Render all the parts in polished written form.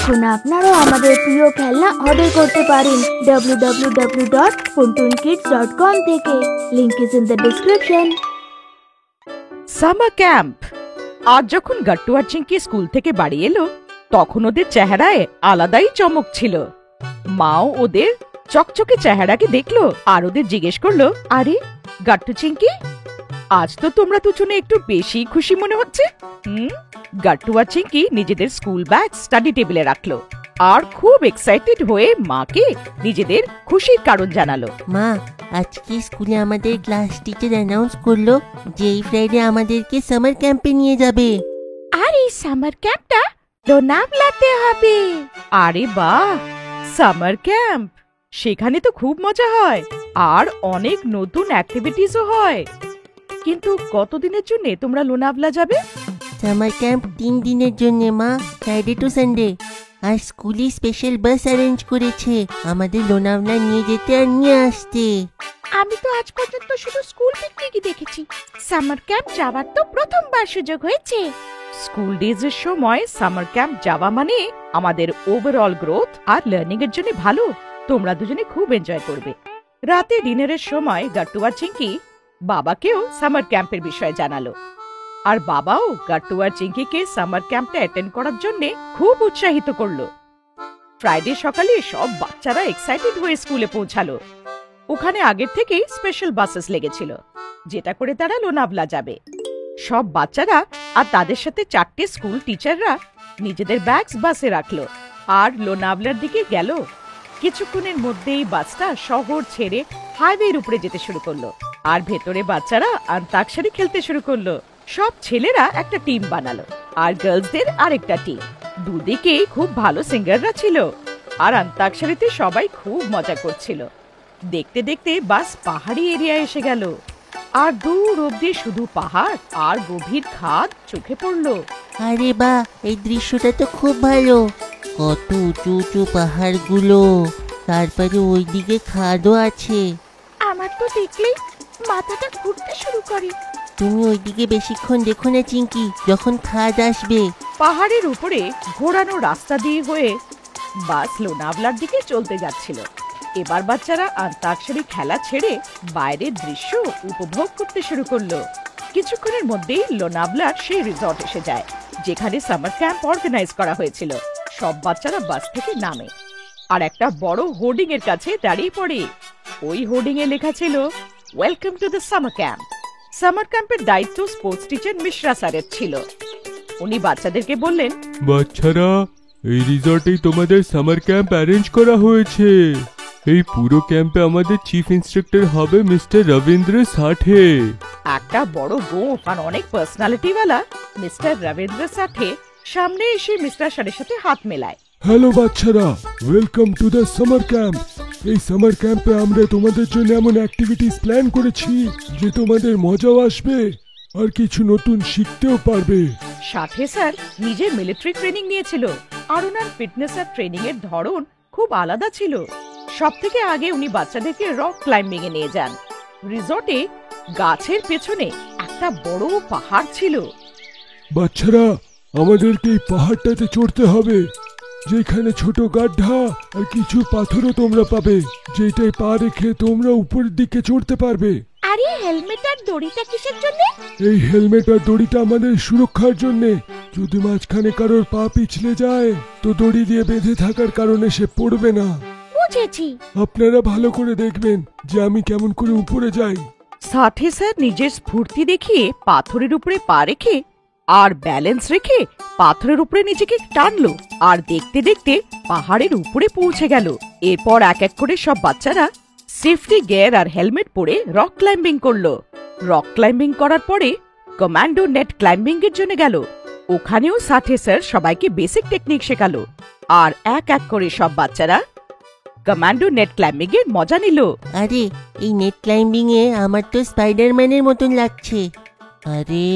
এখন আপনারাও আমাদের প্রিয় খেলনা অর্ডার করতে পারেন www.puntunkids.com থেকে। Link is in the description. Summer camp. আজ যখন গাট্টু আর চিঙ্কি স্কুল থেকে বাড়ি এলো তখন ওদের চেহারায় আলাদাই চমক ছিল। মাও ওদের চকচকে চেহারাকে দেখলো আর ওদের জিজ্ঞেস করলো, আরে গাট্টু চিঙ্কি, আজ তো তোমরা দুজনে একটু বেশি খুশি মনে হচ্ছে। গাট্টু আর চিঙ্কি নিজেদের স্কুল ব্যাগ স্টাডি টেবিলে রাখলো আর খুব এক্সাইটেড হয়ে মাকে নিজেদের খুশির কারণ জানালো। মা, আজকে স্কুলে আমাদের ক্লাস টিচার অ্যানাউন্স করলো যে এই ফ্রাইডে আমাদেরকে সামার ক্যাম্পে নিয়ে যাবে। আর এই সামার ক্যাম্পটা লোনাভলাতে হবে। আরে বাহ, সামার ক্যাম্প! সেখানে তো খুব মজা হয় আর অনেক নতুন অ্যাক্টিভিটিসও হয়। কিন্তু কতদিনের জন্য তোমরা লোনাভলা যাবে? সামার ক্যাম্প 3 দিনের জন্য মা, ফ্রাইডে টু সানডে। আর স্কুলে স্পেশাল বাস অ্যারেঞ্জ করেছে আমাদের লোনাভলা নিয়ে যেতে আর নিয়ে আসতে। আমি তো আজ পর্যন্ত শুধু স্কুল পিকনিকই দেখেছি। সামার ক্যাম্প যাওয়ার তো প্রথমবার সুযোগ হয়েছে। স্কুল ডেজের সময় সামার ক্যাম্প যাওয়া মানে আমাদের ওভারঅল গ্রোথ আর লার্নিং এর জন্য ভালো। তোমরা দুজনে খুব এনজয় করবে। রাতে ডিনারের সময় গাট্টু আর চিঙ্কি বাবাকেও সামার ক্যাম্পের বিষয়ে জানালো। আর বাবাও গাট্টু আর চিঙ্কিকে সামার ক্যাম্পটা অ্যাটেন্ড করার জন্য খুব উৎসাহিত করলো। ফ্রাইডে সকালে সব বাচ্চারা এক্সাইটেড হয়ে স্কুলে পৌঁছালো। ওখানে আগের থেকেই স্পেশাল বাসেস লেগেছিল যেটা করে তারা লোনাভলা যাবে। সব বাচ্চারা আর তাদের সাথে 4টে স্কুল টিচাররা নিজেদের ব্যাগস বাসে রাখলো আর লোনাভলার দিকে গেল। কিছুক্ষণের মধ্যেই বাসটা শহর ছেড়ে হাইওয়ের উপরে যেতে শুরু করলো আর ভেতরে বাচ্চারা অন্তাক্ষরী খেলতে শুরু করলো। সব ছেলেরা একটা টিম বানালো আর গার্লসদের আরেকটা টিম। দুদিকেই খুব ভালো সিঙ্গাররা ছিল আর অন্তাক্ষরীতে সবাই খুব মজা করছিল। দেখতে দেখতে বাস পাহাড়ি এরিয়ায় এসে গেল আর দূর অব্দি শুধু পাহাড় আর গভীর খাদ চোখে পড়লো। আরে বাহ, এই দৃশ্যটা তো খুব ভালো। কত উঁচু উঁচু পাহাড়গুলো, তারপরে ওইদিকে খাদও আছে। আমার তো দেখলেই মাথাটা ঘুরতে শুরু করে। তুমি ওইদিকে বেশিক্ষণ দেখো না চিঙ্কি, যখন খাদ আসবে। পাহাড়ের উপরে ঘোরানো রাস্তা দিয়ে হয়ে বাস লোনাভলার দিকে চলতে যাচ্ছিল। এবার বাচ্চারা অন্তাক্ষরী খেলা ছেড়ে বাইরের দৃশ্য উপভোগ করতে শুরু করলো। কিছুক্ষণের মধ্যেই লোনাভলার সেই রিসর্ট এসে যায় যেখানে সামার ক্যাম্প অর্গানাইজ করা হয়েছিল। সব বাচ্চারা বাস থেকে নামে আর একটা বড় হোর্ডিং এর কাছে দাঁড়িয়ে পড়ে। ওই হোর্ডিং এ লেখা ছিল, welcome to the summer camp. Summer ক্যাম্পের দায়িত্ব স্পোর্টস টিচার মিশ্রা স্যারের ছিল। উনি বাচ্চাদেরকে বললেন, বাচ্চারা, এই রিসর্টেই তোমাদের সামার ক্যাম্প অ্যারেঞ্জ করা হয়েছে। এই পুরো ক্যাম্পে আমাদের চিফ ইন্সট্রাক্টর হবে মিস্টার রবীন্দ্র সাঠে। একটা বড় গোঁফ আর অনেক পার্সোনালিটি ওয়ালা মিস্টার রবীন্দ্র সাঠে সামনে এসে মিস্টার স্যারের সাথে হাত মেলায়। হ্যালো বাচ্চারা, welcome to the summer camp. এই সামার ক্যাম্পে আমরা তোমাদের জন্য এমন অ্যাক্টিভিটিস প্ল্যান করেছি যে তোমাদের মজাও আসবে আর কিছু নতুন শিখতেও পারবে। সাথে স্যার নিজে মিলিটারি ট্রেনিং নিয়েছিল আর ওনার ফিটনেস আর ট্রেনিং এর ধরন খুব আলাদা ছিল। সবথেকে আগে উনি বাচ্চাদেরকে রক ক্লাইম্বিং এ নিয়ে যান। রিসর্টে গাছের পেছনে একটা বড় পাহাড় ছিল। বাচ্চারা, আমাদেরকে এই পাহাড়টাতে চড়তে হবে, যেখানে ছোট গাড্ডা আর কিছু পাথরও তোমরা পাবে, যেটাই পা রেখে তোমরা উপরের দিকে চড়তে পারবে। আরে হেলমেট আর দড়িটা কিসের জন্য? এই হেলমেট আর দড়িটা আমাদের সুরক্ষার জন্য। যদি মাঝখানে কারোর পা পিছলে যায় তো দড়ি দিয়ে বেঁধে থাকার কারণে সে পড়বে না। বুঝেছি। আপনারা ভালো করে দেখবেন যে আমি কেমন করে উপরে যাই। সাথে স্যার নিজের স্ফূর্তি দেখিয়ে পাথরের উপরে পা রেখে আর ব্যালেন্স রেখে পাথরের উপরে নিজেকে টানলো আর দেখতে দেখতে পাহাড়ের উপরে পৌঁছে গেল। এরপর এক এক করে সব বাচ্চারা সেফটি গিয়ার আর হেলমেট পরে রক ক্লাইম্বিং করলো। রক ক্লাইম্বিং করার পরে কমান্ডো নেট ক্লাইম্বিং এর জন্য গেল। ওখানেও সাথে স্যার সবাইকে বেসিক টেকনিক শেখালো আর এক এক করে সব বাচ্চারা কমান্ডো নেট ক্লাইম্বিং এর মজা নিল। আরে এই নেট ক্লাইম্বিং এ আমার তো স্পাইডারম্যানের মতন লাগছে। আরে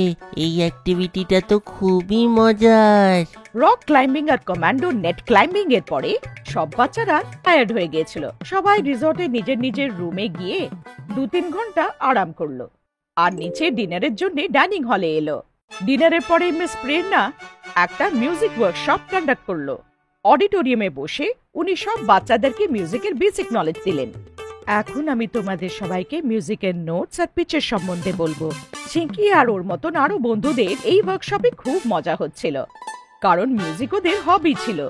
এই অ্যাক্টিভিটিটা তো খুবই মজার। রক ক্লাইম্বিং আর কমান্ডো নেট ক্লাইম্বিং এর পরে সব বাচ্চারা টায়ার্ড হয়ে গিয়েছিল। সবাই রিসর্টে নিজের নিজের রুমে গিয়ে 2-3 ঘন্টা আরাম করলো আর নিচে ডিনারের জন্য ডাইনিং হলে এলো। ডিনারের পরে মিস প্রেরণা একটা মিউজিক ওয়ার্কশপ কন্ডাক্ট করলো। অডিটোরিয়ামে বসে উনি সব বাচ্চাদেরকে মিউজিকের বেসিক নলেজ দিলেন। এখন আমি তোমাদের সবাইকে মিউজিকের নোটস আর পিচের সম্বন্ধে বলবো। চিঙ্কি আর ওর মতন আরো বন্ধুদের এই ওয়ার্কশপে খুব মজা হচ্ছিল, কারণ মিউজিক ওদের হবি ছিল।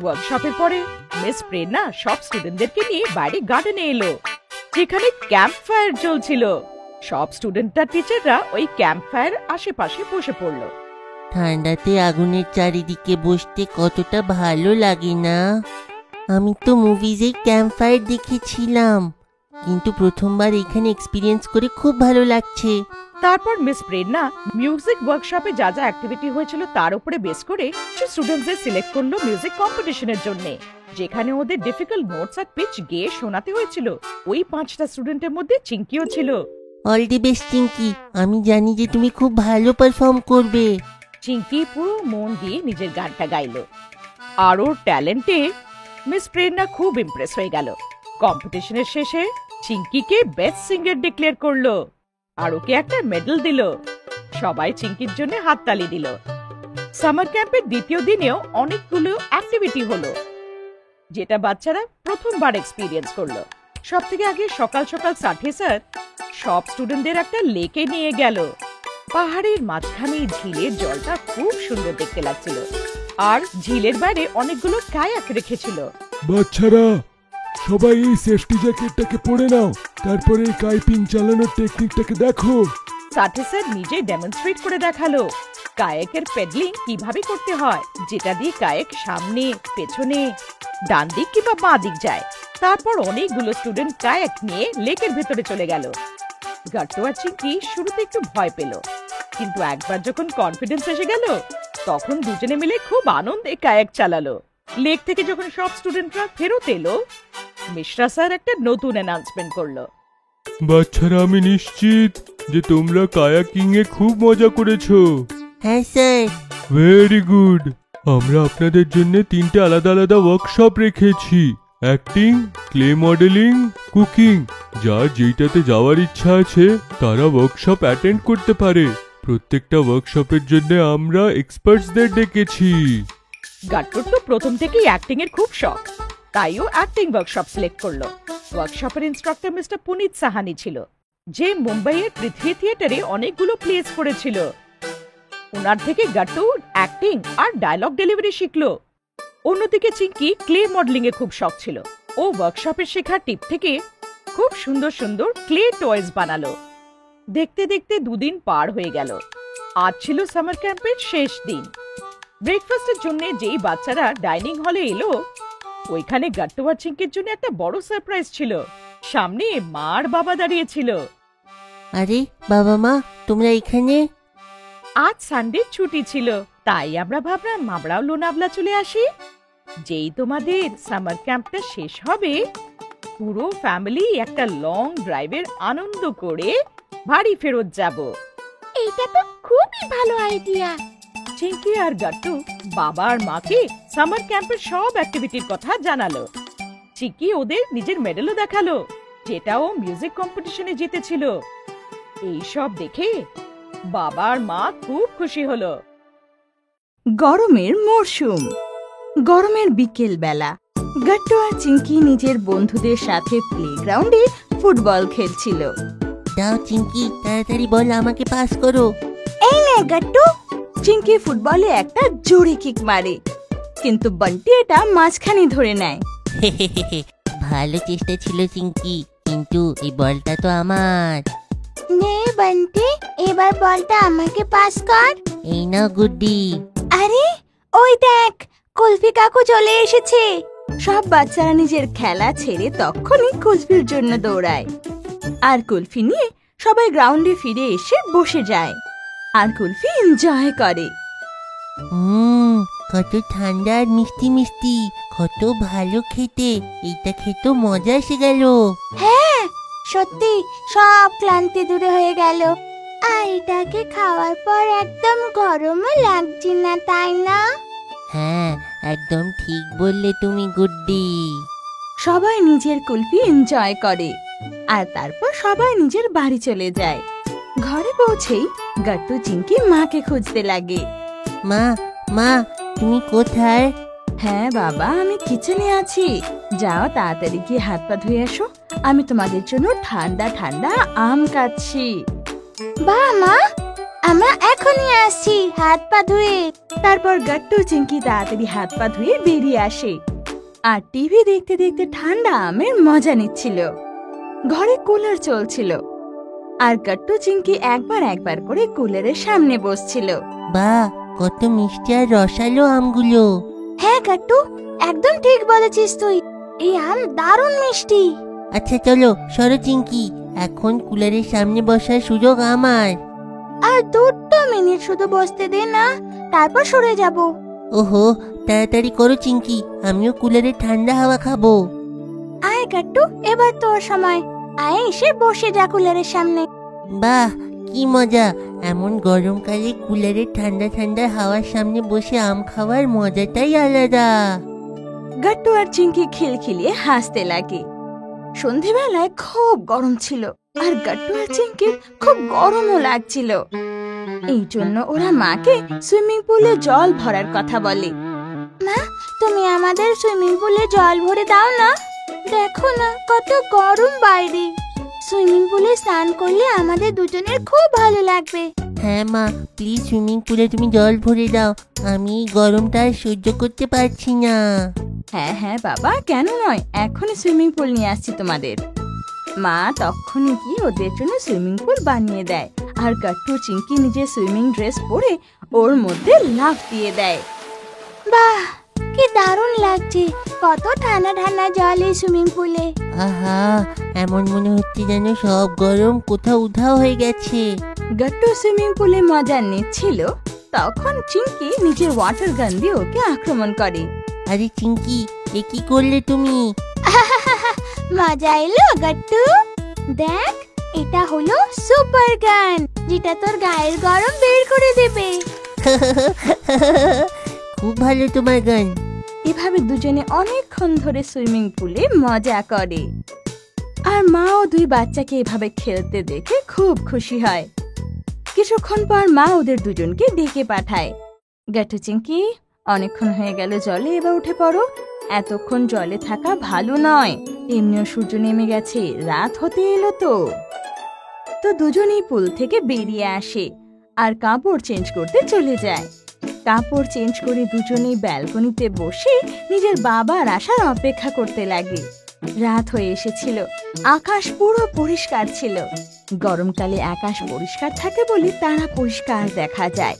ওয়ার্কশপের পরে মিস প্রেরণা সব স্টুডেন্টদেরকে নিয়ে বাইরে গার্ডেনে এলো, যেখানে ক্যাম্প ফায়ার চলছিল। সব স্টুডেন্ট আর টিচাররা ওই ক্যাম্প ফায়ার আশেপাশে বসে পড়লো। ঠান্ডাতে আগুনের চারিদিকে বসতে কতটা ভালো লাগে না? আমি তো মুভিজে ক্যাম্প ফায়ার দেখেছিলাম, কিন্তু প্রথমবার এখানে এক্সপিরিয়েন্স করে খুব ভালো লাগছে। তারপর মিস প্রেরণা মিউজিক ওয়ার্কশপে যা যা অ্যাক্টিভিটি হয়েছিল তার উপরে বেস করে কিছু স্টুডেন্টদের সিলেক্ট করলো মিউজিক কম্পিটিশনের জন্য, যেখানে ওদের ডিফিকাল্ট নোটস আর পিচ গেয়ে শোনাতে হয়েছিল। ওই 5টা স্টুডেন্টের মধ্যে চিঙ্কিও ছিল। অল দি বেস্ট চিঙ্কি, আমি জানি যে তুমি খুব ভালো পারফর্ম করবে। চিঙ্কি পুরো মন দিয়ে নিজের গানটা গাইলো, আর ওর ট্যালেন্টে মিস প্রেরণা খুব ইমপ্রেস হয়ে গেল। কম্পিটিশনের শেষে চিঙ্কিকে বেস্ট সিঙ্গার ডিক্লেয়ার করলো, আর ওকে একটা মেডেল দিল। সবাই চিঙ্কির জন্য হাততালি দিল। সামার ক্যাম্পের দ্বিতীয় দিনেও অনেকগুলো অ্যাক্টিভিটি হলো, যেটা বাচ্চারা প্রথমবার এক্সপিরিয়েন্স করলো। সব থেকে আগে সকাল সকাল সাথী স্যার সব স্টুডেন্টদের একটা লেকে নিয়ে গেল। পাহাড়ের মাঝখানে ঝিলের জলটা খুব সুন্দর দেখতে লাগছিল, আর ঝিলের বাইরে অনেকগুলো কায়াক রেখেছিল। বাচ্চারা সবাই এই সেফটি জ্যাকেটটাকে পরে নাও, তারপরে এই কাইপিং চালানোর টেকনিকটাকে দেখো। সাথী স্যার নিজে ডেমনস্ট্রেট করে দেখালো কায়াকের পেডলিং কিভাবে করতে হয়, যেটা দিয়ে কায়াক সামনে, পেছনে, ডান দিক কিংবা বাঁ দিক যায়। তারপর অনেকগুলো স্টুডেন্ট কায়াক নিয়ে লেকের ভেতরে চলে গেল। গাট্টু আর চিঙ্কি শুরুতে একটু ভয় পেল, কিন্তু একবার যখন কনফিডেন্স এসে গেল তখন দুজনে মিলে খুব আনন্দে কায়াক চালালো। লেক থেকে যখন সব স্টুডেন্টরা ফেরত এলো, মিশ্রা স্যার একটা নতুন অ্যানাউন্সমেন্ট করলো। বাচ্চারা, আমি নিশ্চিত যে তোমরা কায়াকিং এ খুব মজা করেছো। হ্যাঁ স্যার। Very good. আমরা আপনাদের জন্য 3টে আলাদা আলাদা ওয়ার্কশপ রেখেছি: অ্যাক্টিং, ক্লে মডেলিং, কুকিং। যার যেইটাতে যাওয়ার ইচ্ছা আছে তারা ওয়ার্কশপ অ্যাটেন্ড করতে পারে। প্রত্যেকটা ওয়ার্কশপের জন্য আমরা এক্সপার্টসদের ডেকেছি। গাট্টুর তো প্রথম থেকেই অ্যাক্টিং এর খুব শখ, তাই ও অ্যাক্টিং ওয়ার্কশপ সিলেক্ট করলো। ওয়ার্কশপের ইনস্ট্রাক্টর মিস্টার পুনিত সাহানি ছিল, যে মুম্বাইয়ের পৃথ্বী থিয়েটারে অনেকগুলো প্লেস করেছিল। ওনার থেকে গাট্টু অ্যাক্টিং আর ডায়লগ ডেলিভারি শিখলো। অন্যদিকে চিঙ্কি ক্লে মডেলিং এ খুব শখ ছিল। ও ওয়ার্কশপের শেখা টিপ থেকে খুব সুন্দর সুন্দর ক্লে টয়েস বানালো। দেখতে দেখতে 2 দিন পার হয়ে গেল। আজ ছিল সামার ক্যাম্পের শেষ দিন। ব্রেকফাস্টের জন্য যেই বাচ্চারা ডাইনিং হলে এলো, ওইখানে গাট্টু আর চিঙ্কির জন্য একটা বড় সারপ্রাইজ ছিল। সামনে মা আর বাবা দাঁড়িয়ে ছিল। আরে বাবা মা, তোমরা এখানে? আজ সানডে ছুটি ছিল, তাই আমরা ভাবলাম আমরাও লোনাভলা চলে আসি। যেই তোমাদের সামার ক্যাম্পটা শেষ হবে, পুরো ফ্যামিলি একটা লং ড্রাইভের আনন্দ করে বাড়ি ফেরত যাব। এইটা তো খুবই ভালো আইডিয়া। চিঙ্কি আর গাট্টু বাবা আর মাকে সামার ক্যাম্পের সব অ্যাক্টিভিটির কথা জানালো। চিঙ্কি ওদের নিজের মেডেলও দেখালো, যেটাও মিউজিক কম্পিটিশনে জিতেছিল। এইসব দেখে বাবা আর মা খুব খুশি হলো। গরমের মরশুম। গরমের বিকেল বেলা গাট্টু আর চিঙ্কি নিজের বন্ধুদের সাথে প্লেগ্রাউন্ডে ফুটবল খেলছিল। দাও চিঙ্কি, তাড়াতাড়ি বল, আমাকে পাস করো। এই নে গাট্টু। চিঙ্কি ফুটবলে একটা জোরে কিক মারে, কিন্তু বান্টি এটা মাঝখানে ধরে নেয়। ভালো চেষ্টা ছিল চিঙ্কি, কিন্তু এই বলটা তো আমার। নে বান্টি, এবার বলটা আমাকে পাস কর। এই না গুড্ডি। আরে ওই দেখ, কুলফি কাকু চলে এসেছে। সব বাচ্চারা নিজের খেলা ছেড়ে তখনই কুলফির জন্য দৌড়ায়, আর কুলফি নিয়ে সবাই গ্রাউন্ডে ফিরে এসে বসে যায়, আর কুলফি এনজয় করে। কত ঠান্ডা আর মিষ্টি মিষ্টি, কত ভালো খেতে। এইটা খেতে মজা এসে গেল। হ্যাঁ সত্যি, সব ক্লান্তি দূরে হয়ে গেল। আর এটাকে খাওয়ার পর একদম গরমও লাগছে না, তাই না? হ্যাঁ, একদম ঠিক বললে তুমি গুড্ডি। সবাই নিজের কুলফি এনজয় করে, আর তারপর সবাই নিজের বাড়ি চলে যায়। ঘরে পৌঁছেই গাট্টু চিঙ্কি মাকে খুঁজতে লাগে। মা, মা তুমি কোথায়? হ্যাঁ বাবা, আমি কিচেনে আছি। যাও তাড়াতাড়ি গিয়ে হাত পা ধুয়ে এসো, আমি তোমাদের জন্য ঠান্ডা ঠান্ডা আম কাটছি। বাহ মা, আমরা এখনই আসছি হাত পা ধুয়ে। তারপর গাট্টু চিঙ্কি তাড়াতাড়ি হাত পা ধুয়ে বেরিয়ে আসে আর টিভি দেখতে দেখতে ঠান্ডা আমের মজা নিচ্ছিল। ঘরে কুলার চলছিল আর গাট্টু চিঙ্কি একবার একবার করে কুলারের সামনে বসছিল। বাহ, কত মিষ্টি আর রসালো আমগুলো। হ্যাঁ কাট্টু, একদম ঠিক বলেছিস তুই, এই আম দারুণ মিষ্টি। আচ্ছা চলো সরো চিঙ্কি, এখন কুলারের সামনে বসার সুযোগ আমার। আর 2 মিনিট শুধু বসতে দে না, তারপর সরে যাব। ওহো, তাড়াতাড়ি করো চিঙ্কি, আমিও কুলারের ঠান্ডা হাওয়া খাবো। আয় কাট্টু, এবার তোর সময়, আয় এসে বসে যা কুলারের সামনে। বাহ, কি মজা! এমন গরমকালে কুলারের ঠান্ডা ঠান্ডা হাওয়ার সামনে বসে আম খাওয়ার মজাটাই আলাদা। গাট্টু আর চিঙ্কি খিলখিলিয়ে হাসতে লাগে। সন্ধেবেলায় খুব গরম ছিল আর গাট্টু আর চিঙ্কির খুব গরমও লাগছিল। এই জন্য ওরা মাকে সুইমিং পুলে জল ভরার কথা বলে। মা, তুমি আমাদের সুইমিং পুলে জল ভরে দাও না। দেখো না কত গরম বাইরে, সুইমিং পুলে স্নান করলে আমাদের দুজনের খুব ভালো লাগবে। হ্যাঁ মা, প্লিজ সুইমিং পুলে তুমি জল ভরে দাও, আমি এই গরমটা আর সহ্য করতে পারছি না। হ্যাঁ হ্যাঁ বাবা, কেন নয়, এখনই সুইমিং পুল নিয়ে আসছি তোমাদের। মা তখনই গিয়ে ওদের জন্য সুইমিং পুল বানিয়ে দেয় আর গাট্টু চিঙ্কি নিজের সুইমিং ড্রেস পরে ওর মধ্যে লাফ দিয়ে দেয়। বাহ, কি দারুণ লাগছে, কত ঠান্ডা ঠান্ডা জল এই সুইমিং পুলে। আহা, এমন মনে হচ্ছে যেন সব গরম কোথাও উধাও হয়ে গেছে। গাট্টু সুইমিং পুলে মজা নিচ্ছিল, তখন চিঙ্কি নিজের ওয়াটার গান দিয়ে ওকে আক্রমণ করে। আরে চিঙ্কি, এ কি করলে তুমি? মজা এলো গাট্টু? দেখ, এটা হলো সুপার গান, যেটা তোর গায়ের গরম বের করে দেবে। খুব ভালো তোমার গান। এভাবে দুজনে অনেকক্ষণ ধরে সুইমিং পুলে মজা করে আর মাও 2 বাচ্চাকে এভাবে খেলতে দেখে খুব খুশি হয়। কিছুক্ষণ পর মা ওদের দুজনকে ডেকে পাঠায়। গাট্টু চিঙ্কি, অনেকক্ষণ হয়ে গেল জলে, এবার উঠে পড়ো, এতক্ষণ জলে থাকা ভালো নয়, এমনিও সূর্য নেমে গেছে, রাত হতে এলো। তো দুজনেই পুল থেকে বেরিয়ে আসে আর কাপড় চেঞ্জ করতে চলে যায়। কাপড় চেঞ্জ করে দুজনেই ব্যালকনিতে বসে নিজের বাবার আসার অপেক্ষা করতে লাগে। রাত হয়ে এসেছিল, আকাশ পুরো পরিষ্কার ছিল। গরমকালে আকাশ পরিষ্কার থাকে বলে তারা পরিষ্কার দেখা যায়,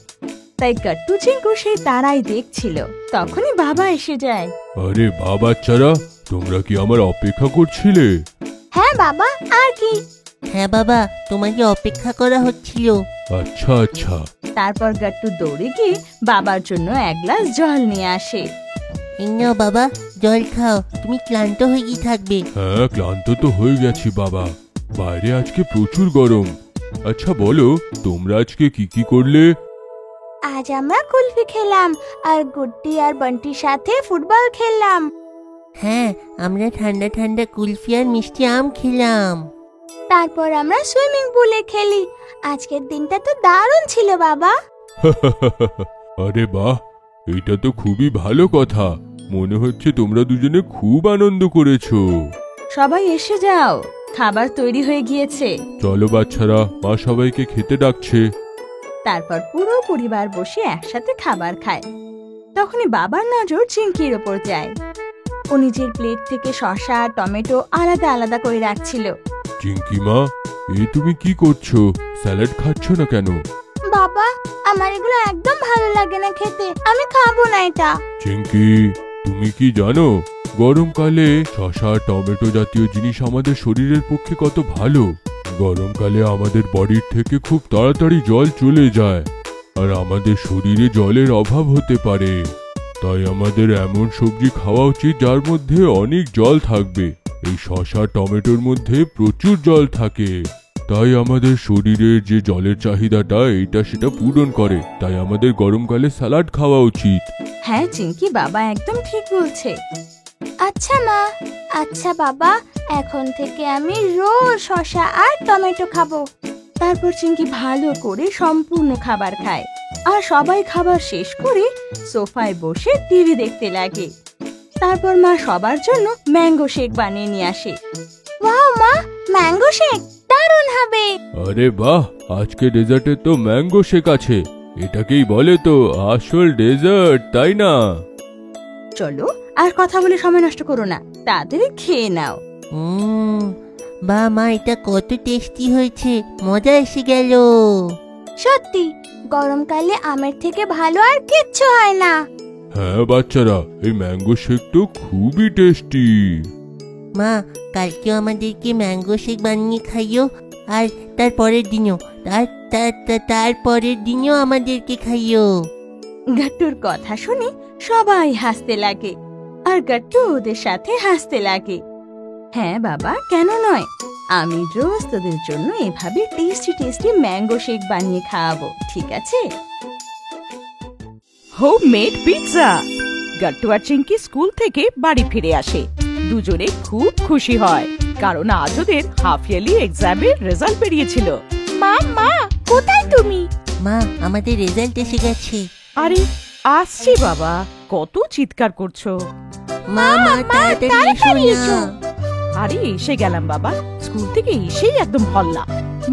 তাই গাট্টু চিঙ্কু সেই তারাই দেখছিল। তখনই বাবা এসে যায়। আরে বাচ্চারা, তোমরা কি আমার অপেক্ষা করছিলে? হ্যাঁ বাবা, আর কি? হ্যাঁ বাবা, তোমাকে অপেক্ষা করা হচ্ছিল। আচ্ছা আচ্ছা। তারপর গাট্টু দৌড়ে গিয়ে বাবার জন্য 1 গ্লাস জল নিয়ে আসে। এই নাও বাবা, জল খাও, তুমি ক্লান্ত হয়ে গিয়ে থাকবে। হ্যাঁ, ক্লান্ত তো হয়ে গেছি বাবা, বাইরে আজকে প্রচুর গরম। আচ্ছা বলো, তোমরা আজকে কি কি করলে? আজ আমরা কুলফি খেলাম আর গুড্ডি আর বান্টির সাথে ফুটবল খেললাম। হ্যাঁ, আমরা ঠান্ডা ঠান্ডা কুলফি আর মিষ্টি আম খেলাম। তারপর আমরা সুইমিং পুলে খেলি। আজকের দিনটা তো দারুণ ছিল বাবা। আরে বাহ, এটা তো খুবই ভালো কথা, মনে হচ্ছে তোমরা দুজনে খুব আনন্দ করেছো। সবাই এসে যাও, খাবার তৈরি হয়ে গিয়েছে। চলো বাচ্চারা, মা সবাইকে খেতে ডাকছে। তারপর পুরো পরিবার বসে একসাথে খাবার খায়। তখনই বাবার নজর চিঙ্কির ওপর যায়। ও নিজের প্লেট থেকে শসা টমেটো আলাদা আলাদা করে রাখছিল। চিঙ্কি মা, তুমি কি করছো? স্যালাড খাচ্ছ না কেন? বাবা, আমার এগুলো একদম ভালো লাগে না খেতে, আমি খাবো না এটা। চিঙ্কি, তুমি কি জানো গরমকালে শসা টমেটো জাতীয় জিনিস আমাদের শরীরের পক্ষে কত ভালো? গরমকালে আমাদের বডির থেকে খুব তাড়াতাড়ি জল চলে যায় আর আমাদের শরীরে জলের অভাব হতে পারে। তাই আমাদের এমন সবজি খাওয়া উচিত যার মধ্যে অনেক জল থাকবে। এই শসা টমেটোর মধ্যে প্রচুর জল থাকে, তাই আমাদের শরীরের যে জলের চাহিদাটা এইটা সেটা পূরণ করে। তাই আমাদের গরমকালে স্যালাড খাওয়া উচিত। হ্যাঁ চিঙ্কি, বাবা একদম ঠিক বলছে। আচ্ছা মা, আচ্ছা বাবা, এখন থেকে আমি রোজ শসা আর টমেটো খাবো। তারপর চিঙ্কি ভালো করে সম্পূর্ণ খাবার খায়। আর সবাই খাবার শেষ করে সোফায় বসে টিভি দেখতে লাগে। তারপর মা সবার জন্য ম্যাঙ্গো শেক বানিয়ে নিয়ে আসে। ওয়াও মা, ম্যাঙ্গো শেক দারুণ হবে। আরে বাহ, আজকে ডেজার্টে তো ম্যাঙ্গো শেক আছে। এটাকেই বলে তো আসল ডেজার্ট, তাই না? চলো আর কথা বলে সময় নষ্ট করো না, তাড়াতাড়ি খেয়ে নাও। বা মা, এটা কত টেস্টি হয়েছে, মজা এসে গেল। সত্যি গরমকালে আমের থেকে ভালো আর কিচ্ছু হয় না। হ্যাঁ বাচ্চারা, এই ম্যাঙ্গো শেক তো খুবই টেস্টি। মা, কালকেও আমাদেরকে ম্যাঙ্গো শেক বানিয়ে খাইও, আর তারপরের দিনও তারপরের দিনও আমাদেরকে খাইও। গাট্টুর কথা শুনে সবাই হাসতে লাগে, আর গাট্টু ওদের সাথে হাসতে লাগে। হ্যাঁ বাবা, কেন নয়, আমি রোজ তোদের জন্য এভাবে টেস্টি টেস্টি ম্যাঙ্গো শেক বানিয়ে খাওয়াবো, ঠিক আছে? Homemade pizza. গাট্টু আর চিঙ্কি স্কুল থেকে বাড়ি ফিরে আসে। দুজনে খুব খুশি হয়, কারণ আজ ওদের হাফ ইয়ারলি এক্সামের রেজাল্ট বেরিয়েছিল। মা মা, কোথায় তুমি? মা, আমাদের রেজাল্ট এসে গেছে। আরে আসছি বাবা, কত চিৎকার করছো। মা, তাড়াতাড়ি এসো না। আরে এসে গেলাম বাবা, স্কুল থেকে এসেই একদম হল্লা।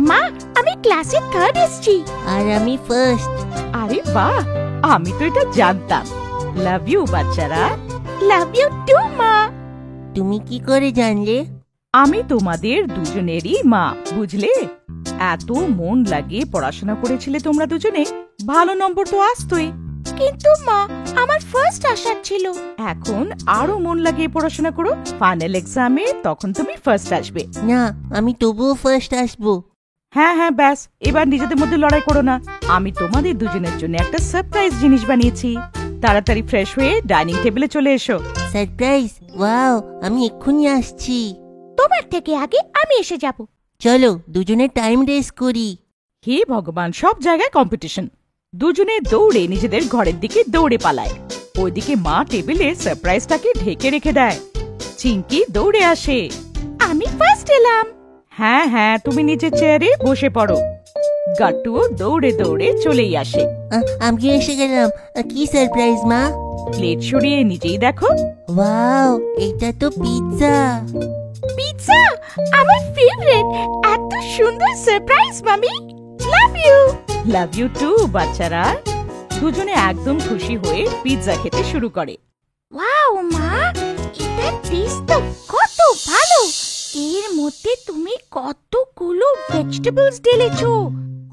মা, আমি ক্লাসে 3rd এসেছি। আর আমি ফার্স্ট। আরে বাহ, আমি তো এটা জানতাম। লাভ ইউ বাচ্চারা। লাভ ইউ টু মা। তুমি কি করে জানলে? আমি তোমাদের দুজনেরই মা, বুঝলে? এত মন লাগিয়ে পড়াশোনা করেছিলে তোমরা দুজনে, ভালো নম্বর তো আসতোই। কিন্তু মা, আমার ফার্স্ট আসার ছিল। এখন আরো মন লাগিয়ে পড়াশোনা করো, ফাইনাল এক্সামে তখন তুমি ফার্স্ট আসবে। না, আমি তবুও ফার্স্ট আসবো। হ্যাঁ হ্যাঁ, ব্যাস, এবার নিজেদের মধ্যে লড়াই করো না। আমি তোমাদের দুজনের জন্য একটা সারপ্রাইজ জিনিস বানিয়েছি। তাড়াতাড়ি ফ্রেশ হয়ে ডাইনিং টেবিলে চলে এসো। সারপ্রাইজ? ওয়াও, আমি এক্ষুনি আসছি। তোমার থেকে আগে আমি এসে যাব। চলো দুজনে টাইম রেস করি। হে ভগবান, সব জায়গায় কম্পিটিশন। দুজনে দৌড়ে নিজেদের ঘরের দিকে দৌড়ে পালায়। ওইদিকে মা টেবিলে সারপ্রাইজটাকে ঢেকে রেখে দেয়। চিঙ্কি দৌড়ে আসে। আমি ফার্স্ট এলাম। হ্যাঁ হ্যাঁ, তুমি নিচের চেয়ারে বসে পড়ো। গাট্টুও দৌড়ে দৌড়ে চলেই আসে। আমি এসে গেলাম। কি সারপ্রাইজ মা? প্লেট সরিয়ে নিজেই দেখো। ওয়াও, এটা তো পিৎজা। পিৎজা আমার ফেভারিট। এত সুন্দর সারপ্রাইজ মামি। Love you. Love you too বাচ্চারা। দুজনে একদম খুশি হয়ে পিৎজা খেতে শুরু করে। ওয়াও মা, এটা টেস্ট তো কত ভালো। এর মধ্যে তুমি কতগুলো ভেজিটেবলস ঢেলেছো।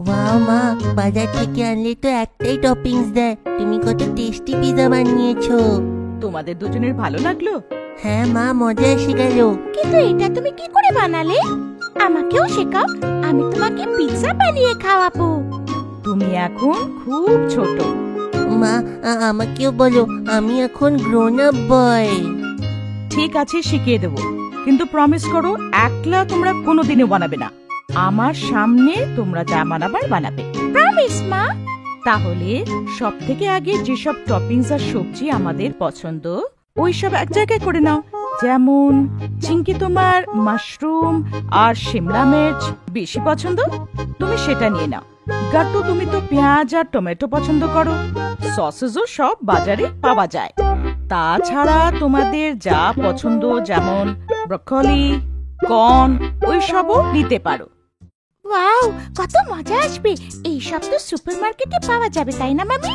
ওয়াও মা, বাজার থেকে আনলে তো একটাই টপিংস দেয়। তুমি কত টেস্টি পিৎজা বানিয়েছো। তোমাদের দুজনের ভালো লাগলো? হ্যাঁ মা, মজা এসে গেল। কিন্তু এটা তুমি কি করে বানালে? আমাকেও শেখাও, আমি তোমাকে পিৎজা বানিয়ে খাওয়াবো। তুমি এখন খুব ছোট। মা, আমাকেও বলো, আমি এখন গ্রোন আপ বয়। ঠিক আছে, শিখিয়ে দেবো, কিন্তু প্রমিস করো একলা তোমরা কোনোদিনও বানাবে না। আমার সামনে তোমরা যা বানাবার বানাবে। প্রমিস মা। তাহলে সব থেকে আগে যেসব টপিংস আর সবজি আমাদের পছন্দ, ওইসব এক জায়গায় করে নাও। যেমন চিঙ্কি, তোমার মাশরুম আর শিমলা মির্চ বেশি পছন্দ, তুমি সেটা নিয়ে নাও। গাট্টু, তুমি তো পেঁয়াজ আর টমেটো পছন্দ করো। সসেসও সব বাজারে পাওয়া যায়। তাছাড়া তোমাদের যা পছন্দ, যেমন ব্রকলি, কর্ন, ওইসবও নিতে পারো। ওয়াও, কত মজা আসবে। এই সব তো সুপারমার্কেটে পাওয়া যাবে, তাই না মামি?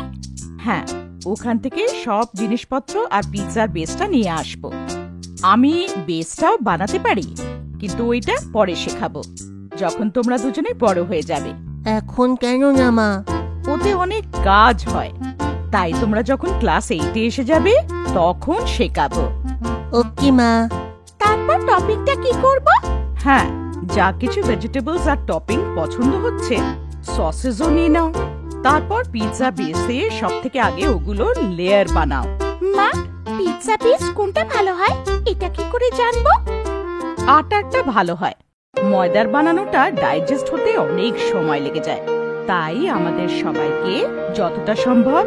হ্যাঁ, ওখান থেকে সব জিনিসপত্র আর পিৎজার বেসটা নিয়ে আসবো। আমি বেসটাও বানাতে পারি, কিন্তু ওইটা পরে শেখাবো, যখন তোমরা দুজনে বড় হয়ে যাবে। এখন কেন না মা? ওতে অনেক কাজ হয়, তাই তোমরা যখন ক্লাস 8-এ এসে যাবে তখন শেখাবো। ওকে মা। তারপর টপিংটা কি করব? হ্যাঁ, যা কিছু ভেজিটেবলস আর টপিং পছন্দ হচ্ছে সসেসও নিয়ে নাও। তারপর পিৎজা বেসে সব থেকে আগে ওগুলো লেয়ার বানাও। মা, পিৎজা বেস কোনটা ভালো হয় এটা কি করে জানবো? আটারটা ভালো হয়, ময়দার বানানোটা ডাইজেস্ট হতে অনেক সময় লেগে যায়। তাই আমাদের সবাইকে যতটা সম্ভব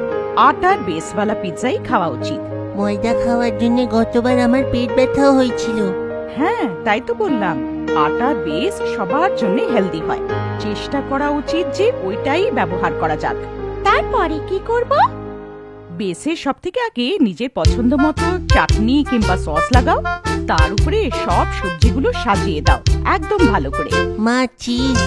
আটার বেসওয়ালা পিৎজাই খাওয়া উচিত। ময়দা খাওয়ার জন্য গতবার আমার পেট ব্যথাও হয়েছিল। হ্যাঁ, তাই তো বললাম, আটার বেস সবার জন্য হেলদি হয়। চেষ্টা করা উচিত যে ওইটাই ব্যবহার করা যাক। তারপরে কি করব? বেসে সব থেকে আগে নিজের পছন্দ মতো চাটনি কিংবা সস লাগাও, তার উপরে সব সবজিগুলো সাজিয়ে দাও একদম ভালো করে। মা চিজ।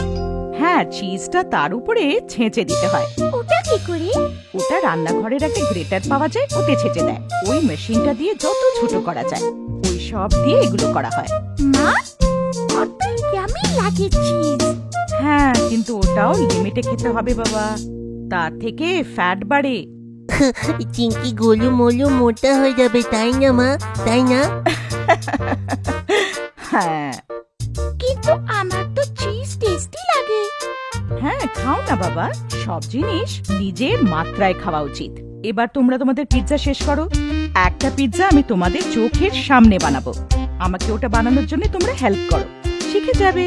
হ্যাঁ, চিজটা তার উপরে ছেঁচে দিতে হয়। ওটা কি করে? ওটা রান্নাঘরের একটা গ্রেটার পাওয়া যায়, ওতে ছেঁচে দেয়। ওই মেশিনটা দিয়ে যত ছোট করা যায় ওই সব দিয়ে এগুলো করা হয়। মা, কত ইয়ামি লাগে চিজ। হ্যাঁ, কিন্তু ওটাও লিমিটে খেতে হবে বাবা, তার থেকে ফ্যাট বাড়ে। চিংকি গোলু মোলু মোটা হয়ে যাবে, তাই না মা? তাই না? হ্যাঁ কিন্তু আমার তো চিজ টেস্টি লাগে। হ্যাঁ, খাও না বাবা, সব জিনিস নিজের মাত্রায় খাওয়া উচিত। এবার তোমরা তোমাদের পিৎজা শেষ করো। একটা পিৎজা আমি তোমাদের চোখের সামনে বানাবো, আমাকে ওটা বানানোর জন্য তোমরা হেল্প করো, শিখে যাবে।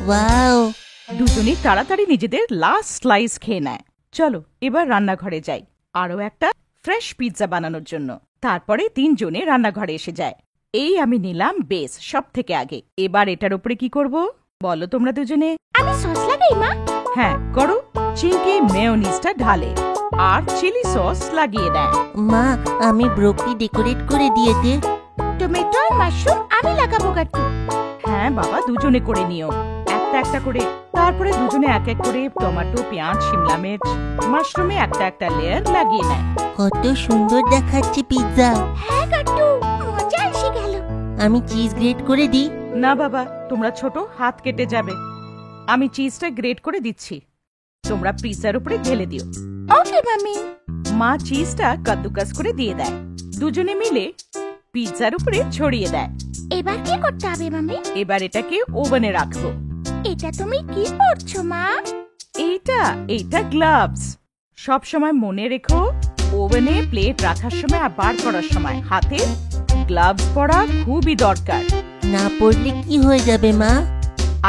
ওয়াও! দুজনেই তাড়াতাড়ি নিজেদের লাস্ট স্লাইস খেয়ে নেয়। চলো এবার রান্নাঘরে যাই আরো একটা ফ্রেশ পিৎজা বানানোর জন্য। তারপরে তিনজনে রান্নাঘরে এসে যায়। এই আমি নিলাম বেস সব থেকে আগে। এবার এটার উপরে কি করব বলো তোমরা দুজনে? আমি সস লাগাই মা। হ্যাঁ করো। চিংকি মেয়োনিজটা ঢালে আর চিলি সস লাগিয়ে দেয়। মা, আমি ব্রোকলি ডেকোরেট করে দিয়ে দে। টমেটো আর মাশরুম আমি লাগাবো গাট্টু। হ্যাঁ বাবা, দুজনে করে নিও একটা একটা করে। তারপরে দুজনে এক এক করে টমেটো, পেঁয়াজ, শিমলা মির্চ, মাশরুমে একটা একটা লেয়ার লাগিয়ে নেয়। কত সুন্দর দেখাচ্ছে পিৎজা। হ্যাঁ গাট্টু, মজা এসে গেল। আমি চিজ গ্রেট করে দিই। না বাবা, তোমরা ছোট, হাত কেটে যাবে। আমি চিজটা গ্রেট করে দিচ্ছি, তোমরা পিৎজার উপরে ঢেলে দিও। ওকে মামি। মা চিজটা কাদ্দুকাস করে দিয়ে দেয়, দুজনে মিলে পিৎজার উপরে ছড়িয়ে দেয়। এবার কি করতে হবে মামি? এবার এটাকে ওভেনে রাখবো। এটা তুমি কি পরছো মা? এইটা গ্লাভস। সব সময় মনে রেখো, ওভেনে প্লেট রাখার সময় আর বার করার সময় হাতে গ্লাভস পরা খুবই দরকার। না পড়লে কি হয়ে যাবে মা?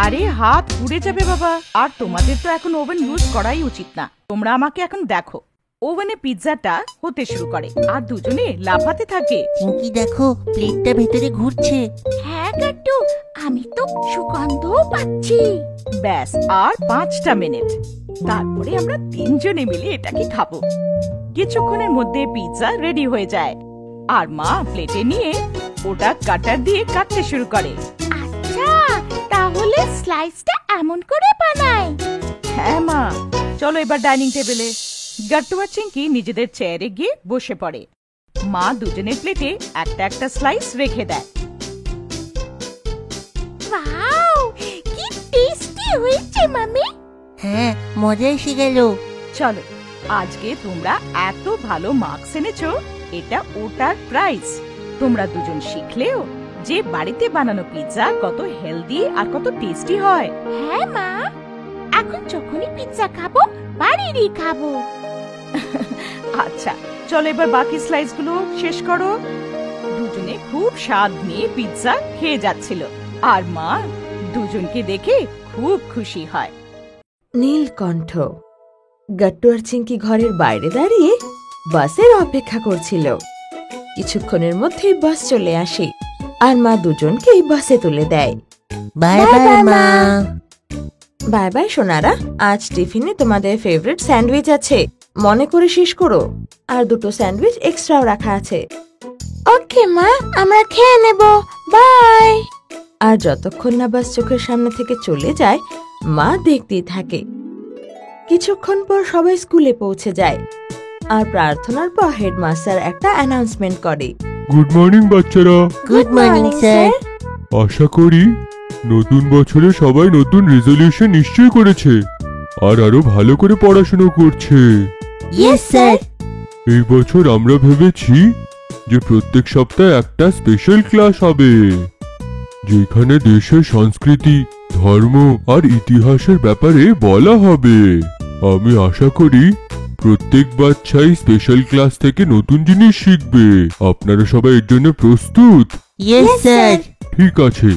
আরে হাত পুড়ে যাবে বাবা। আর তোমাদের তো এখন ওভেন ইউজ করাই উচিত না। তোমরা আমাকে এখন দেখো, ওভেনে পিৎজাটা হতে শুরু করে আর দুজনে লাফাতে থাকে। চিংকি দেখো, প্লেটটা ভেতরে ঘুরছে। হ্যাঁ গাট্টু, আমি তো সুগন্ধও পাচ্ছি। ব্যাস আর 5টা মিনিট, তারপরে আমরা তিনজনে মিলে এটাকে খাবো। কিছুক্ষণের মধ্যে পিৎজা রেডি হয়ে যায় আর মা প্লেটে নিয়ে ওটা কাটার দিয়ে কাটতে শুরু করে। আচ্ছা, তাহলে স্লাইসটা এমন করে বানাই। হ্যাঁ মা, চলো এবার ডাইনিং টেবিলে। গাট্টু আর চিংকি নিজেদের চেয়ারে গিয়ে বসে পড়ে। মা দুজনের প্লেটে একটা একটা স্লাইস রেখে দেয়। ওয়াও, কি টেস্টি হয়েছে মামি। হ্যাঁ, মজা এসে গেল। চলো, আজকে তোমরা এত ভালো মার্কস এনেছো, এটা ওটার প্রাইজ। তোমরা দুজন শিখলেও যে বাড়িতে বানানো পিৎজা কত হেলদি আর কত টেস্টি হয়। হ্যাঁ মা, এখন যখনই পিৎজা খাবো বাড়িরই খাবো। আচ্ছা চলো এবার বাকি স্লাইসগুলো শেষ করো। দুজনে খুব স্বাদ নিয়ে পিৎজা খেয়ে যাচ্ছিল আর মা দুজনকে দেখে খুব খুশি হয়। নীলকণ্ঠ। গাট্টু আর চিংকি ঘরের বাইরে দাঁড়িয়ে বাসের অপেক্ষা করছিল। কিছুক্ষণের মধ্যেই বাস চলে আসে আর মা দুজনকেই বাসে তুলে দেয়। বাই বাই মা। বাই বাই সোনারা, আজ টিফিনে তোমাদের ফেভারিট স্যান্ডউইচ আছে, মনে করে শেষ করো। আর 2টো স্যান্ডউইচ এক্সট্রাও রাখা আছে। ওকে মা, আমরা খেয়ে নেব, বাই। আর যতক্ষণ না বাস চোখের সামনে থেকে চলে যায় মা দেখতেই থাকে। কিছুক্ষণ পর সবাই স্কুলে পৌঁছে যায় আর প্রার্থনার পর হেডমাস্টার একটা অ্যানাউন্সমেন্ট করে। গুড মর্নিং বাচ্চারা। Good morning sir. আশা করি নতুন বছরে সবাই নতুন রেজলিউশন নিশ্চয় করেছে আর আরো ভালো করে পড়াশোনা করছে। Yes sir. এই বছর আমরা ভেবেছি যে প্রত্যেক সপ্তাহে একটা স্পেশাল ক্লাস হবে, যেখানে দেশের সংস্কৃতি, ধর্ম আর ইতিহাসের ব্যাপারে বলা হবে। আমি আশা করি প্রত্যেক বাচ্চাই স্পেশাল ক্লাস থেকে নতুন জিনিস শিখবে। আপনারা সবাই এর জন্য প্রস্তুত? Yes sir. ঠিক আছে,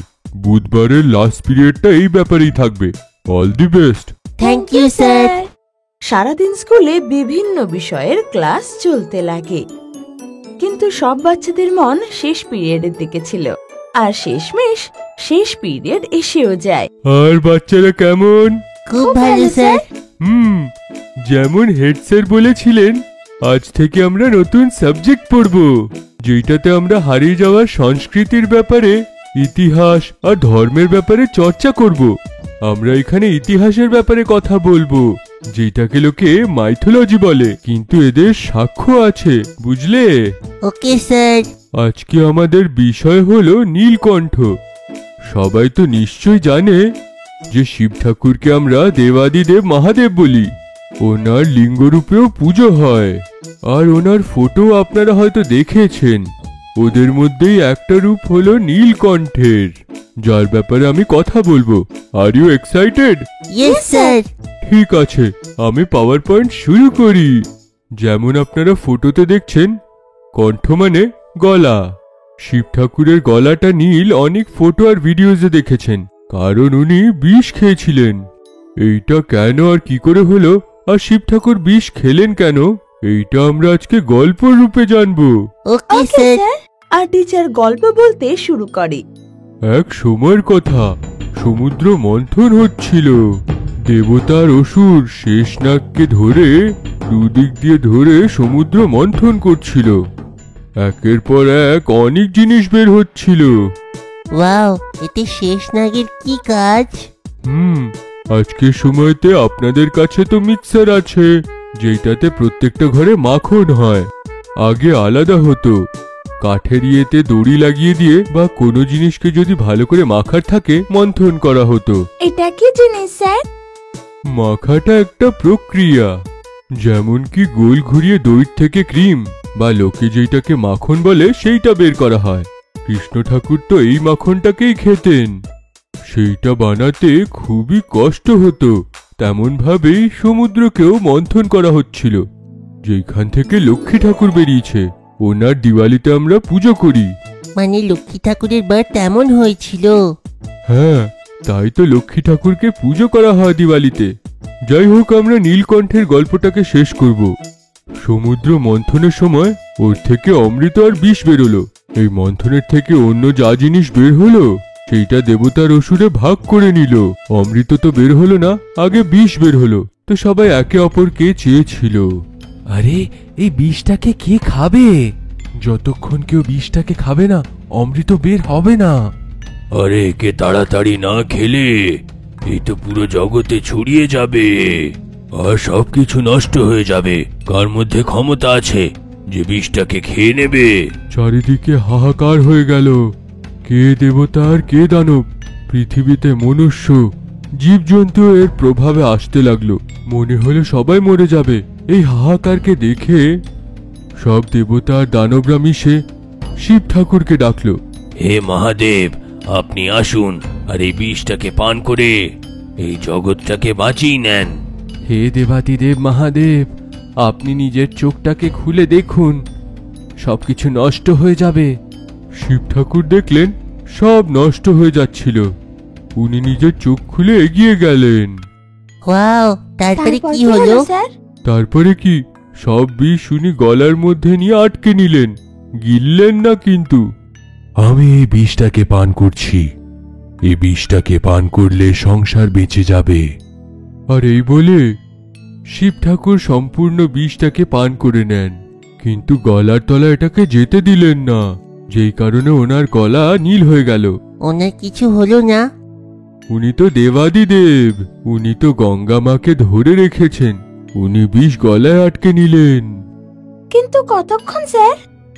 বুধবারের লাস্ট পিরিয়ডটা এই ব্যাপারেই থাকবে। All the best. Thank you sir. সারাদিন স্কুলে বিভিন্ন বিষয়ের ক্লাস চলতে লাগে, কিন্তু সব বাচ্চাদের মন শেষ পিরিয়ডের দিকে ছিল। আর শেষমেশ শেষ পিরিয়ড এসেও যায়। আর বাচ্চারা কেমন? খুব ভালো স্যার। যেমন হেড স্যার বলেছিলেন, আজ থেকে আমরা নতুন সাবজেক্ট পড়ব, যেটাতে আমরা হারিয়ে যাওয়া সংস্কৃতির ব্যাপারে, ইতিহাস আর ধর্মের ব্যাপারে চর্চা করব। আমরা এখানে ইতিহাসের ব্যাপারে কথা বলবো, যেটাকে লোকে মাইথোলজি বলে, কিন্তু এদের সাক্ষ্য আছে, বুঝলে? Okay sir. আজকে আমাদের বিষয় হলো নীলকণ্ঠ। সবাই তো নিশ্চয় জানে যে শিব ঠাকুরকে আমরা দেবাদিদেব মহাদেব বলি। ওনার লিঙ্গরূপেও পুজো হয়, আর ওনার ফটো আপনারা হয়তো দেখেছেন। ওদের মধ্যেই একটা রূপ হলো নীলকণ্ঠের, যার ব্যাপারে আমি কথা বলবো। Are you excited? Yes sir. ঠিক আছে, আমি পাওয়ার পয়েন্ট শুরু করি। যেমন আপনারা ফটোতে দেখছেন, কণ্ঠ মানে গলা। শিব ঠাকুরের গলাটা নীল অনেক ফটো আর ভিডিওতে দেখেছেন, কারণ উনি বিষ খেয়েছিলেন। এইটা কেন আর কি করে হলো, আর শিব ঠাকুর বিষ খেলেন কেন, এইটা আমরা আজকে গল্প রূপে জানবো। Okay sir. আর টিচার গল্প বলতে শুরু করে। এক সময়ের কথা, সমুদ্র মন্থন হচ্ছিল। দেবতার অসুর শেষনাগকে ধরে দুদিক দিয়ে ধরে সমুদ্র মন্থন করছিল। একের পর এক অনেক জিনিস বের হচ্ছিল। ওয়াও, এতে শেষ নাগের কি কাজ? আজকের সময়তে আপনাদের কাছে তো মিক্সার আছে, যেটাতে প্রত্যেকটা ঘরে মাখন হয়। আগে আলাদা হতো, কাঠের ইয়েতে দড়ি লাগিয়ে দিয়ে বা কোনো জিনিসকে যদি ভালো করে মাখার থাকে মন্থন করা হতো। এটা কি জিনিস স্যার? মাখাটা একটা প্রক্রিয়া, যেমন কি গোল ঘুরিয়ে দইয়ের থেকে ক্রিম বা লোকে যেটাকে মাখন বলে সেইটা বের করা হয়। কৃষ্ণ ঠাকুর তো এই মাখনটাকেই খেতেন। সেইটা বানাতে খুবই কষ্ট হতো, তেমন ভাবেই সমুদ্রকেও মন্থন করা হচ্ছিল। যেখান থেকে লক্ষ্মী ঠাকুর বেরিয়েছে, ওনার দিওয়ালিতে আমরা পুজো করি। মানে লক্ষ্মী ঠাকুরের বার্থ তেমন হয়েছিল? হ্যাঁ, তাই তো লক্ষ্মী ঠাকুরকে পুজো করা হয় দিওয়ালিতে। যাই হোক, আমরা নীলকণ্ঠের গল্পটাকে শেষ করব। সমুদ্র মন্থনের সময় ওর থেকে অমৃত আর বিষ বেরোলো। এই মন্থনের থেকে অন্য যা জিনিস বের হলো সেইটা দেবতার অসুরে ভাগ করে নিল। অমৃত তো বের হলো না, আগে বিষ বের হলো। তো সবাই একে অপরকে চেয়েছিল, আরে এই বিষটাকে কে খাবে? যতক্ষণ কেউ বিষটাকে খাবে না, অমৃত বের হবে না। আরে কে তাড়াতাড়ি না খেলে এই তো পুরো জগতে ছড়িয়ে যাবে আর সবকিছু নষ্ট হয়ে যাবে। কার মধ্যে ক্ষমতা আছে যে বিষটাকে খেয়ে নেবে? চারিদিকে হাহাকার হয়ে গেল। কে দেবতা আর কে দানব? পৃথিবীতে মনুষ্য, জীবজন্তু এর প্রভাবে আসতে লাগলো। মনে হলো সবাই মরে যাবে। এই হাহাকারকে দেখে সব দেবতা আর দানবরা মিশে শিব ঠাকুরকে ডাকলো। হে মহাদেব, আপনি আসুন আর এই বিষটাকে পান করে এই জগৎটাকে বাঁচিয়ে নেন। হে দেবাদিদেব মহাদেব, আপনি নিজের চোখটাকে খুলে দেখুন, সবকিছু নষ্ট হয়ে যাবে। শিব ঠাকুর দেখলেন সব নষ্ট হয়ে যাচ্ছিল। উনি নিজের চোখ খুলে এগিয়ে গেলেন। ওয়াও, তারপরে তারপর কি হলো? স্যার? তারপরে কি, সব বিষ উনি গলার মধ্যে নিয়ে আটকে নিলেন, গিললেন না কিন্তু। আমি এই বিষটাকে পান করছি, এই বিষটাকে পান করলে সংসার বেঁচে যাবে। আর এই বলে শিব ঠাকুর সম্পূর্ণ বিষটাকে পান করে নেন, কিন্তু গলার তলা এটাকে যেতে দিলেন না, যেই কারণে ওনার গলা নীল হয়ে গেল। ওনার কিছু হলো না? উনি তো দেবাদিদেব, উনি তো গঙ্গা মাকে ধরে রেখেছেন, উনি বিষ গলায় আটকে নিলেন। কিন্তু কতক্ষণ স্যার?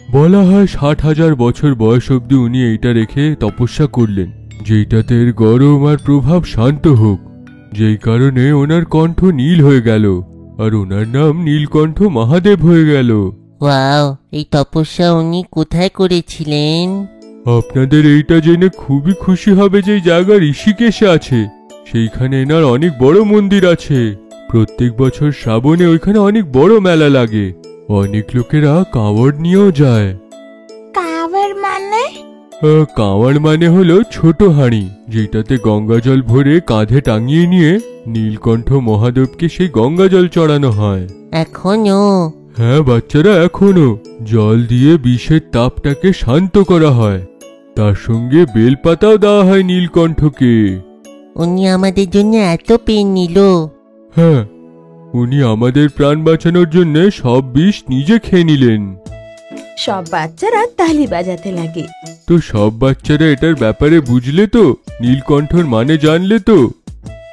বলা হয় 60,000 বছর বয়স অব্দি উনি এইটা রেখে তপস্যা করলেন, যেইটাতে এর গরম আর প্রভাব শান্ত হোক। যেই কারণে ওনার কণ্ঠ নীল হয়ে গেল, আর ওনার নাম নীলকণ্ঠ মহাদেব হয়ে গেল। ওয়াও, এই তপস্যা উনি কোথায় করেছিলেন? আপনাদের এইটা জেনে খুবই খুশি হবে যে জায়গা ঋষিকেশে আছে। সেইখানে এনার অনেক বড় মন্দির আছে। প্রত্যেক বছর শ্রাবণে ওইখানে অনেক বড় মেলা লাগে। অনেক লোকেরা কাঁওয়াড় নিয়েও যায়। কাবার মানে? কাঁওয়াড় মানে হলো ছোট হাঁড়ি, যেটাতে গঙ্গা জল ভরে কাঁধে টাঙিয়ে নিয়ে নীলকণ্ঠ মহাদেবকে সেই গঙ্গা জল চড়ানো হয়। এখনো? হ্যাঁ বাচ্চারা, এখনো জল দিয়ে বিষের তাপটাকে শান্ত করা হয়। তার সঙ্গে বেলপাতাও দেওয়া হয় নীলকণ্ঠকে। উনি আমাদের জন্য এত পেন নিল? হ্যাঁ, উনি আমাদের প্রাণ বাঁচানোর জন্য সব বিষ নিজে খেয়ে নিলেন। সব বাচ্চারা তালি বাজাতে লাগে। তো সব বাচ্চারা এটার ব্যাপারে বুঝলে তো? নীলকণ্ঠর মানে জানলে তো?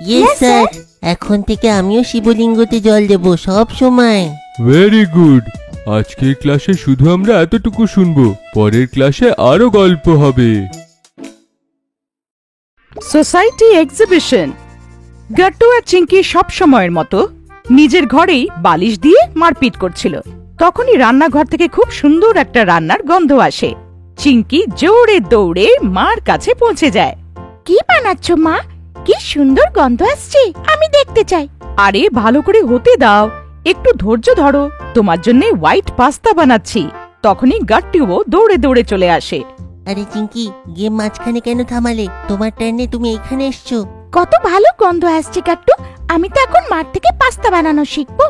ইয়েস স্যার, এখন থেকে আমিও শিবলিঙ্গতে জল দেব সব সময়। Very good. আজকের ক্লাসে শুধু আমরা এতটুকু শুনবো, পরের ক্লাসে আরো গল্প হবে। Society exhibition. গাট্টু আর চিঙ্কি সব সময়ের মতো নিজের ঘরেই বালিশ দিয়ে মারপিট করছিল। তখনই রান্নাঘর থেকে খুব সুন্দর একটা রান্নার গন্ধ আসে। চিঙ্কি জোরে দৌড়ে মার কাছে পৌঁছে যায়। কি বানাচ্ছ মা? কি সুন্দর গন্ধ আসছে, আমি দেখতে চাই। আরে ভালো করে হতে দাও, একটু ধৈর্য ধরো, তোমার জন্য হোয়াইট পাস্তা বানাচ্ছি। তখনই গাট্টুও দৌড়ে দৌড়ে চলে আসে। আরে চিঙ্কি, গেম মাঝখানে কেন থামালে? তোমার টার্নে তুমি এখানে এসছো। কত ভালো গন্ধ আসছে গাট্টু, আমি তো এখন মার থেকে পাস্তা বানানো শিখবো।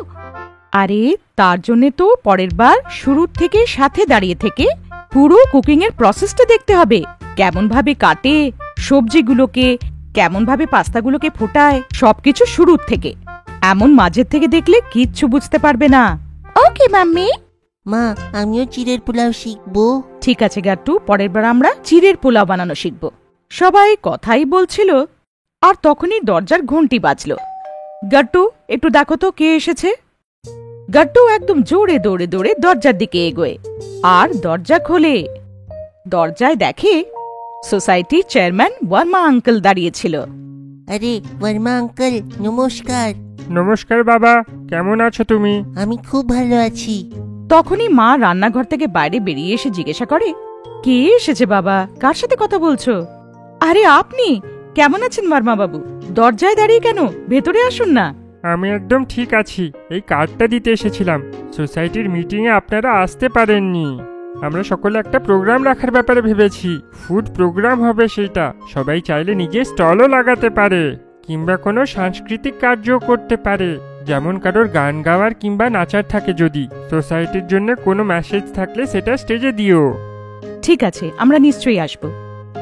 আরে তার জন্য তো পরের বার শুরুর থেকে সাথে দাঁড়িয়ে থেকে পুরো কুকিং এর প্রসেসটা দেখতে হবে। কেমন ভাবে কাটে সবজিগুলোকে, কেমন ভাবে পাস্তাগুলোকে ফোটায়, সবকিছু শুরুর থেকে। এমন মাঝের থেকে দেখলে কিচ্ছু বুঝতে পারবে না। ওকে মাম্মি। মা, আমিও চিড়ের পোলাও শিখবো। ঠিক আছে গাট্টু, পরের বার আমরা চিড়ের পোলাও বানানো শিখব। সবাই কথাই বলছিল আর তখনই দরজার ঘন্টি বাজল। গাট্টু, একটু দেখো তো কে এসেছে। গাট্টু একদম জোরে দৌড়ে দৌড়ে দরজার দিকে এগোয় আর দরজা খোলে। দরজায় দেখে সোসাইটির চেয়ারম্যান বর্মা আঙ্কেল দাঁড়িয়েছিল। আরে বর্মা আঙ্কেল, নমস্কার। নমস্কার বাবা, কেমন আছো তুমি? আমি খুব ভালো আছি। তখনই মা রান্নাঘর থেকে বাইরে বেরিয়ে এসে জিজ্ঞাসা করে, কে এসেছে বাবা, কার সাথে কথা বলছো? আরে আপনি কেমন আছেন বর্মা বাবু? দরজায় দাঁড়িয়ে কেন, ভেতরে আসুন না। আমি একদম ঠিক আছি, এই কার্ডটা দিতে এসেছিলাম। সোসাইটির মিটিংয়ে আপনারা আসতে পারেননি। আমরা সকলে একটা প্রোগ্রাম রাখার ব্যাপারে ভেবেছি। ফুড প্রোগ্রাম হবে সেটা। সবাই চাইলে নিজে স্টলও লাগাতে পারে, কিংবা কোনো সাংস্কৃতিক কার্যও করতে পারে। যেমন কারোর গান গাওয়ার কিংবা নাচার থাকে, যদি সোসাইটির জন্য কোনো মেসেজ থাকলে সেটা স্টেজে দিও। ঠিক আছে, আমরা নিশ্চয়ই আসব।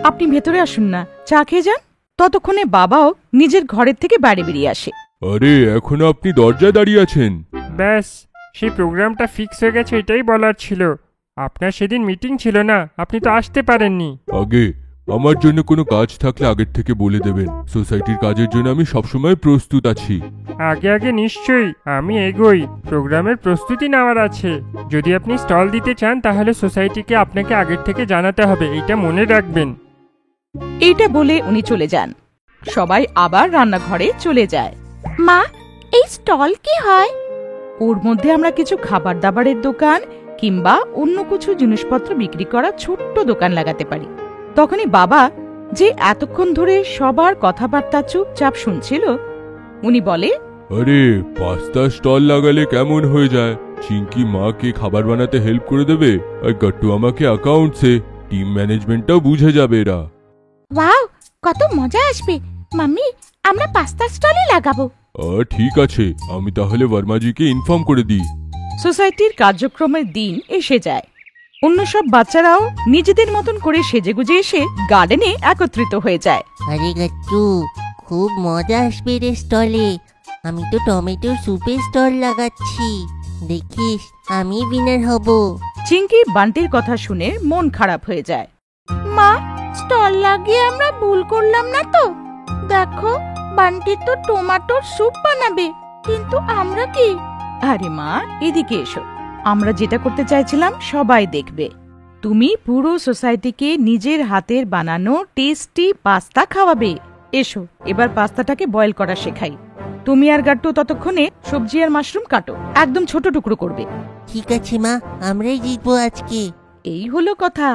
আপনি ভেতরে আসুন না, চা খেয়ে যান। ততক্ষণে বাবাও নিজের ঘরের থেকে বাইরে বেরিয়ে আসে। আরে এখনো আপনি দরজায় দাঁড়িয়ে আছেন? ব্যাস, সেই প্রোগ্রামটা ফিক্স হয়ে গেছে, এটাই বলার ছিল। আপনার সেদিন মিটিং ছিল না, আপনি তো আসতে পারেননি। আগে আমার জন্য কোনো কাজ থাকলে আগের থেকে বলে দেবেন। সোসাইটির কাজের জন্য আমি সবসময় প্রস্তুত আছি। আগে আগে নিশ্চয়ই, আমি এগোই। প্রোগ্রামের প্রস্তুতি নেওয়ার আছে। যদি আপনি স্টল দিতে চান তাহলে সোসাইটিকে আপনাকে আগের থেকে জানাতে হবে, এটা মনে রাখবেন। এইটা বলে উনি চলে যান। সবাই আবার রান্নাঘরে চলে যায়। মা, এই স্টল কি হয়? ওর মধ্যে আমরা কিছু খাবার দাবারের দোকান কিংবা অন্য কিছু জিনিসপত্র বিক্রি করা ছোট্ট দোকান লাগাতে পারি। তখনই বাবা, যে এতক্ষণ ধরে সবার কথাবার্তা চুপচাপ শুনছিল, উনি বলে, আরে পাস্তা স্টল লাগালে কেমন হয়ে যায়? চিঙ্কি মাকে খাবার বানাতে হেল্প করে দেবে, আর গাট্টু আমাকে অ্যাকাউন্টসে। টিম ম্যানেজমেন্টটাও বুঝে যাবে এরা। ওয়াও, কত মজা আসবে। মাম্মি, আমরা পাস্তা স্টলই লাগাবো। ঠিক আছে, আমি তাহলে বর্মাজিকে ইনফর্ম করে দিই। সোসাইটির কার্যক্রমের দিন এসে যায়। অন্য সব বাচ্চারাও নিজেদের মতন করে সেজেগুজে এসে গার্ডেনে একত্রিত হয়ে যায়। আরে গাট্টু, খুব মজা আসবে রে স্টলে। আমি তো টমেটোর স্যুপের স্টল লাগাচ্ছি, দেখিস আমি উইনার হব। চিঙ্কি বান্টির কথা শুনে মন খারাপ হয়ে যায়। মা, স্টল লাগিয়ে আমরা ভুল করলাম না তো? দেখো, বান্টি তো টমেটোর স্যুপ বানাবে, কিন্তু আমরা কি? আরে মা, এদিকে এসো। আমরা যেটা করতে চাইছিলাম সবাই দেখবে। তুমি পুরো সোসাইটিকে নিজের হাতের বানানো টেস্টি পাস্তা খাওয়াবে। এসো, এবার পাস্তাটাকে বয়েল করা শেখাই। তুমি আর গাট্টু ততক্ষণে সবজি আর মাশরুম কাটো, একদম ছোট টুকরো করবে। ঠিক আছে মা, আমরাই জিতবো আজকে। এই হলো কথা।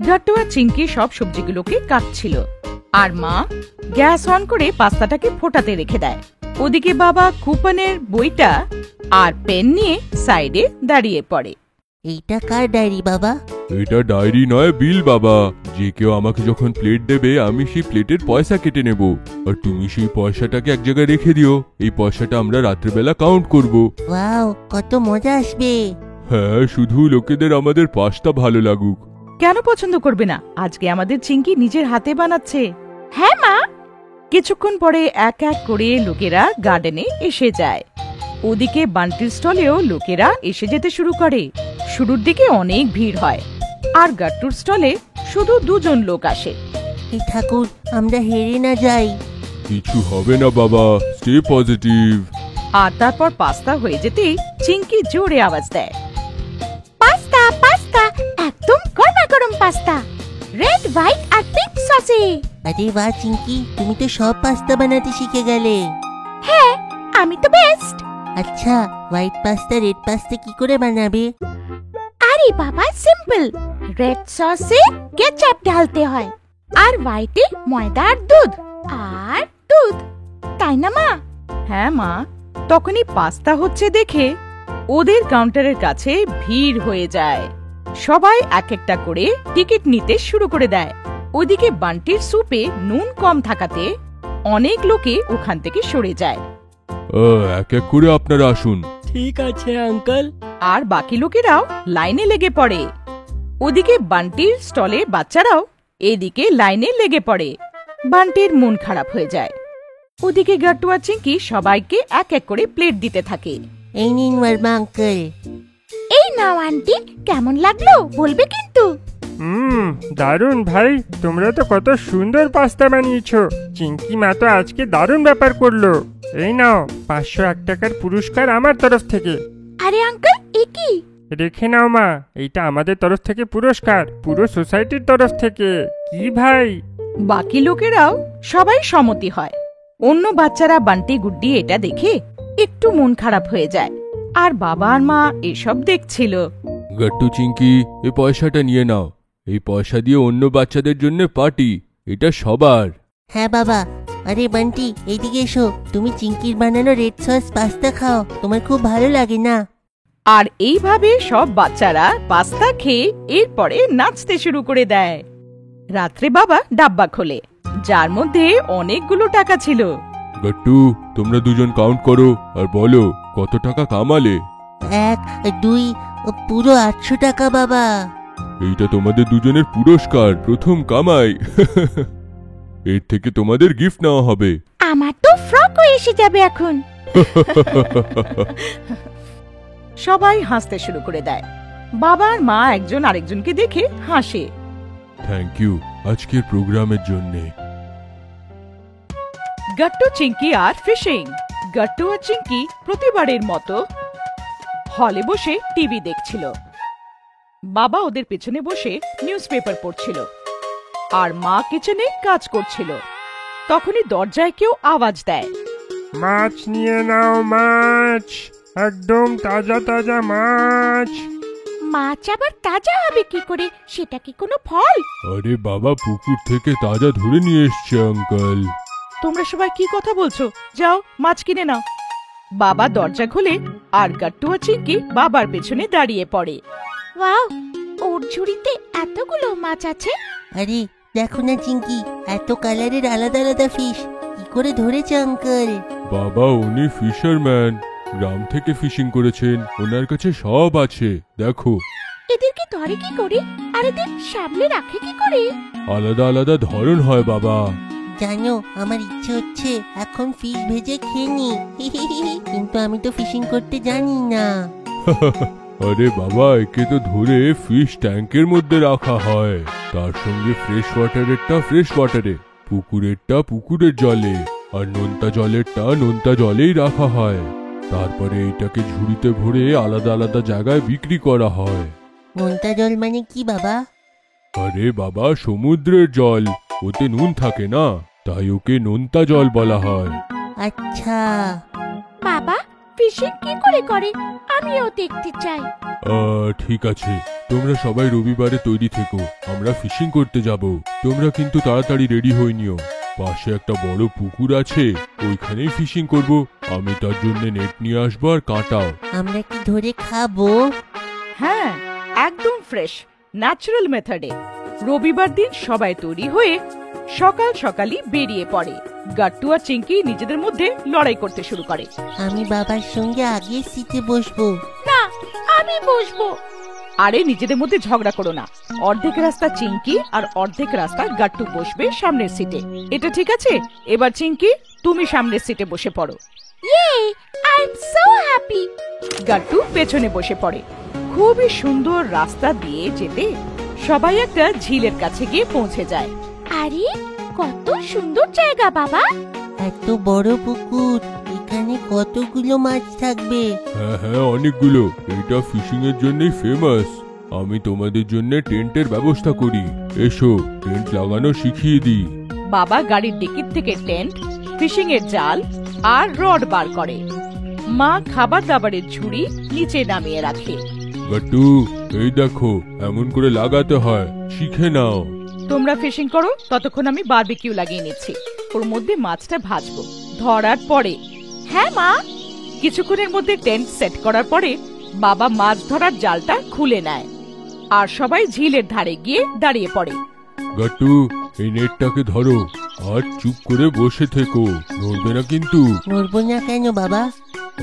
গাট্টু আর চিঙ্কি সব সবজিগুলোকে কাটছিল, আর মা গ্যাস অন করে পাস্তাটাকে ফোটাতে রেখে দেয়। ওদিকে বাবা কুপনের বইটা আর পেন নিয়ে সাইডে দাঁড়িয়ে পড়ে। এইটা কার ডায়েরি বাবা? এটা ডায়েরি নয়, বিল বাবা। যে কেউ আমাকে যখন প্লেট দেবে আমি সেই প্লেটের পয়সা কেটে নেব, আর তুমি সেই পয়সাটাকে এক জায়গায় রেখে দিও। এই পয়সাটা আমরা রাত্রেবেলা কাউন্ট করব। ওয়াও, কত মজা আসবে। হ্যাঁ, শুধু লোকেদের আমাদের পাস্তা ভালো লাগুক। কেন পছন্দ করবে না? আজকে আমাদের চিঙ্কি নিজের হাতে বানাচ্ছে। হ্যাঁ মা। কিছুক্ষণ পরে এক এক করে লোকেরা গার্ডেনে এসে যায়। ওদিকে বান্টির স্টলেও লোকেরা এসে যেতে শুরু করে। শুরুর দিকে অনেক ভিড় হয়, আর গাট্টুর স্টলে শুধু 2 জন লোক আসে। হে ঠাকুর, আমরা হেরে না যাই। কিছু হবে না বাবা, স্টে পজিটিভ। আর তারপর পাস্তা হয়ে যেতেই চিঙ্কি জোরে আওয়াজ দেয়, পাস্তা পাস্তা, একদম গরমা গরম পাস্তা, রেড হোয়াইট আর পিঙ্ক সসে। আরে বাহ চিঙ্কি, তুমি তো সব পাস্তা বানাতে শিখে গেলে। হ্যাঁ, আমি তো বেস্ট। আচ্ছা, হোয়াইট পাস্তা রেড পাস্তা কি করে বানাবে? আরে বাবা, সিম্পল। রেড সসে কেচাপ ঢালতে হয়, আর হোয়াইটে ময়দা আর দুধ, আর দুধ, তাই না মা? হ্যাঁ মা। তখনই পাস্তা হচ্ছে দেখে ওদের কাউন্টারের কাছে ভিড় হয়ে যায়। সবাই এক একটা করে টিকিট নিতে শুরু করে দেয়। ওদিকে বান্টির স্যুপে নুন কম থাকাতে অনেক লোকে ওখান থেকে সরে যায়। এক এক করে আপনারা আসুন। ঠিক আছে আঙ্কেল। আর বাকি লোকেরাও লাইনে লেগে পড়ে। ওদিকে বান্টির স্টলে বাচ্চারাও এদিকে লাইনে লেগে পড়ে। বান্টির মন খারাপ হয়ে যায়। ওদিকে গাট্টু আর চিঙ্কি সবাইকে এক এক করে প্লেট দিতে থাকে। এই নিন ওয়ার্মা আঙ্কেল। এই নাও আন্টি, কেমন লাগলো বলবে কিন্তু। দারুণ ভাই, তোমরা তো কত সুন্দর পাস্তা বানিয়েছো। চিঙ্কি মা তো আজকে দারুণ ব্যাপার করলো। এই নাও 501 টাকার পুরস্কার আমার তরফ থেকে। আরে আঙ্কেল, এ কি? রেখে নাও মা, এইটা আমাদের তরফ থেকে পুরস্কার, পুরো সোসাইটির তরফ থেকে। কি ভাই? বাকি লোকেরাও সবাই সম্মতি হয়। অন্য বাচ্চারা বান্টি গুড্ডি এটা দেখে একটু মন খারাপ হয়ে যায়। আর বাবা আর মা এসব দেখছিল। গাট্টু চিঙ্কি, এই পয়সাটা নিয়ে নাও। এই পয়সা দিয়ে অন্য বাচ্চাদের জন্য পার্টি, এটা সবার। হ্যাঁ বাবা। আরে বান্টি, এইদিকে এসো। তুমি চিঙ্কির বানানো রেড সস পাস্তা খাও, তোমার খুব ভালো লাগে না? আর এইভাবে সব বাচ্চারা পাস্তা খেয়ে এরপরে নাচতে শুরু করে দেয়। রাত্রে বাবা ডাব্বা খোলে, যার মধ্যে অনেকগুলো টাকা ছিল। গাট্টু, তোমরা দুজন কাউন্ট করো আর বলো কত টাকা কামালে। 1, 2, পুরো 800 টাকা বাবা। এইটা তোমাদের দুজনের পুরস্কার, প্রথম কামাই। এর থেকে তোমাদের গিফট নেওয়া হবে। আমার তো ফ্রকও এসে যাবে এখন। সবাই হাসতে শুরু করে দেয়। বাবা আর মা একজন আরেকজনকে দেখে হাসে। থ্যাংক ইউ আজকের প্রোগ্রামের জন্যে। গাট্টু, চিঙ্কি আর ফিশিং। গাট্টু আর চিঙ্কি প্রতিবারের মতো হলে বসে টিভি দেখছিল। বাবা ওদের পেছনে বসে নিউজ পেপার পড়ছিল, আর মা কিচেনে কাজ করছিল। তখনই দরজায় কেউ আওয়াজ দেয়, মাছ নিয়ে নাও, মাছ, একদম তাজা তাজা মাছ। মাছ আবার তাজা হবে কি করে? সেটা কি কোনো ফল? আরে বাবা, পুকুর থেকে তাজা ধরে নিয়ে এসছে আঙ্কেল। তোমরা সবাই কি কথা বলছো? যাও মাছ কিনে নাও। বাবা দরজা খোলে, আর গাট্টু আর চিঙ্কি বাবার পেছনে দাঁড়িয়ে পড়ে। ওয়াও, ওর ঝুড়িতে এতগুলো মাছ আছে। আরে দেখো না চিঙ্কি, এত কালারের আলাদা আলাদা ফিশ কি করে ধরেছে আঙ্কেল? বাবা, উনি ফিশারম্যান, গ্রাম থেকে ফিশিং করেছেন, ওনার কাছে সব আছে। দেখো, এদেরকে ধরে কি করে, আর এদের সামনে রাখে কি করে? আলাদা আলাদা ধরন হয় বাবা। জানো, আমার ইচ্ছে হচ্ছে এখন ফিশ ভেজে খেয়ে নি। কিন্তু আমি তো ফিশিং করতে জানি না। আরে বাবা, একে তো ধরে ফিশ ট্যাঙ্কের মধ্যে রাখা হয়, তার সঙ্গে ফ্রেশ ওয়াটারেরটা ফ্রেশ ওয়াটারে, পুকুরেরটা পুকুরের জলে, আর নোনতা জলেরটা নোনতা জলেই রাখা হয়। তারপরে এটাকে ঝুড়িতে ভরে আলাদা আলাদা জায়গায় বিক্রি করা হয়। নোনতা জল মানে কি বাবা? আরে বাবা, সমুদ্রের জল, ওতে নুন থাকে না, তাই ওকে নোনতা জল বলা হয়। আচ্ছা বাবা, ফিশিং কি করে করে? আমিও দেখতে চাই। ঠিক আছে, তোমরা সবাই রবিবারে তৈরি থেকো, আমরা ফিশিং করতে যাব। তোমরা কিন্তু তাড়াতাড়ি রেডি হয়ে নিও। পাশে একটা বড় পুকুর আছে, ওইখানেই ফিশিং করব। আমি তার জন্য নেট নিয়ে আসবো আর কাঁটাও। আমরা কি ধরে খাবো? হ্যাঁ, একদম ফ্রেশ ন্যাচারাল মেথডে। রবিবার দিন সবাই তৈরি হয়ে সকাল সকালই বেরিয়ে পড়ে। গাট্টু আর চিঙ্কি নিজেদের মধ্যে লড়াই করতে শুরু করে। আমি বাবার সঙ্গে আগের সিটে বসবো। না, আমি বসবো। আরে নিজেদের মধ্যে ঝগড়া করো না। অর্ধেক রাস্তা চিঙ্কি আর অর্ধেক রাস্তা গাট্টু বসবে সামনের সিটে। এটা ঠিক আছে? এবার চিঙ্কি, তুমি সামনের সিটে বসে পড়ো। ইয়ে, I am so happy. Gattu পেছনে বসে পড়ে। খুবই সুন্দর রাস্তা দিয়ে যেতে সবাই একটা ঝিলের কাছে গিয়ে পৌঁছে যায়। আরে কত সুন্দর জায়গা বাবা। এত বড় পুকুর, এখানে কতগুলো মাছ থাকবে। হ্যাঁ অনেকগুলো। এটা ফিশিং এর জন্যই ফেমাস। আমি তোমাদের জন্য টেন্টের ব্যবস্থা করি। এসো টেন্ট লাগানো শিখিয়ে দিই। বাবা গাড়ির ডিকির থেকে টেন্ট, ফিশিং এর জাল আর রড বার করে। মা খাবার দাবারের ঝুড়ি নিচে নামিয়ে রাখে। গাট্টু, এই দেখো এমন করে লাগাতে হয়, শিখে নাও। তোমরা ফিশিং করো, ততক্ষণ আমি বারবিকিউ লাগিয়ে নিচ্ছি। ওর মধ্যে মাছটা ভাজবো ধরার পরে। হ্যাঁ মা। কিছুক্ষণের মধ্যে টেন্ট সেট করার পরে বাবা মাছ ধরার জালটা খুলে নেয় আর সবাই ঝিলের ধারে গিয়ে দাঁড়িয়ে পড়ে। গাট্টু, এই নেটটাকে ধরো আর চুপ করে বসে থেকো, নড়বে না কিন্তু। নড়বো না কেন বাবা?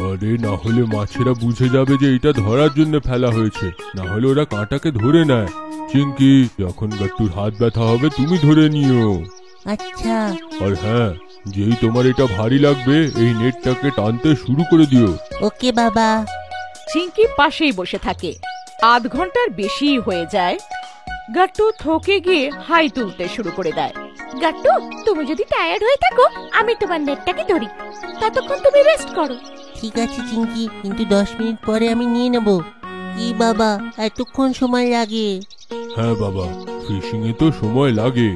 আরে না হলে মাছেরা বুঝে যাবে যে এটা ধরার জন্য ফেলা হয়েছে, না হলে ওরা কাঁটাকে ধরে নেয়। চিঙ্কি, যখন গাট্টুর হাত ব্যথা হবে তুমি ধরে নিও। আচ্ছা। আর হ্যাঁ, যেই তোমার এটা ভারী লাগবে এই নেটটাকে টানতে শুরু করে দিও। ওকে বাবা। চিঙ্কি পাশেই বসে থাকে। আধ ঘন্টার বেশি হয়ে যায়। গাট্টু থকে গিয়ে হাই তুলতে শুরু করে দেয়। গাট্টু, তুমি যদি টায়ার্ড হয়ে থাকো আমি তোমার নেটটাকে ধরি, ততক্ষণ তুমি রেস্ট করো। ঠিক আছে চিঙ্কি, কিন্তু 10 মিনিট পরে আমি নিয়ে নেব। কি বাবা, এতক্ষণ সময় লাগে? হ্যাঁ বাবা, ফিশিং এ তো সময় লাগে।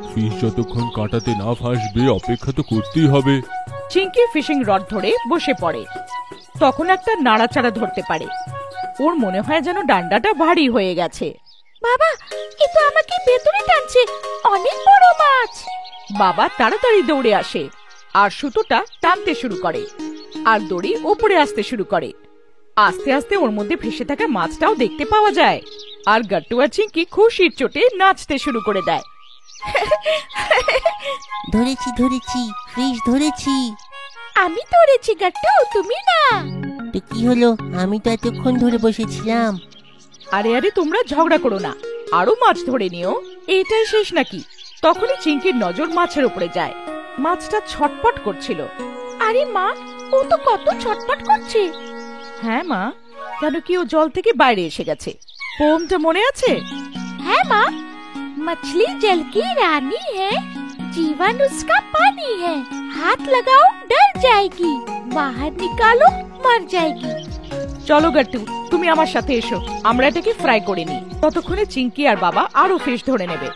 ফিশ যতক্ষণ কাঁটাতে না ফাঁসবে অপেক্ষা তো করতেই হবে। চিঙ্কি ফিশিং রড ধরে বসে পড়ে। তখন একটা নাড়াচাড়া ধরতে পারে। ওর মনে হয় যেন ডান্ডাটা ভারী হয়ে গেছে। বাবা, এ তো আমাকে ভেতরে টানছে, অনেক বড় মাছ। বাবা তাড়াতাড়ি দৌড়ে আসে আর সুতোটা টানতে শুরু করে আর দড়ি উপরে আসতে শুরু করে। আস্তে আস্তে ওর মধ্যে ভেসে থাকা মাছটাও দেখতে পাওয়া যায় আর গাট্টু আর চিঙ্কি খুশির চোটে নাচতে শুরু করে দেয়। ধরেছি ধরেছি, ফিশ ধরেছি। আমি ধরেছি গাট্টু, তুমি না। তো কি হলো? আমি তো এতক্ষণ ধরে বসেছিলাম। আরে আরে তোমরা ঝগড়া করো না, আরো মাছ ধরে নিও। এটাই শেষ নাকি? তখনই চিঙ্কির নজর মাছের উপরে যায়। মাছটা ছটপট করছিল। আরে মা, ও তো কত ছটপট করছে। হ্যাঁ মা, কেন কি ও জল থেকে বাইরে এসে গেছে? পোমটা মনে আছে? হ্যাঁ মা, मछली जल की रानी है, जीवन उसका पानी है, हाथ लगाओ डर जाएगी, बाहर निकालो मर जाएगी। চলো গাট্টু, তুমি আমার সাথে এসো, আমরা এটাকে ফ্রাই করে নিই। ততক্ষণে চিঙ্কি আর বাবা আরো ফিশ ধরে নেবে।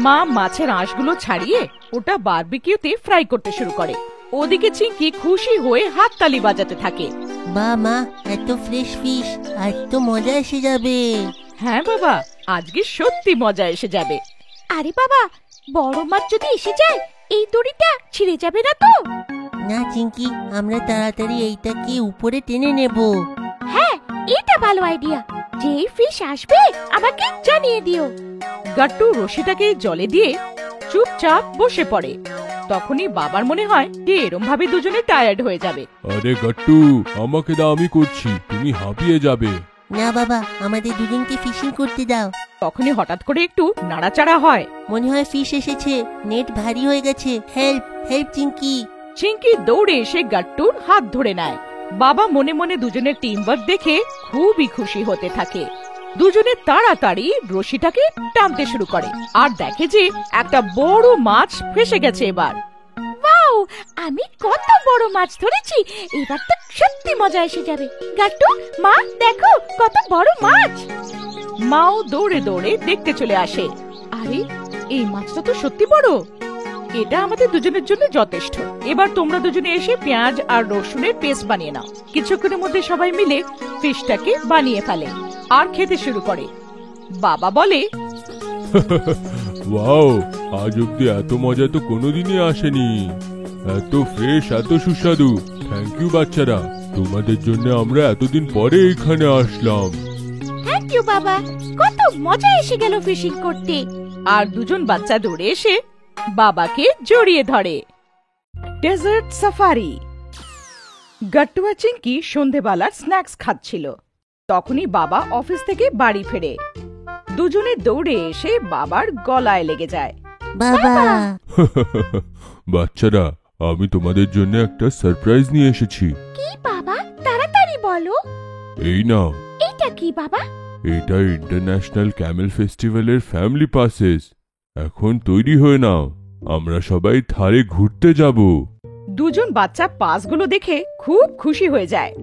মা মাছের আঁশগুলো ছাড়িয়ে ওটা বারবিকিউতে ফ্রাই করতে শুরু করে। ওদিকে চিঙ্কি খুশি হয়ে হাততালি বাজাতে থাকে। বা মা, এত ফ্রেশ ফিশ, আজ তো মজা এসে যাবে। হ্যাঁ বাবা, আজকে সত্যি মজা এসে যাবে। আরে বাবা, বড় মাছ যদি এসে যায় এই দড়িটা ছিঁড়ে যাবে না তো? না চিঙ্কি, আমরা তাড়াতাড়ি এইটাকে উপরে টেনে নেব। হ্যাঁ, এটা ভালো আইডিয়া। যেই ফিশ আসবে আমাকে জানিয়ে দিও। গাট্টু রশিটাকে জলে দিয়ে চুপচাপ বসে পড়ে। তখনই বাবার মনে হয় যে এরম ভাবে দুজনে টায়ার্ড হয়ে যাবে। আরে গাট্টু, আমাকে দাও, আমি করছি, তুমি হাঁপিয়ে যাবে। না বাবা, আমাদের দুজনকে ফিশিং করতে দাও। তখনই হঠাৎ করে একটু নাড়াচাড়া হয়। মনে হয় ফিশ এসেছে, নেট ভারী হয়ে গেছে। Help help Chinki. চিঙ্কি দৌড়ে এসে গাট্টুর হাত ধরে নেয়। বাবা মনে মনে দুজনের টিম ওয়ার্ক দেখে খুবই খুশি হতে থাকে। দুজনে তাড়াতাড়ি রশিটাকে টানতে শুরু করে আর দেখে যে একটা বড় মাছ ফেসে গেছে। এবার ওয়াও, আমি কত বড় মাছ ধরেছি, এবার তো সত্যি মজা এসে যাবে। গাট্টু, মা দেখো কত বড় মাছ। মাও দৌড়ে দৌড়ে দেখতে চলে আসে। আরে এই মাছটা তো সত্যি বড়। এটা আমাদের দুজনের জন্য যথেষ্ট। এবার তোমরা দুজনে এসে পেঁয়াজ আর রসুনের পেস্ট বানিয়ে নাও। কিছুক্ষণের মধ্যে সবাই মিলে ফিশটাকে বানিয়ে ফেলে আর খেতে শুরু করে। বাবা বলে, ওয়াও, আজ অব্দি এত মজা তো কোনোদিনই আসেনি। এত ফ্রেশ, এত সুস্বাদু। থ্যাংক ইউ বাচ্চারা, তোমাদের জন্য আমরা এতদিন পরে এখানে আসলাম। থ্যাংক ইউ বাবা, কত মজা এসে গেল ফিশিং করতে। আর দুজন বাচ্চা দৌড়ে এসে বাবাকে জড়িয়ে ধরে। Desert safari. গাট্টু আর চিঙ্কি সন্ধেবেলার স্ন্যাক্স খাচ্ছিল। তখনই বাবা অফিস থেকে বাড়ি ফেরে। দুজনে দৌড়ে এসে বাবার গলায় লেগে যায়। বাবা। বাচ্চারা, আমি তোমাদের জন্য একটা সারপ্রাইজ নিয়ে এসেছি। কি বাবা, তাড়াতাড়ি বলো। এই নাও, এটা কি বাবা? এটা ইন্টারন্যাশনাল ক্যামেল ফেস্টিভ্যালের ফ্যামিলি পাসেস। এখন তৈরি হয়ে নাও, আমরা সবাই থারে ঘুরতে যাব। দুজন বাচ্চা পাসগুলো দেখে খুব খুশি হয়ে যায়।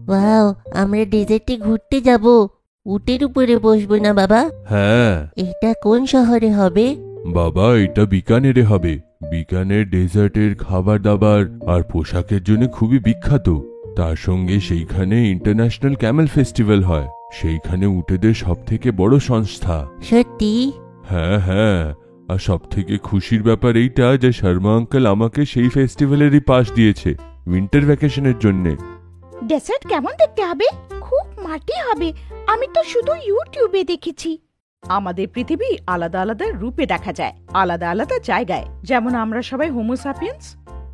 ওয়াও, আমরা ডেজার্টে ঘুরতে যাব। উটের উপরে বসবো না বাবা? হ্যাঁ এটা কোন শহরে হবে? বাবা, এটা বিকানেরে হবে। বিকানের ডেজার্টের খাবার দাবার আর পোশাকের জন্য খুবই বিখ্যাত। তার সঙ্গে সেইখানে ইন্টারন্যাশনাল ক্যামেল ফেস্টিভ্যাল হয়। সেইখানে উটেদের সবথেকে বড় সংস্থা। সত্যি? হ্যাঁ হ্যাঁ, আর সবথেকে খুশির ব্যাপার এইটা যে শর্মা আঙ্কেল আমাকে সেই ফেস্টিভ্যালেরই পাস দিয়েছে উইন্টার ভ্যাকেশনের জন্য। ডেজার্ট কেমন দেখতে হবে? খুব মাটি হবে, আমি তো শুধু ইউটিউবে দেখেছি। আমাদের পৃথিবী আলাদা আলাদা রূপে দেখা যায়, আলাদা আলাদা জায়গায়। যেমন আমরা সবাই হোমো সাপিয়েন্স,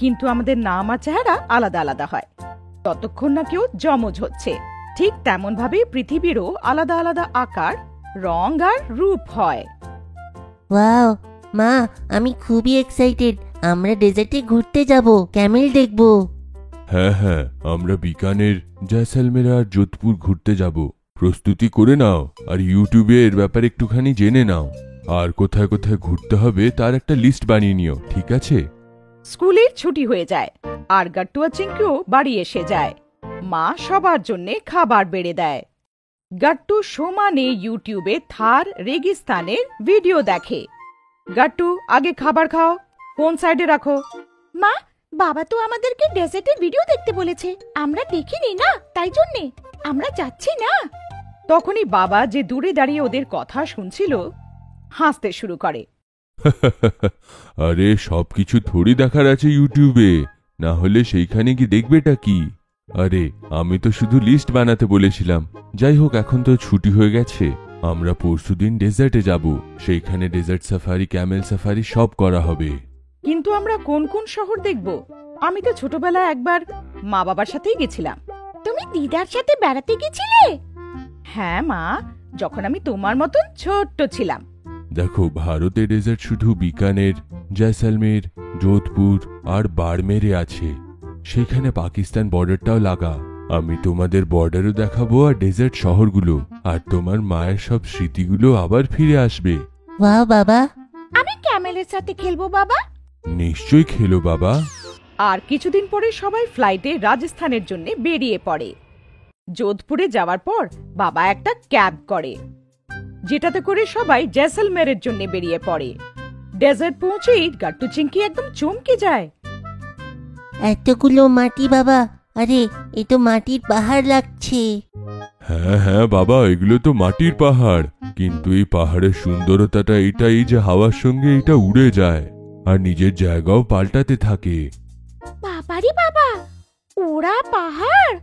কিন্তু আমাদের নাম আর চেহারা আলাদা আলাদা হয় ততক্ষণ না কেউ যমজ হচ্ছে। ঠিক তেমন ভাবে পৃথিবীরও আলাদা আলাদা আকার, রং আর রূপ হয়। ওয়াও মা, আমি খুবই এক্সাইটেড। আমরা ডেজার্টে ঘুরতে যাব, ক্যামেল দেখব। হ্যাঁ হ্যাঁ, আমরা বিকানের, জয়সলমের আর যোধপুর ঘুরতে যাব। প্রস্তুতি করে নাও আর ইউটিউবে এর ব্যাপারে একটুখানি জেনে নাও। আর কোথায় কোথায় ঘুরতে হবে তার একটা লিস্ট বানিয়ে নিও, ঠিক আছে? স্কুলের ছুটি হয়ে যায় আর গাট্টু আর চিঙ্কিও বাড়ি এসে যায়। মা সবার জন্যে খাবার বেড়ে দেয়। গাট্টু সমানে ইউটিউবে থার রেগিস্তানের ভিডিও দেখে। গাট্টু, আগে খাবার খাও, ফোন সাইডে রাখো। মা, বাবা তো আমাদেরকে ডেজার্টের ভিডিও দেখতে বলেছে, আমরা দেখিনি না, তাই জন্যে আমরা যাচ্ছি না। তখনই বাবা, যে দূরে দাঁড়িয়ে ওদের কথা শুনছিল, হাসতে শুরু করে। আরে সবকিছু থোড়ি দেখার আছে ইউটিউবে, না হলে সেইখানে কি দেখবেটা কি? আরে আমি তো শুধু লিস্ট বানাতে বলেছিলাম। যাই হোক, এখন তো ছুটি হয়ে গেছে। আমরা পরশুদিন ডেজার্টে যাব। সেইখানে ডেজার্ট সাফারি, ক্যামেল সাফারি সব করা হবে। কিন্তু আমরা কোন কোন শহর দেখব? আমি তো ছোটবেলায় একবার মা বাবার সাথেই গেছিলাম। তুমি দিদার সাথে বেড়াতে গেছিলে? হ্যাঁ মা, যখন আমি তোমার মতন ছোট্ট ছিলাম। দেখো, ভারতে ডেজার্ট শুধু বিকানের, জয়সলমের, যোধপুর আর বাড়মেরে আছে। সেখানে পাকিস্তান বর্ডারটাও লাগা। আমি তোমাদের বর্ডারও দেখাবো আর ডেজার্ট শহরগুলো, আর তোমার মায়ের সব স্মৃতিগুলো আবার ফিরে আসবে। ওয়াও বাবা, আমি ক্যামেলের সাথে খেলবো বাবা। নিশ্চয়ই খেলো বাবা। আর কিছুদিন পরে সবাই ফ্লাইটে রাজস্থানের জন্য বেরিয়ে পড়ে। যোধপুরে যাওয়ার পর বাবা একটা ক্যাব করে, যেটাতে করে সবাই জয়সলমেরের জন্য বেরিয়ে পড়ে। ডেজার্ট পৌঁছেই গাট্টু চিঙ্কি একদম চমকে যায়। এতগুলো মাটি বাবা, আরে এ তো মাটির পাহাড় লাগছে। হ্যাঁ হ্যাঁ বাবা, এগুলো তো মাটির পাহাড়, কিন্তু এই পাহাড়ের সুন্দরতাটা এটাই যে হাওয়ার সঙ্গে এটা উড়ে যায় আর নিজের জায়গাও পাল্টাতে থাকে। বাবারে বাবা, ওরা পাহাড়!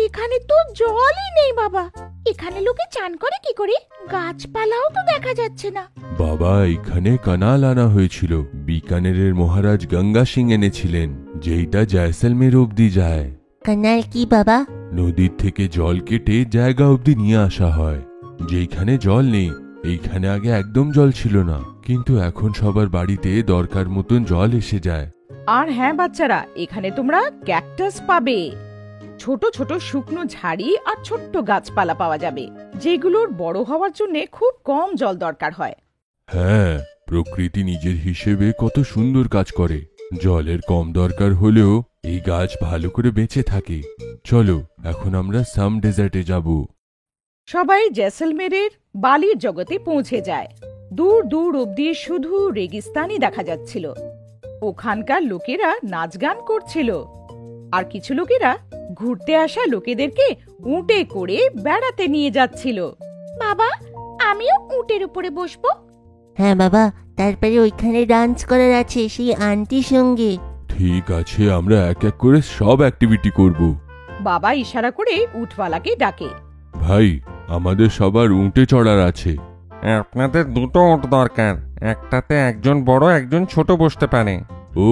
এখানে তো জলই নেই বাবা, এখানে লোকে চান করে কি করে? গাছপালাও তো দেখা যাচ্ছে না। বাবা, এখানে কানাল আনা হয়েছিল। বিকানেরের মহারাজ গঙ্গা সিং এনেছিলেন, যেইটা জয়সলমের অবধি যায়। কানাল কি বাবা? নদীর থেকে জল কেটে জায়গা অবধি নিয়ে আসা হয়। যেইখানে জল নেই, এইখানে আগে একদম জল ছিল না, কিন্তু এখন সবার বাড়িতে দরকার মতন জল এসে যায়। আর হ্যাঁ বাচ্চারা, এখানে তোমরা ক্যাকটাস পাবে। ছোট ছোট শুকনো ঝাড়ি আর ছোট্ট গাছপালা পাওয়া যাবে, যেগুলোর বড় হওয়ার জন্য খুব কম জল দরকার হয়। হ্যাঁ, প্রকৃতি নিজের হিসেবে কত সুন্দর কাজ করে। জলের কম দরকার হলেও এই গাছ ভালো করে বেঁচে থাকে। চলো, এখন আমরা সাম ডেজার্টে যাব। সবাই জয়সলমেরের বালির জগতে পৌঁছে যায়। দূর দূর অব্দি শুধু রেগিস্তানই দেখা যাচ্ছিল। ওখানকার লোকেরা নাচ গান করছিল, আর কিছু লোকেরা ঘুরতে আসা লোকেদেরকে উটে করে বেড়াতে নিয়ে যাচ্ছিল। বাবা, আমিও উটের উপরে বসবো। হ্যাঁ বাবা, তারপরে ওইখানে ডান্স করার আছে সেই আন্টির সঙ্গে। ঠিক আছে, আমরা এক এক করে সব অ্যাক্টিভিটি করব। বাবা ইশারা করে উটওয়ালাকে ডাকে। ভাই, আমাদের সবার উটে চড়ার আছে। আপনাদের দুটো উট দরকার, একটাতে একজন বড় একজন ছোট বসতে পারে। ও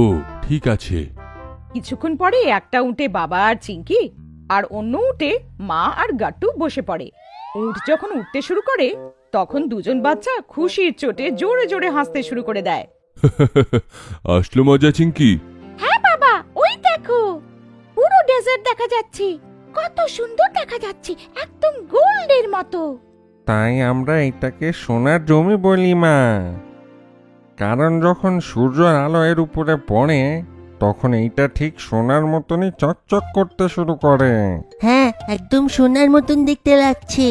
ঠিক আছে। কিছুক্ষণ পরে একটা উটে বাবা আর চিঙ্কি, আর অন্য উটে মা আর গাট্টু বসে পড়ে। উট যখন উঠতে শুরু করে, তখন দুজন বাচ্চা খুশির চোটে জোরে জোরে হাসতে শুরু করে দেয়। আসলো মজা চিঙ্কি। হ্যাঁ বাবা, ওই দেখো পুরো ডেজার্ট দেখা যাচ্ছে। কত সুন্দর দেখা যাচ্ছে, একদম গোল্ডের মতো। তাই আমরা এটাকে সোনার জমি বলি মা, কারণ যখন সূর্যের আলো এর উপরে পড়ে তখন এইটা ঠিক সোনার মতনই চকচক করতে শুরু করে। হ্যাঁ, একদম সোনার মতন দেখতে লাগছে।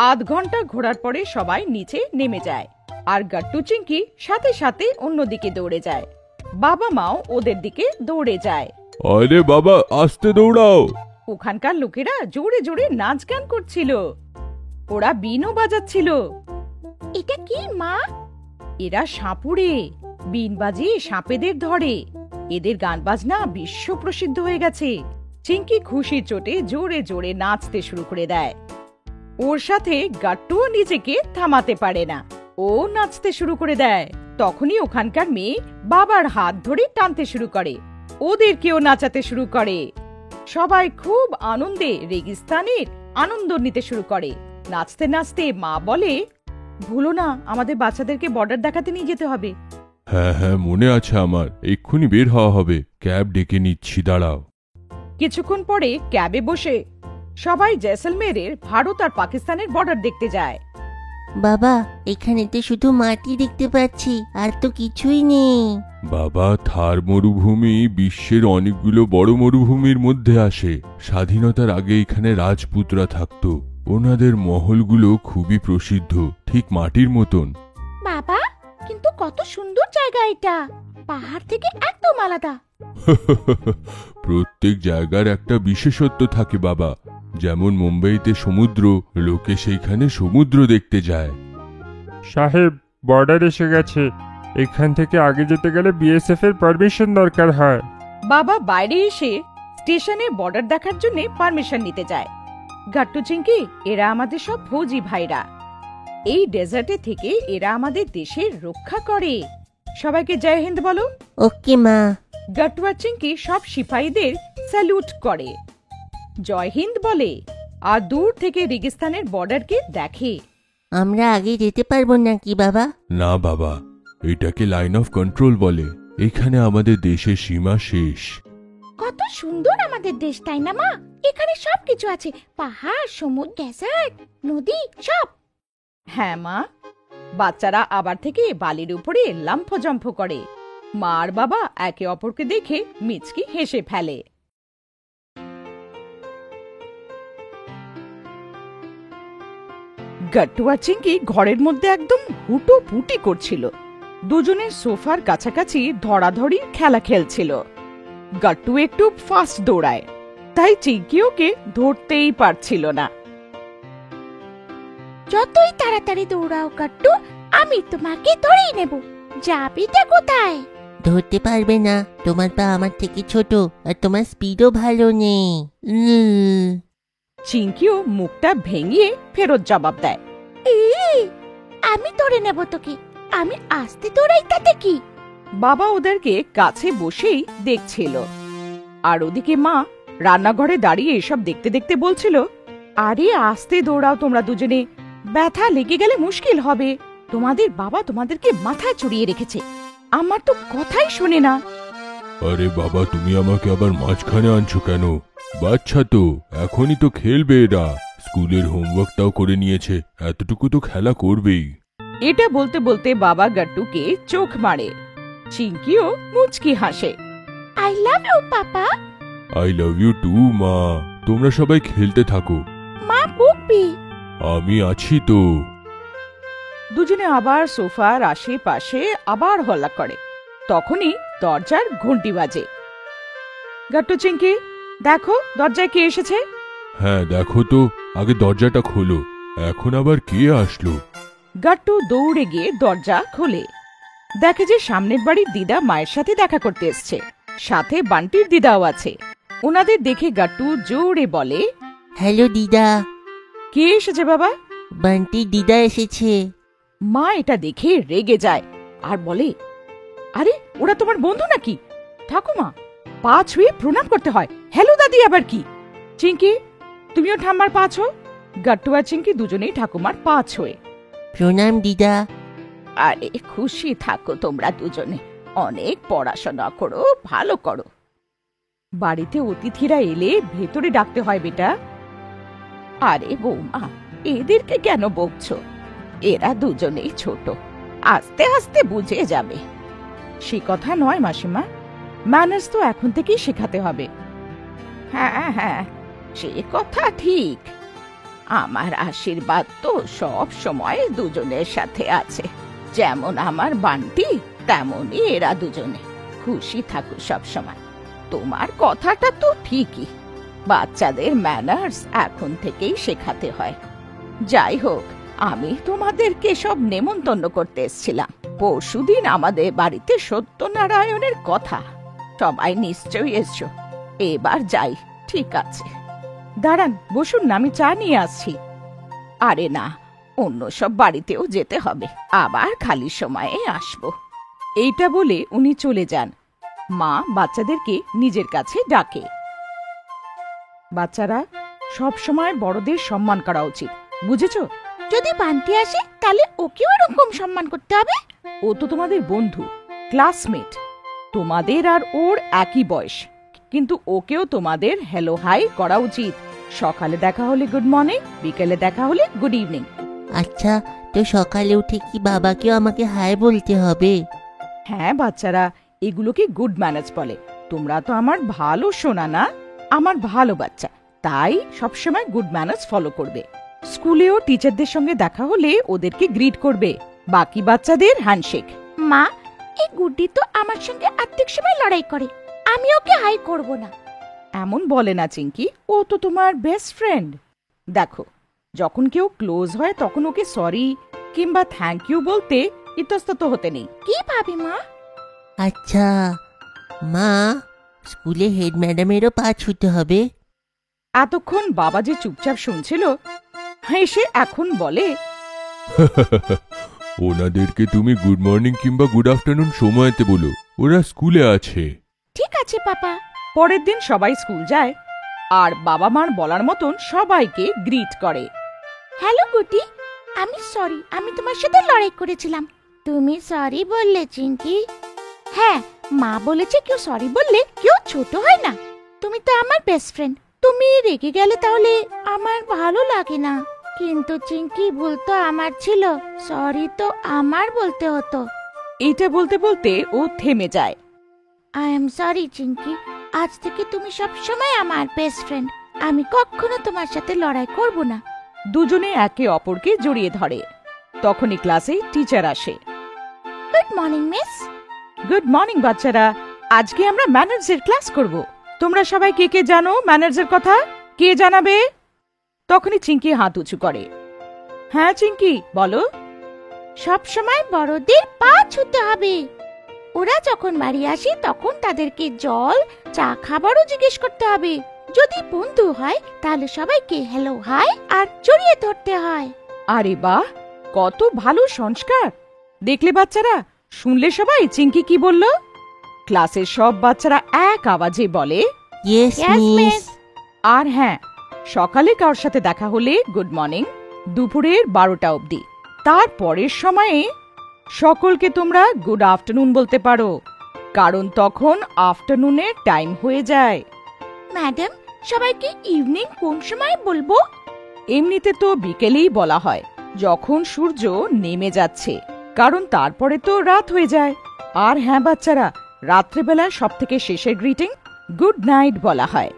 আধ ঘন্টা ঘোরার পরে সবাই নিচে নেমে যায়, আর গাট্টু চিংকি সাথে সাথে অন্যদিকে দৌড়ে যায়। বাবা মাও ওদের দিকে দৌড়ে যায়। আরে বাবা, আস্তে দৌড়াও। ওখানকার লোকেরা জোরে জোরে নাচ গান করছিল, ওরা বিনও বাজাচ্ছিল। এটা কি মা? এরা সাপুড়ে, বিন বাজিয়ে সাপেদের ধরে। এদের গান বাজনা বিশ্ব প্রসিদ্ধ হয়ে গেছে। চিংকি খুশির চোটে জোরে জোরে নাচতে শুরু করে দেয়। ওর সাথে গাট্টুও নিজেকে থামাতে পারে না, ও নাচতে শুরু করে দেয়। তখনই ওখানকার মেয়ে বাবার হাত ধরে টানতে শুরু করে, ওদেরকেও নাচাতে শুরু করে। সবাই খুব আনন্দে রেগিস্তানের আনন্দ নিতে শুরু করে। নাচতে নাচতে মা বলে, ভুলো না, আমাদের বাচ্চাদেরকে বর্ডার দেখাতে নিয়ে যেতে হবে। হ্যাঁ হ্যাঁ, মনে আছে আমার। এক্ষুনি বের হওয়া হবে, ক্যাব ডেকে নিচ্ছি, দাঁড়াও। কিছুক্ষণ পরে ক্যাবে বসে সবাই জয়সলমেরের ভারত আর পাকিস্তানের বর্ডার দেখতে যায়। বাবা, এখানে তো শুধু মাটি দেখতে পাচ্ছি, আর তো কিছুই নেই। বাবা, থার মরুভূমি বিশ্বের অনেকগুলো বড় মরুভূমির মধ্যে আসে। স্বাধীনতার আগে এখানে রাজপুতরা থাকতো, ওনাদের মহলগুলো খুবই প্রসিদ্ধ, ঠিক মাটির মতন। বাবা, কিন্তু কত সুন্দর জায়গা এটা, পাহাড় থেকে একদম আলাদা। প্রত্যেক জায়গার একটা বিশেষত্ব থাকে বাবা। যেমন মুম্বাইতে সমুদ্র, লোকে সেইখানে সমুদ্র দেখতে যায়। সাহেব, বর্ডার এসে গেছে। এখান থেকে আগে যেতে গেলে বিএসএফ এর পারমিশন দরকার হয়। বাবা বাইরে এসে স্টেশনে বর্ডার দেখার জন্য পারমিশন নিতে যায়। গাট্টু চিংকি, এরা আমাদের সব ফৌজি ভাইরা। এই ডেজার্টে থেকে এরা আমাদের দেশের রক্ষা করে। সবাইকে জয় হিন্দ বলো। ওকে মা। গাট্টু আর চিংকি সব সিপাহীদের স্যালুট করে, জয় হিন্দ বলে, আর দূর থেকে রেগিস্তানের বর্ডারকে দেখে। আমরা আগে যেতে পারবো নাকি বাবা? না বাবা, এটাকে লাইন অফ কন্ট্রোল বলে। এখানে আমাদের দেশের সীমা শেষ। কত সুন্দর আমাদের দেশ, তাই না মা? এখানে সবকিছু আছে, পাহাড়, সমুদ্র, ডেজার্ট, নদী, সব। হ্যাঁ মা। বাচ্চারা আবার থেকে বালির উপরে লাম্ফজম্ফ করে। মা আর বাবা একে অপরকে দেখে মিচকি হেসে ফেলে। গাট্টু আর চিংকি ঘরের মধ্যে একদম হুটো পুটি করছিল। দুজনের সোফার কাছাকাছি ধরাধরি খেলা খেলছিল। গাট্টু একটু ফাস্ট দৌড়ায়, তাই চিংকি ওকে ধরতেই পারছিল না। যতই তাড়াতাড়ি দৌড়াও গাট্টু, আমি তোমাকে ধরেই নেব। যাবিটা কোথায়? ধরতে পারবে না, তোমার পা আমার থেকে ছোট, আর তোমার স্পিডও ভালো নেই। চিংকিও মুখটা ভেঙিয়ে ফেরত জবাব দেয়, আমি ধরে নেব তোকে, আমি আস্তে দৌড়াই তাতে কি? বাবা ওদেরকে কাছে বসেই দেখছিল, আর ওদিকে মা রান্নাঘরে দাঁড়িয়ে এসব দেখতে দেখতে বলছিল, আরে আস্তে দৌড়াও তোমরা দুজনে, ব্যথা লেগে গেলে মুশকিল হবে। তোমাদের বাবা তোমাদেরকে মাথায় চড়িয়ে রেখেছে, আমার তো কথাই শোনে না। আরে বাবা, তুমি আমাকে আবার মাঝখানে আনছো কেন? বাচ্চা তো, এখনই তো খেলবে এরা। স্কুলের হোমওয়ার্কটাও করে নিয়েছে, এতটুকু তো খেলা করবেই। এটা বলতে বলতে বাবা গাট্টুকে চোখ মারে। চিংকিও মুচকি হাসে। I love you papa. I love you too মা। তোমরা সবাই খেলতে থাকো। মা বকবি। আমি আছি তো। দুজনে আবার সোফার আশেপাশে আবার হল্লা করে। তখনই দরজার ঘন্টি বাজে। গাট্টু চিংকি, দেখো দরজায় কে এসেছে। হ্যাঁ দেখো তো, আগে দরজাটা খোলো। এখন আবার কে আসলো? গাট্টু দৌড়ে গিয়ে দরজা খোলে, দেখে যে সামনের বাড়ির দিদা মায়ের সাথে দেখা করতে এসছে, সাথে বান্টির দিদাও আছে। ওনাদের দেখে গাট্টু জোরে বলে, হ্যালো দিদা। কে এসেছে বাবা? বান্টির দিদা এসেছে। মা এটা দেখে রেগে যায় আর বলে, আরে ওরা তোমার বন্ধু নাকি? ঠাকুমা, পা ছুঁয়ে প্রণাম করতে হয়, হ্যালো দাদি আবার কি? চিংকি, তুমিও ঠাম্মার পা ছো। গাট্টু আর চিংকি দুজনেই ঠাকুমার পা ছোঁয়ে। প্রণাম দিদা। আরে খুশি থাকো তোমরা দুজনে, অনেক পড়াশোনা করো, ভালো করো। বাড়িতে অতিথিরা এলে ভেতরে ডাকতে হয় বেটা। আরে বৌমা, এদেরকে কেন বকছো? এরা দুজনেই ছোট, আস্তে আস্তে বুঝে যাবে। সে কথা নয় মাসিমা, ম্যানার্স তো এখন থেকেই শেখাতে হবে। হ্যাঁ হ্যাঁ, সে কথা ঠিক। আমার আশীর্বাদ তো সব সময় দুজনের সাথে আছে। যেমন আমার বান্টি, তেমনই এরা দুজনে। খুশি থাকো সব সময়। তোমার কথাটা তো ঠিকই, বাচ্চাদের ম্যানার্স এখন থেকেই শেখাতে হয়। যাই হোক, আমি তোমাদেরকে সব নেমন্তন্ন করতে এসেছিলাম। পরশুদিন আমাদের বাড়িতে সত্যনারায়ণের কথা। সবাই নিশ্চয়ই এসছো। এবার যাই। ঠিক আছে, দাঁড়ান, বসুন না, আমি চা নিয়ে আসছি। আরে না, অন্য সব বাড়িতেও যেতে হবে, আবার খালি সময়ে আসবো। এইটা বলে উনি চলে যান। মা বাচ্চাদেরকে নিজের কাছে ডাকে। বাচ্চারা, সব সময় বড়দের সম্মান করা উচিত, বুঝেছো? যদি বান্টি আসে তাহলে ওকেও এরকম সম্মান করতে হবে। ও তো তোমাদের বন্ধু, ক্লাসমেট। তোমাদের আর ওর একই বয়স, কিন্তু ওকেও তোমাদের হ্যালো হাই করা উচিত। সকালে দেখা হলে গুড মর্নিং, বিকেলে দেখা হলে গুড ইভিনিং। আচ্ছা, তো সকালে উঠে কি বাবাকেও আমাকে হাই বলতে হবে? হ্যাঁ বাচ্চারা, এগুলোকে গুড ম্যানার্স বলে। তোমরা তো আমার ভালো শোনা না, আমার ভালো বাচ্চা, তাই সবসময় গুড ম্যানার্স ফলো করবে। স্কুলেও টিচারদের সঙ্গে দেখা হলে ওদেরকে গ্রিট করবে, বাকি বাচ্চাদের হ্যান্ডশেক। মা, এই গুড্ডি তো আমার সঙ্গে আর্ধেক সময় লড়াই করে, আমি ওকে হাই করব না। এমন বলে না চিঙ্কি, ও তো তোমার বেস্ট ফ্রেন্ড। দেখো, যখন কেউ ক্লোজ হয় তখন ওকে সরি কিংবা থ্যাংক ইউ বলতে ইতস্তত হতে নেই। কি ভাবি মা? আচ্ছা মা, স্কুলে হেড ম্যাডামেরও পা ছুতে হবে? এতক্ষণ বাবা যে চুপচাপ শুনছিল, হেসে এখন বলে, ওনাদেরকে তুমি গুড মর্নিং কিংবা গুড আফটারনুন সময়তে বলো, ওরা স্কুলে আছে। ঠিক আছে পাপা। পরের দিন সবাই স্কুল যায় আর বাবা মার বলার মতন সবাইকে গ্রিট করে। হ্যালো গুড্ডি, আমি সরি, আমি তোমার সাথে লড়াই করেছিলাম। তুমি সরি বললে চিঙ্কি? হ্যাঁ, মা বলেছে কেউ সরি বললে কেউ ছোট হয় না। তুমি তো আমার বেস্ট ফ্রেন্ড, তুমি রেগে গেলে তাহলে আমার ভালো লাগে না। কিন্তু চিঙ্কি, ভুল তো আমার ছিল, সরি তো আমার বলতে হতো। এইটা বলতে বলতে ও থেমে যায়। আই এম সরি চিঙ্কি, আজ থেকে তুমি সব সময় আমার বেস্ট ফ্রেন্ড। আমি কখনো তোমার সাথে লড়াই করব না। দুজনে একে অপরকে জড়িয়ে ধরে। তখনই ক্লাসে টিচার আসে। Good morning miss. Good morning বাচ্চারা, আজকে আমরা ম্যানার্সের ক্লাস করব। তোমরা সবাই কে কে জানো ম্যানার্সের কথা? কে জানাবে? তখনই চিঙ্কি হাত উঁচু করে। হ্যাঁ চিঙ্কি, বলো। সব সময় বড়দের পা ছুতে হবে। ওরা যখন বাড়ি আসে তখন তাদেরকে জল, চা খাবারও জিজ্ঞেস করতে হবে। যদি বন্ধু হয় তাহলে সবাইকে হ্যালো হাই আর জড়িয়ে ধরতে হয়। আরে বাহ, কত ভালো সংস্কার! দেখলে বাচ্চারা, শুনলে সবাই চিঙ্কি কি বলল? ক্লাসের সব বাচ্চারা এক আওয়াজে বলে ইয়েস মিস। আর হ্যাঁ, সকালে কারোর সাথে দেখা হলে গুড মর্নিং, দুপুরের 12টা অবধি। তার পরের সময়ে সকলকে তোমরা গুড আফটারনুন বলতে পারো, কারণ তখন আফটারনুনের টাইম হয়ে যায়। ম্যাডাম, সবাইকে ইভিনিং কোন সময় বলবো? এমনিতে তো বিকেলেই বলা হয়, যখন সূর্য নেমে যাচ্ছে, কারণ তারপরে তো রাত হয়ে যায়। আর হ্যাঁ বাচ্চারা, রাত্রেবেলা সব থেকে শেষের গ্রিটিং গুড নাইট বলা হয়।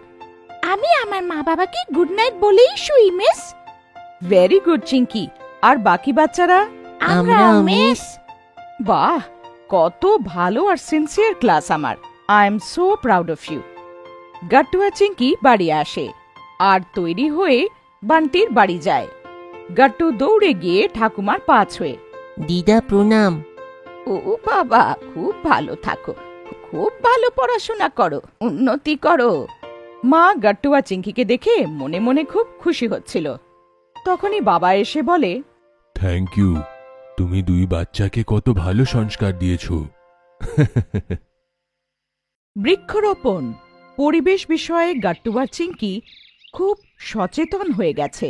আমি আমার মা বাবাকে গুড নাইট বলেই শুই মিস। Very good Chinki. আর বাকি বাচ্চারা? আমরাও মিস। বাহ, কত ভালো আর সিনসিয়ার ক্লাস আমার। I am so proud of you. Gattu আর চিঙ্কি বাড়ি আসে আর তৈরি হয়ে বান্টির বাড়ি যায়। গাট্টু দৌড়ে গিয়ে ঠাকুমার পা ছুঁয়ে, দিদা প্রণাম। ও বাবা, খুব ভালো থাকো, খুব ভালো পড়াশোনা করো, উন্নতি করো। মা গাট্টু আর চিঙ্কিকে দেখে মনে মনে খুব খুশি হচ্ছিল। তখনই বাবা এসে বলে, থ্যাংক ইউ, তুমি দুই বাচ্চাকে কত ভালো সংস্কার দিয়েছো। বৃক্ষরোপণ, পরিবেশ বিষয়ে গাট্টু আর চিঙ্কি খুব সচেতন হয়ে গেছে।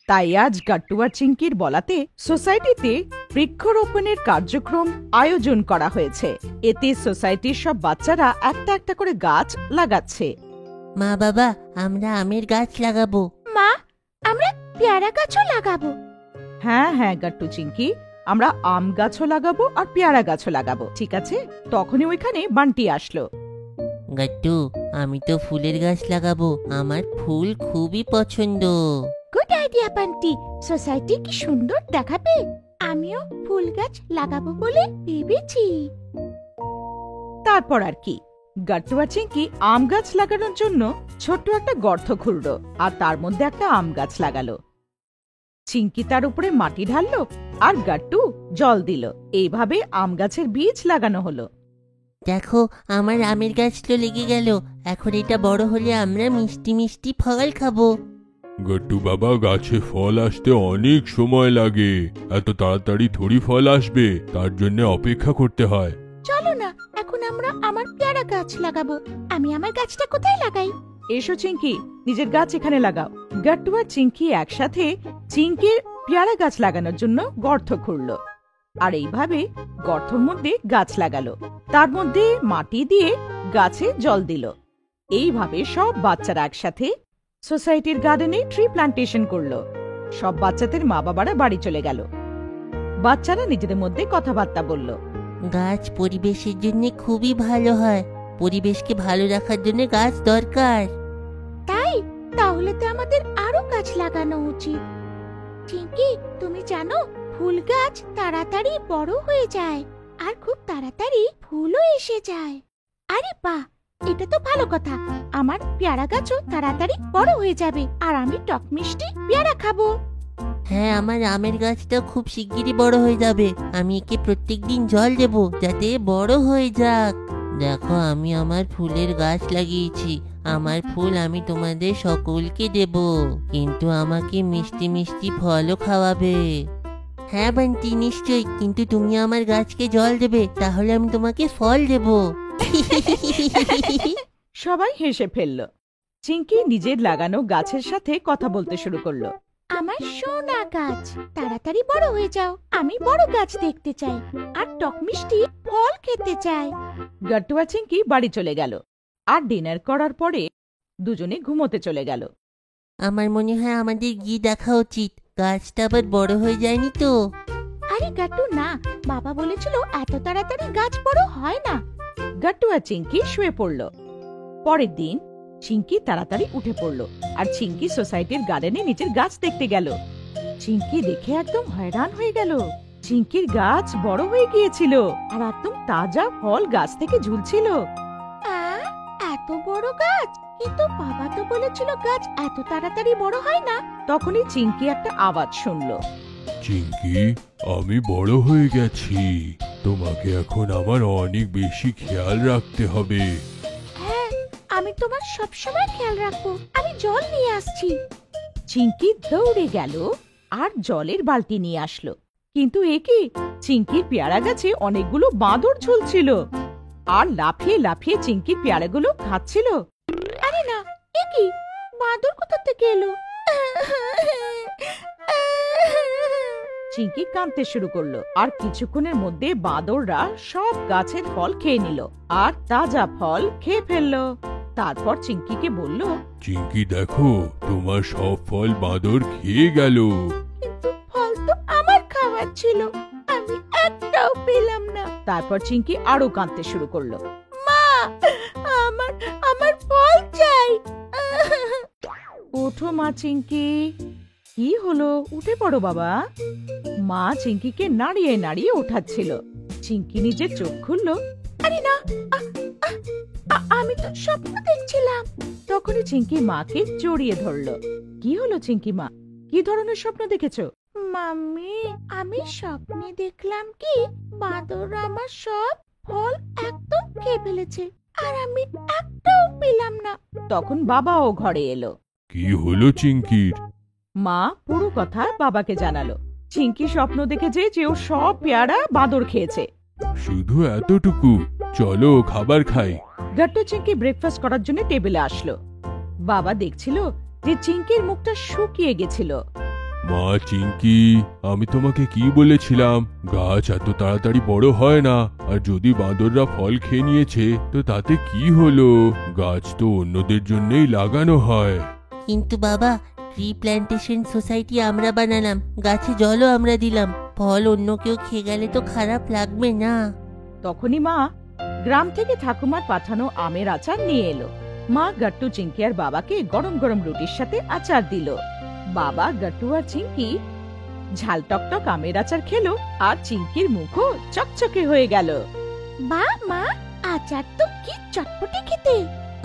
তাই আজ গাট্টু আর চিঙ্কির বলাতে সোসাইটিতে বৃক্ষরোপণের কার্যক্রম আয়োজন করা হয়েছে। এতে সোসাইটির সব বাচ্চারা একটা একটা করে গাছ লাগাচ্ছে। মা বাবা, আমরা আমের গাছ লাগাবো। মা, আমরা পেয়ারা গাছও লাগাবো। হ্যাঁ হ্যাঁ গাট্টু চিঙ্কি, আমরা আম গাছও লাগাবো আর পেয়ারা গাছও লাগাবো, ঠিক আছে? তখনই ওইখানে বান্টি আসলো। গাট্টু, আমি তো ফুলের গাছ লাগাবো, আমার ফুল খুবই পছন্দ। গুড আইডিয়া বান্টি, সোসাইটি কি সুন্দর দেখাবে। আমিও ফুল গাছ লাগাবো বলে ভেবেছি। তারপর আর কি, গাট্টু আর চিঙ্কি আম গাছ লাগানোর জন্য ছোট্ট একটা গর্ত খুঁড়লো আর তার মধ্যে একটা আম গাছ লাগালো। চিঙ্কি তার উপরে মাটি ঢাললো আর গাট্টু জল দিল। এইভাবে আম গাছের বীজ লাগানো হলো। দেখো, আমার আমের গাছ তো লেগে গেল। এখন এটা বড় হলে আমরা মিষ্টি মিষ্টি ফল খাবো। গট্টু বাবা, গাছে ফল আসতে অনেক সময় লাগে। এত তাড়াতাড়ি থোড়ি ফল আসবে, তার জন্য অপেক্ষা করতে হয়। চলো না, এখন আমরা আমার পেয়ারা গাছ লাগাবো। আমি আমার গাছটা কোথায় লাগাই? এসো চিঙ্কি, নিজের গাছ এখানে লাগাও। গাট্টু আর চিঙ্কি একসাথে চিঙ্কির পেয়ারা গাছ লাগানোর জন্য গর্ত খুঁড়লো আর এইভাবে গর্তর মধ্যে গাছ লাগালো। তার মধ্যে মাটি দিয়ে গাছে জল দিল। এইভাবে সব বাচ্চারা একসাথে সোসাইটির গার্ডেনে ট্রি প্লান্টেশন করলো। সব বাচ্চাদের মা বাবারা বাড়ি চলে গেল। বাচ্চারা নিজেদের মধ্যে কথাবার্তা বলল। গাছ পরিবেশের জন্য খুবই ভালো হয়। পরিবেশকে ভালো রাখার জন্য গাছ দরকার। তাই? তাহলে তো আমাদের আরো গাছ লাগানো উচিত। চিঙ্কি, তুমি জানো ফুল গাছ তাড়াতাড়ি বড় হয়ে যায় আর খুব তাড়াতাড়ি ফুলও এসে যায়। আরে বাহ, এটা তো ভালো কথা। আমার পেয়ারা গাছও তাড়াতাড়ি বড় হয়ে যাবে আর আমি টক মিষ্টি পেয়ারা খাবো। হ্যাঁ, আমার আমের গাছটা খুব শিগগিরই বড় হয়ে যাবে। আমি একে প্রত্যেকদিন জল দেব যাতে বড় হয়ে যাক। দেখো, আমি আমার ফুলের গাছ লাগিয়েছি। আমার ফুল আমি তোমাদের সকলকে দেব, কিন্তু আমাকে মিষ্টি মিষ্টি ফলও খাওয়াবে। হ্যাঁ বান্টি, নিশ্চয়ই, কিন্তু তুমি আমার গাছকে জল দেবে, তাহলে আমি তোমাকে ফল দেব। সবাই হেসে ফেলল। চিঙ্কি নিজের লাগানো গাছের সাথে কথা বলতে শুরু করলো। আমার সোনা গাছ, তাড়াতাড়ি বড় হয়ে যাও। আমি বড় গাছ দেখতে চাই আর টক মিষ্টি ফল খেতে চাই। গাট্টু আর চিঙ্কি বাড়ি চলে গেল আর ডিনার করার পরে দুজনে ঘুমোতে চলে গেল। আমার মনে হয় আমাদের গিয়ে দেখা উচিত। গাছটা আবার বড় হয়ে যায়নি তো? আরে গাট্টু না, বাবা বলেছিল এত তাড়াতাড়ি গাছ বড় হয় না। গাট্টু আর চিঙ্কি শুয়ে পড়ল। পরের দিন চিঙ্কি তাড়াতাড়ি উঠে পড়ল আর চিঙ্কি সোসাইটির গার্ডেনে নিজের গাছ দেখতে গেল। চিঙ্কি দেখে একদম হয়রান হয়ে গেল। চিঙ্কির গাছ বড় হয়ে গিয়েছিল আর একদম তাজা ফল গাছ থেকে ঝুলছিল। এত বড় গাছ, কিন্তু বাবা তো বলেছিল গাছ এত তাড়াতাড়ি বড় হয় না। তখনই চিঙ্কি একটা আওয়াজ শুনল। চিঙ্কি, আমি বড় হয়ে গেছি। তোমাকে এখন আমার অনেক বেশি খেয়াল রাখতে হবে। হ্যাঁ, আমি তোমার সবসময় খেয়াল রাখবো। আমি জল নিয়ে আসছি। চিঙ্কি দৌড়ে গেল আর জলের বালতি নিয়ে আসলো। কিন্তু এ কি, চিঙ্কির পেয়ারা গাছে অনেকগুলো বাঁদর ঝুলছিল আর লাফিয়ে লাফিয়ে চিঙ্কির পেয়ারাগুলো খাচ্ছিল। আরে না, এ কি, বাঁদর কোথা থেকে এলো? চিঙ্কি কাঁদতে শুরু করলো আর কিছুক্ষণের মধ্যে বাঁদররা সব গাছের ফল খেয়ে নিল আর তাজা ফল খেয়ে ফেললো। তারপর চিঙ্কিকে বলল, চিঙ্কি দেখো, তোমার সব ফল বাঁদর খেয়ে গেল। কিন্তু ফল তো আমার খাওয়ার ছিল, আমি একটাও পেলাম না। তারপর চিঙ্কি আরো কাঁদতে শুরু করলো। মা, আমার ফল চাই। ওঠো মা চিঙ্কি, কি হলো? উঠে পড়ো বাবা। মা চিঙ্কিকে নাড়িয়ে নাড়িয়ে ওঠাচ্ছিল। চিঙ্কি নিজের চোখ খুললো। আরে না, আমি তো স্বপ্ন দেখছিলাম। তখনই চিঙ্কি মাকে জড়িয়ে ধরলো। কি হলো চিঙ্কি মা, কি ধরনের স্বপ্ন দেখেছো? মাম্মি, আমি স্বপ্নে দেখলাম কি বাঁদর আমার সব ফল একদম খেয়ে ফেলেছে আর আমি একটাও পেলাম না। তখন বাবাও ঘরে এলো। কি হলো চিঙ্কির? মা পুরো কথা বাবাকে জানালো। চিঙ্কি স্বপ্ন দেখেছে যে ও সব পেয়ারা বাঁদর খেয়েছে। শুধু এতটুকু? চলো খাবার খাই। গাট্টু চিঙ্কি ব্রেকফাস্ট করার জন্য টেবিলে আসলো। বাবা দেখছিল যে চিঙ্কির মুখটা শুকিয়ে গেছিল। মা চিঙ্কি, আমি তোমাকে কি বলেছিলাম, গাছ এত তাড়াতাড়ি বড় হয় না। আর যদি বাঁদররা ফল খেয়ে নিয়েছে তো তাতে কি হলো? গাছ তো অন্যদের জন্যই লাগানো হয়। কিন্তু বাবা, ট্রি প্ল্যান্টেশন সোসাইটি আমরা বানালাম, গাছে জলও আমরা দিলাম, ফল অন্য কেউ খেয়ে গেলে তো খারাপ লাগবে না? তখনই মা গ্রাম থেকে ঠাকুমার পাঠানো আমের আচার নিয়ে এলো। মা গাট্টু, চিঙ্কি আর বাবাকে গরম গরম রুটির সাথে আচার দিল। বাবা, গাট্টু আর চিঙ্কি ঝাল টকটক আমের আচার খেলো, আর চিঙ্কির মুখও চকচকে হয়ে গেল। বা মা, আচার তো কি চটপটে খেতে।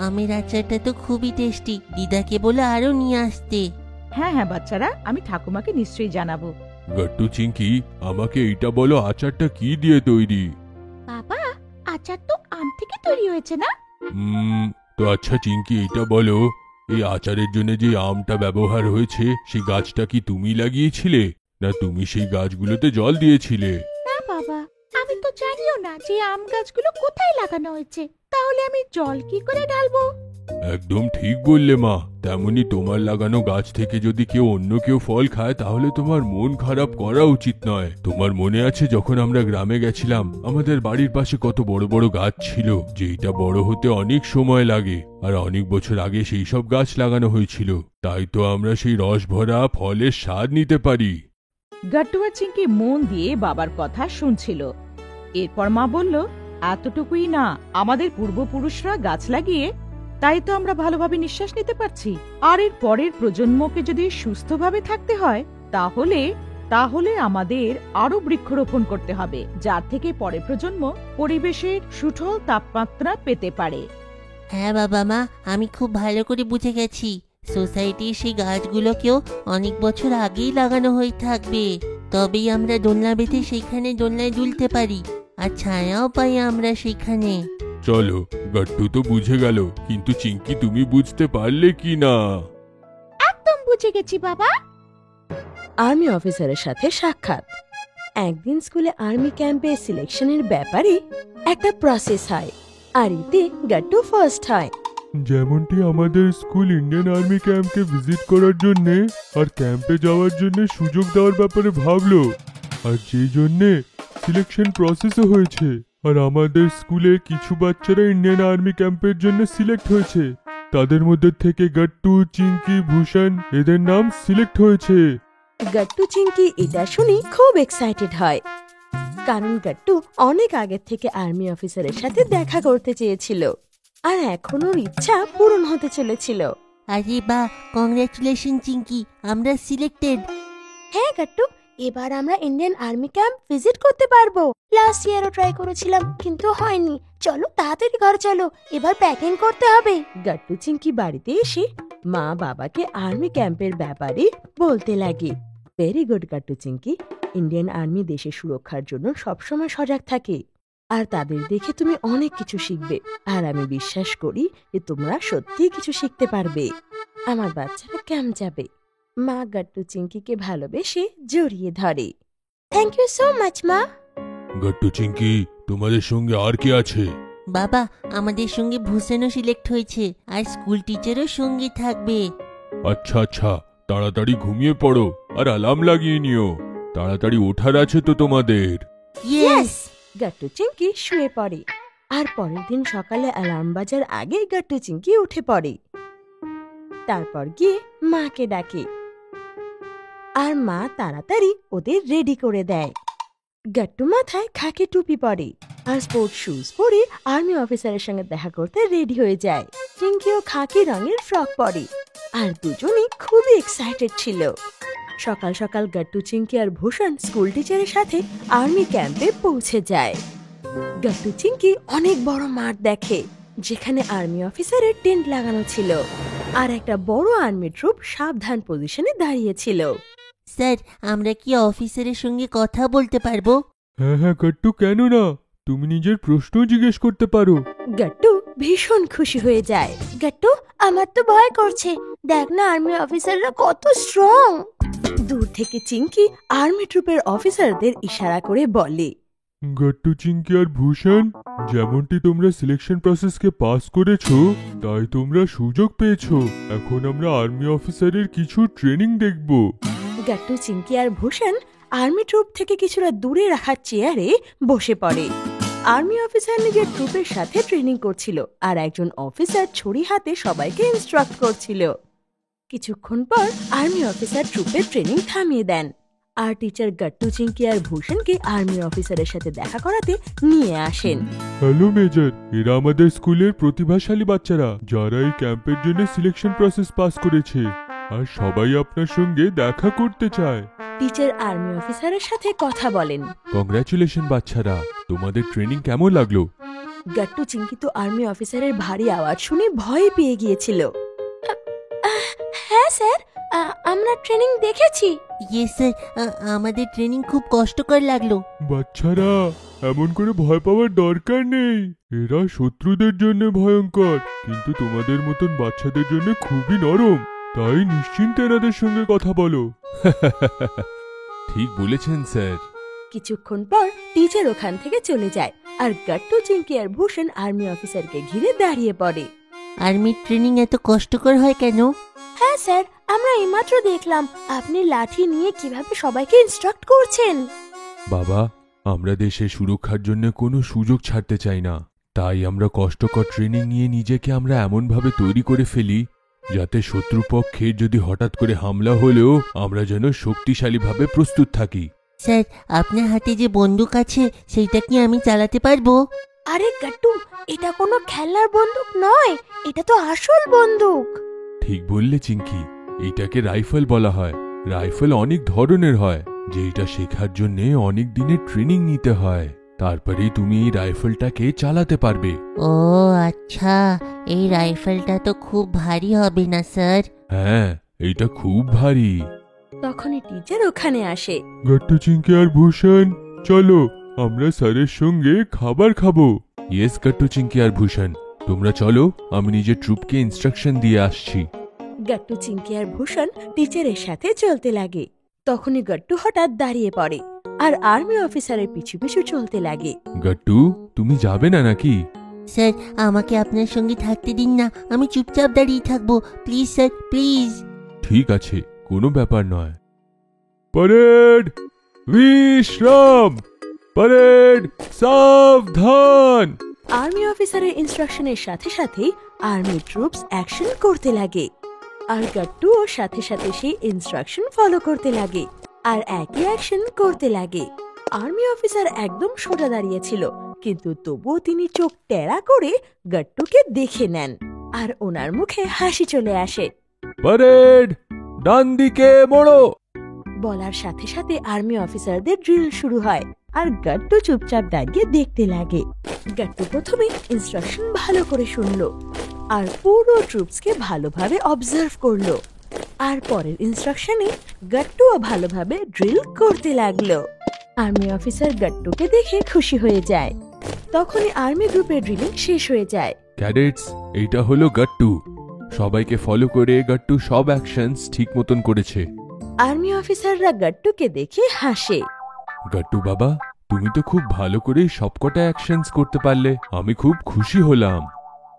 আমের আচারটা তো খুবই টেস্টি, দিদাকে বলে আরো নিয়ে আসতে। হ্যাঁ হ্যাঁ বাচ্চারা, আমি ঠাকুমাকে নিশ্চয়ই জানাবো। গাট্টু চিঙ্কি, আমাকে এইটা বলো, আচারটা কি দিয়ে তৈরি? বাবা, আচার তো আম থেকে তৈরি হয়েছে না? তো আচ্ছা চিঙ্কি, এইটা বলো, এই আচারের জন্য যে আমটা ব্যবহার হয়েছে সেই গাছটা কি তুমি লাগিয়েছিলে, না তুমি সেই গাছগুলোতে জল দিয়েছিলে? না বাবা, আমি তো জানিও না যে আম গাছগুলো কোথায় লাগানো হয়েছে, তাহলে আমি জল কি করে ঢালবো? একদম ঠিক বললে মা। তেমনি তোমার লাগানো গাছ থেকে যদি অন্য কেউ ফল খায় তাহলে তোমার মন খারাপ করা উচিত নয়। তোমার মনে আছে যখন আমরা গ্রামে গেছিলাম, আমাদের বাড়ির পাশে কত বড় বড় গাছ ছিল, যেটা বড় হতে অনেক সময় লাগে, আর অনেক বছর আগে সেই সব গাছ লাগানো হয়েছিল। তাই তো আমরা সেই রস ভরা ফলের স্বাদ নিতে পারি। গাট্টু আর চিঙ্কি মন দিয়ে বাবার কথা শুনছিল। এরপর মা বলল, এতটুকুই না, আমাদের পূর্বপুরুষরা গাছ লাগিয়ে তাই তো আমরা ভালোভাবে নিঃশ্বাস নিতে পারছি। আর এর পরের প্রজন্মকে যদি সুস্থভাবে থাকতে হয় তাহলে আমাদের আরো বৃক্ষরোপণ করতে হবে, যার থেকে পরের প্রজন্ম পরিবেশের সুঠল তাপমাত্রা পেতে পারে। হ্যাঁ বাবা মা, আমি খুব ভালো করে বুঝে গেছি। সোসাইটির সেই গাছগুলোকেও অনেক বছর আগেই লাগানো হয়ে থাকবে, তবেই আমরা দোলনা বেঁধে সেইখানে দোলনায় দুলতে পারি, আর ছায়াও পাই আমরা সেইখানে। চলো, গাট্টু তো বুঝে গেল, কিন্তু চিঙ্কি তুমি বুঝতে পারলে কি না? একদম বুঝে গেছি বাবা। আর্মি অফিসারের সাথে সাক্ষাৎ। একদিন স্কুলে আর্মি ক্যাম্পে সিলেকশনের ব্যাপারে একটা প্রসেস হয়, আর এতে গাট্টু ফার্স্ট হয়। যেমনটি আমাদের স্কুল ইন্ডিয়ান আর্মি ক্যাম্পকে ভিজিট করার জন্য আর ক্যাম্পে যাওয়ার জন্য সুযোগ দেওয়ার ব্যাপারে ভাবলো, আর যেই জন্যে সিলেকশন প্রসেসও হয়েছে। আর আমাদের স্কুলের কিছু বাচ্চারা ইন্ডিয়ান আর্মি ক্যাম্পের জন্য সিলেক্ট হয়েছে, তাদের মধ্যে থেকে গাট্টু, চিঙ্কি, ভূষণ এদের নাম সিলেক্ট হয়েছে। গাট্টু চিঙ্কি এটা শুনে খুব এক্সাইটেড হয়, কারণ গাট্টু অনেক আগের থেকে আর্মি অফিসারের সাথে দেখা করতে চেয়েছিল, আর এখন ওর ইচ্ছা পূরণ হতে চলেছিল। আরে বাহ, কংগ্রাচুলেশন চিঙ্কি, আমরা সিলেক্টেড। হ্যাঁ গাট্টু, এবার আমরা ইন্ডিয়ান আর্মি ক্যাম্প ভিজিট করতে পারবো। লাস্ট ইয়ারও ট্রাই করেছিলাম কিন্তু হয়নি। চলো তাড়াতাড়ি ঘর চলো, এবার প্যাকিং করতে হবে। গাট্টু চিঙ্কি বাড়িতে এসে মা বাবাকে আর্মি ক্যাম্পের ব্যাপারে বলতে লাগে। Very good Gattu Chinki, Indian army দেশের সুরক্ষার জন্য সবসময় সজাগ থাকে, আর তাদের দেখে তুমি অনেক কিছু শিখবে, আর আমি বিশ্বাস করি যে তোমরা সত্যিই কিছু শিখতে পারবে। আমার বাচ্চারা ক্যাম্প যাবে। মা গাট্টু চিঙ্কিকে ভালোবেসে জড়িয়ে ধরে। থ্যাংক ইউ সো মাচ মা। গাট্টু, চিঙ্কি, তোমাদের সঙ্গে আর কে আছে? বাবা, আমাদের সঙ্গে ভূষণও সিলেক্ট হয়েছে, আর স্কুল টিচারও সঙ্গে থাকবে। আচ্ছা আচ্ছা, তাড়াতাড়ি ঘুমিয়ে পড়ো আর অ্যালার্ম লাগিয়ে নিও, তাড়াতাড়ি ওঠার আছে তো তোমাদের। ইয়েস। গাট্টু চিঙ্কি শুয়ে পড়ে, আর পরের দিন সকালে অ্যালার্ম বাজার আগে গাট্টু চিঙ্কি উঠে পড়ে। তারপর গিয়ে মাকে ডাকে, আর মা তাড়াতাড়ি ওদের রেডি করে দেয়। গাট্টু মাথায় খাকি টুপি পরে আর স্পোর্টস শুজ পরে আর্মি অফিসারের সঙ্গে দেখা করতে রেডি হয়ে যায়। চিঙ্কিও খাকি রঙের ফ্রক পরে, আর দুজনেই খুবই এক্সাইটেড ছিল। সকাল সকাল গাট্টু, চিঙ্কি আর ভূষণ স্কুল টিচারের সাথে আর্মি ক্যাম্পে পৌঁছে যায়। গাট্টু চিঙ্কি অনেক বড় মাঠ দেখে, যেখানে আর্মি অফিসারের টেন্ট লাগানো ছিল, আর একটা বড় আর্মি ট্রুপ সাবধান পজিশনে দাঁড়িয়েছিল। স্যার, আমরা কি অফিসারের সঙ্গে কথা বলতে পারবো? হ্যাঁ হ্যাঁ গাট্টু, কেন না, তুমি নিজের প্রশ্ন জিজ্ঞেস করতে পারো। গাট্টু ভীষণ খুশি হয়ে যায়। গাট্টু, আমার তো ভয় করছে, দেখ না আর্মি অফিসাররা কত স্ট্রং। দূর থেকে চিঙ্কি আর্মি ট্রুপের অফিসারদের ইশারা করে বলে, গাট্টু, চিঙ্কি আর ভূষণ, যেমনটি তোমরা সিলেকশন প্রসেসকে পাস করেছো তাই তোমরা সুযোগ পেয়েছো। এখন আমরা আর্মি অফিসারের কিছু ট্রেনিং দেখব। গাট্টু, চিঙ্কি আর ভূষণ আর্মি ট্রুপ থেকে কিছুটা দূরে রাখা চেয়ারে বসে পড়ে। আর্মি অফিসার নিজের ট্রুপের সাথে ট্রেনিং করছিল আর একজন অফিসার ছুরি হাতে সবাইকে ইনস্ট্রাক্ট করছিল। কিছুক্ষণ পর আর্মি অফিসার ট্রুপের ট্রেনিং থামিয়ে দেন আর টিচার গাট্টু, চিঙ্কি আর ভূষণকে আর্মি অফিসারের সাথে দেখা করাতে নিয়ে আসেন। হ্যালো মেজর, এরা আমাদের স্কুলের প্রতিভাশালী বাচ্চারা যারা এই ক্যাম্পের জন্য সিলেকশন প্রসেস পাস করেছে, আর সবাই আপনার সঙ্গে দেখা করতে চায়। টিচার আর্মি অফিসারের সাথে কথা বলেন। কংগ্রাচুলেশন বাচ্চারা, তোমাদের ট্রেনিং কেমন লাগলো? গাট্টু, চিঙ্কি তো আর্মি অফিসারের ভারী আওয়াজ শুনে ভয় পেয়ে গিয়েছিল। হ্যাঁ স্যার, আমরা ট্রেনিং দেখেছি। ইয়েস স্যার, আমাদের ট্রেনিং খুব কষ্টকর লাগলো। বাচ্চারা, এমন করে ভয় পাওয়ার দরকার নেই। এরা শত্রুদের জন্য ভয়ঙ্কর, কিন্তু তোমাদের মতন বাচ্চাদের জন্য খুবই নরম। তাই নিশ্চিন্তে এনাদের সঙ্গে কথা বলো। ঠিক বলেছেন স্যার। কিছুক্ষণ পর টিচার ওখান থেকে চলে যায় আর গাট্টু, চিঙ্কি আর ভূষণ আর্মি অফিসারকে ঘিরে দাঁড়িয়ে পড়ে। আর্মির ট্রেনিং এত কষ্টকর হয় কেন? হ্যাঁ স্যার, আমরা এইমাত্র দেখলাম আপনি লাঠি নিয়ে কিভাবে সবাইকে ইনস্ট্রাক্ট করছেন। বাবা, আমরা দেশের সুরক্ষার জন্য কোনো সুযোগ ছাড়তে চাই না। তাই আমরা কষ্টকর ট্রেনিং নিয়ে নিজেকে আমরা এমনভাবে তৈরি করে ফেলি যাতে শত্রুপক্ষের যদি হঠাৎ করে হামলা হলেও আমরা যেন শক্তিশালীভাবে প্রস্তুত থাকি। স্যার, আপনার হাতে যে বন্দুক আছে সেইটা কি আমি চালাতে পারবো? আরে গাট্টু, এটা কোনো খেলার বন্দুক নয়, এটা তো আসল বন্দুক। ঠিক বললে চিঙ্কি, এটাকে রাইফেল বলা হয়। রাইফেল অনেক ধরনের হয়, যেটা শেখার জন্য অনেক দিনের ট্রেনিং নিতে হয়। তারপরেই তুমি এই রাইফেলটাকে চালাতে পারবে। ও আচ্ছা, এই রাইফেলটা তো খুব ভারী হবে না স্যার? হ্যাঁ, এটা খুব ভারী। তখনই টিচার ওখানে আসে। গাট্টু, চিঙ্কি আর ভূষণ, চলো আমরা স্যারের সঙ্গে খাবার খাবো। ইয়েস গাট্টু, চিঙ্কি আর ভূষণ, তোমরা চলো, আমি নিজের ট্রুপকে ইনস্ট্রাকশন দিয়ে আসছি। গাট্টু, চিঙ্কি আর ভূষণ টিচারের সাথে চলতে লাগে। তখনই গাট্টু হঠাৎ দাঁড়িয়ে পড়ে আর আর্মি অফিসারের পিছু পিছু চলতে লাগে। গাট্টু, তুমি যাবে না নাকি? স্যার, আমাকে আপনার সঙ্গে থাকতে দিন না, আমি চুপচাপ দাঁড়িয়ে থাকবো। Please sir, please. ঠিক আছে, কোনো ব্যাপার নয়। পরেড বিশ্রাম, পরেড সাবধান। আর্মি অফিসারের ইনস্ট্রাকশনের সাথে সাথে আর্মি ট্রুপস অ্যাকশন করতে লাগে আর গাট্টু ওর সাথে সাথে সেই ইনস্ট্রাকশন ফলো করতে লাগে আর একই অ্যাকশন করতে লাগে। আর্মি অফিসার একদম সোজা দাঁড়িয়েছিল, কিন্তু তবুও তিনি চোখ টেরা করে গাট্টুকে দেখে নেন আর ওনার মুখে হাসি চলে আসে। পরেড ডান দিকে মোড়ো। বলার সাথে সাথে আর্মি অফিসারদের ড্রিল শুরু হয় আর গাট্টু চুপচাপ দাঁড়িয়ে দেখতে লাগে। গাট্টু প্রথমে ইনস্ট্রাকশন ভালো করে শুনলো আর পুরো ট্রুপসকে ভালোভাবে অবজার্ভ করলো আর পরের ইনস্ট্রাকশনে গাট্টুও ভালোভাবে ড্রিল করতে লাগলো। আর্মি অফিসার গাট্টুকে দেখে খুশি হয়ে যায়। তখনই আর্মি গ্রুপের ড্রিলিং শেষ হয়ে যায়। ক্যাডেটস, এইটা হলো গাট্টু। সবাইকে ফলো করে গাট্টু সব অ্যাকশনস ঠিক মতন করেছে। আর্মি অফিসাররা গাট্টুকে দেখে হাসে। গাট্টু বাবা, তুমি তো খুব ভালো করে সবকটা অ্যাকশনস করতে পারলে, আমি খুব খুশি হলাম।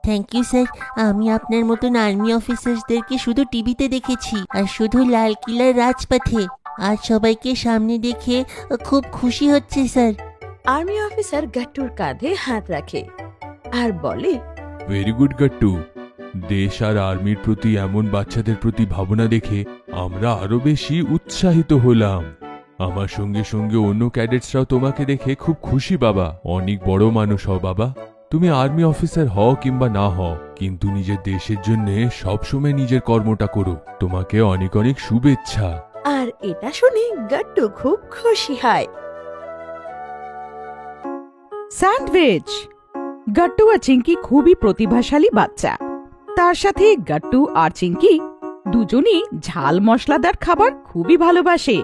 থ্যাংক ইউ স্যার, আমি আপনার মতন আর্মি অফিসারদেরকে শুধু টিভিতে দেখেছি আর শুধু লাল কিলার রাজপথে। আর সবাইকে সামনে দেখে খুব খুশি হচ্ছে স্যার। আর্মি অফিসার গাট্টুর কাঁধে হাত রাখে আর বলে, ভেরি গুড গাট্টু। দেশ আর আর্মির প্রতি এমন বাচ্চাদের প্রতি ভাবনা দেখে আমরা আরো বেশি উৎসাহিত হলাম। আমার সঙ্গে সঙ্গে অন্য ক্যাডেটসরাও তোমাকে দেখে খুব খুশি বাবা। অনেক বড় মানুষ হও বাবা। তুমি আর্মি অফিসার হও কিংবা না হও, কিন্তু নিজের দেশের জন্য সবসময় নিজের কর্মটা করো। তোমাকে অনেক অনেক শুভেচ্ছা। আর এটা শুনে গাট্টু খুব খুশি হয়। স্যান্ডউইচ। গাট্টু আর চিঙ্কি খুবই প্রতিভাশালী বাচ্চা। তার সাথে গাট্টু আর চিঙ্কি দুজনেই ঝাল মশলাদার খাবার খুবই ভালোবাসে।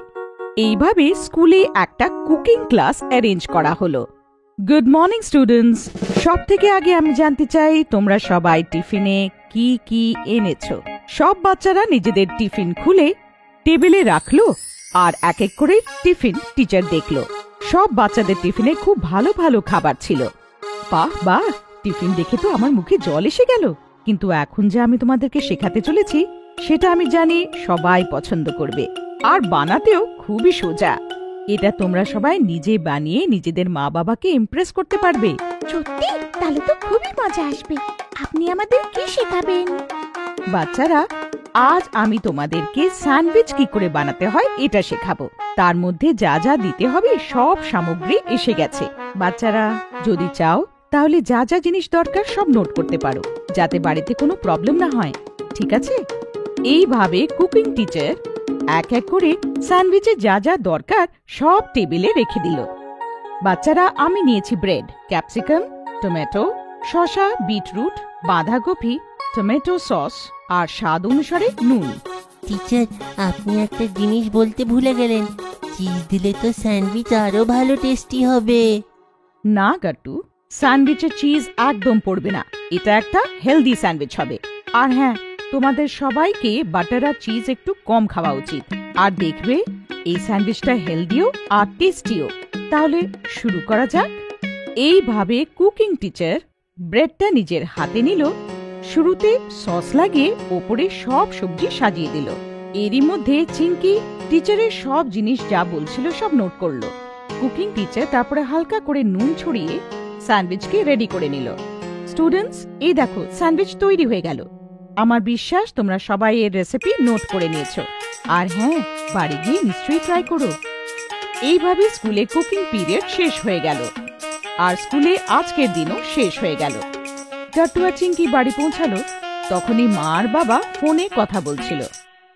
এইভাবে স্কুলে একটা কুকিং ক্লাস অ্যারেঞ্জ করা হলো। Good morning students. সব থেকে আগে আমি জানতে চাই তোমরা সবাই টিফিনে কি কি এনেছো। সব বাচ্চারা নিজেদের টিফিন খুলে টেবিলে রাখলো আর এক এক করে টিফিন টিচার দেখলো। সব বাচ্চাদের টিফিনে খুব ভালো ভালো খাবার ছিল। বাহ বাহ, টিফিন দেখে তো আমার মুখে জল এসে গেল। কিন্তু এখন যে আমি তোমাদেরকে শেখাতে চলেছি সেটা আমি জানি সবাই পছন্দ করবে। আর বানাতেও খুবই সোজা। এটা তোমরা সবাই নিজে বানিয়ে নিজেদের মা বাবাকে ইমপ্রেস করতে পারবে। সত্যি? তাহলে তো খুবই মজা আসবে। আপনি আমাদের কি শেখাবেন? বাচ্চারা, আজ আমি তোমাদেরকে স্যান্ডউইচ কি করে বানাতে হয় এটা শেখাবো। তার মধ্যে যা যা দিতে হবে সব সামগ্রী এসে গেছে। বাচ্চারা, যদি চাও তাহলে যা যা জিনিস দরকার সব নোট করতে পারো, যাতে বাড়িতে কোনো প্রবলেম না হয়। ঠিক আছে? এইভাবে কুকিং টিচার এক এক করে স্যান্ডউইচে যা যা দরকার সব টেবিলে রেখে দিল। বাচ্চারা, আমি নিয়েছি ব্রেড, ক্যাপসিকাম, টমেটো, শসা, বিটরুট, বাঁধাকপি, টমেটো সস আর স্বাদ অনুসারে নুন। টিচার, আপনি একটা জিনিস বলতে ভুলে গেলেন, চিজ দিলে তো স্যান্ডউইচ আরো ভালো টেস্টি হবে। না গাট্টু, স্যান্ডউইচে চিজ একদম পড়বে না। এটা একটা হেলদি স্যান্ডউইচ হবে। আর হ্যাঁ, তোমাদের সবাইকে বাটার আর চিজ একটু কম খাওয়া উচিত। আর দেখবে এই স্যান্ডউইচটা হেলদিও আর টেস্টিও। তাহলে শুরু করা যাক। এইভাবে কুকিং টিচার ব্রেডটা নিজের হাতে নিল, শুরুতে সস লাগিয়ে ওপরে সব সবজি সাজিয়ে দিল। এরই মধ্যে চিঙ্কি টিচারের সব জিনিস যা বলছিল সব নোট করলো। কুকিং টিচার তারপরে হালকা করে নুন ছড়িয়ে স্যান্ডউইচকে রেডি করে নিল। স্টুডেন্টস, এই দেখো স্যান্ডউইচ তৈরি হয়ে গেল। আমার বিশ্বাস তোমরা সবাই এর রেসিপি নোট করে নিয়েছো। আর হ্যাঁ, বাড়ি গিয়ে নিশ্চয়ই ট্রাই করো। এইভাবে স্কুলে কুকিং পিরিয়ড শেষ হয়ে গেল আর স্কুলে আজকের দিনও শেষ হয়ে গেল। গাট্টু আর চিঙ্কি বাড়ি পৌঁছালো, তখনই মা আর বাবা ফোনে কথা বলছিল।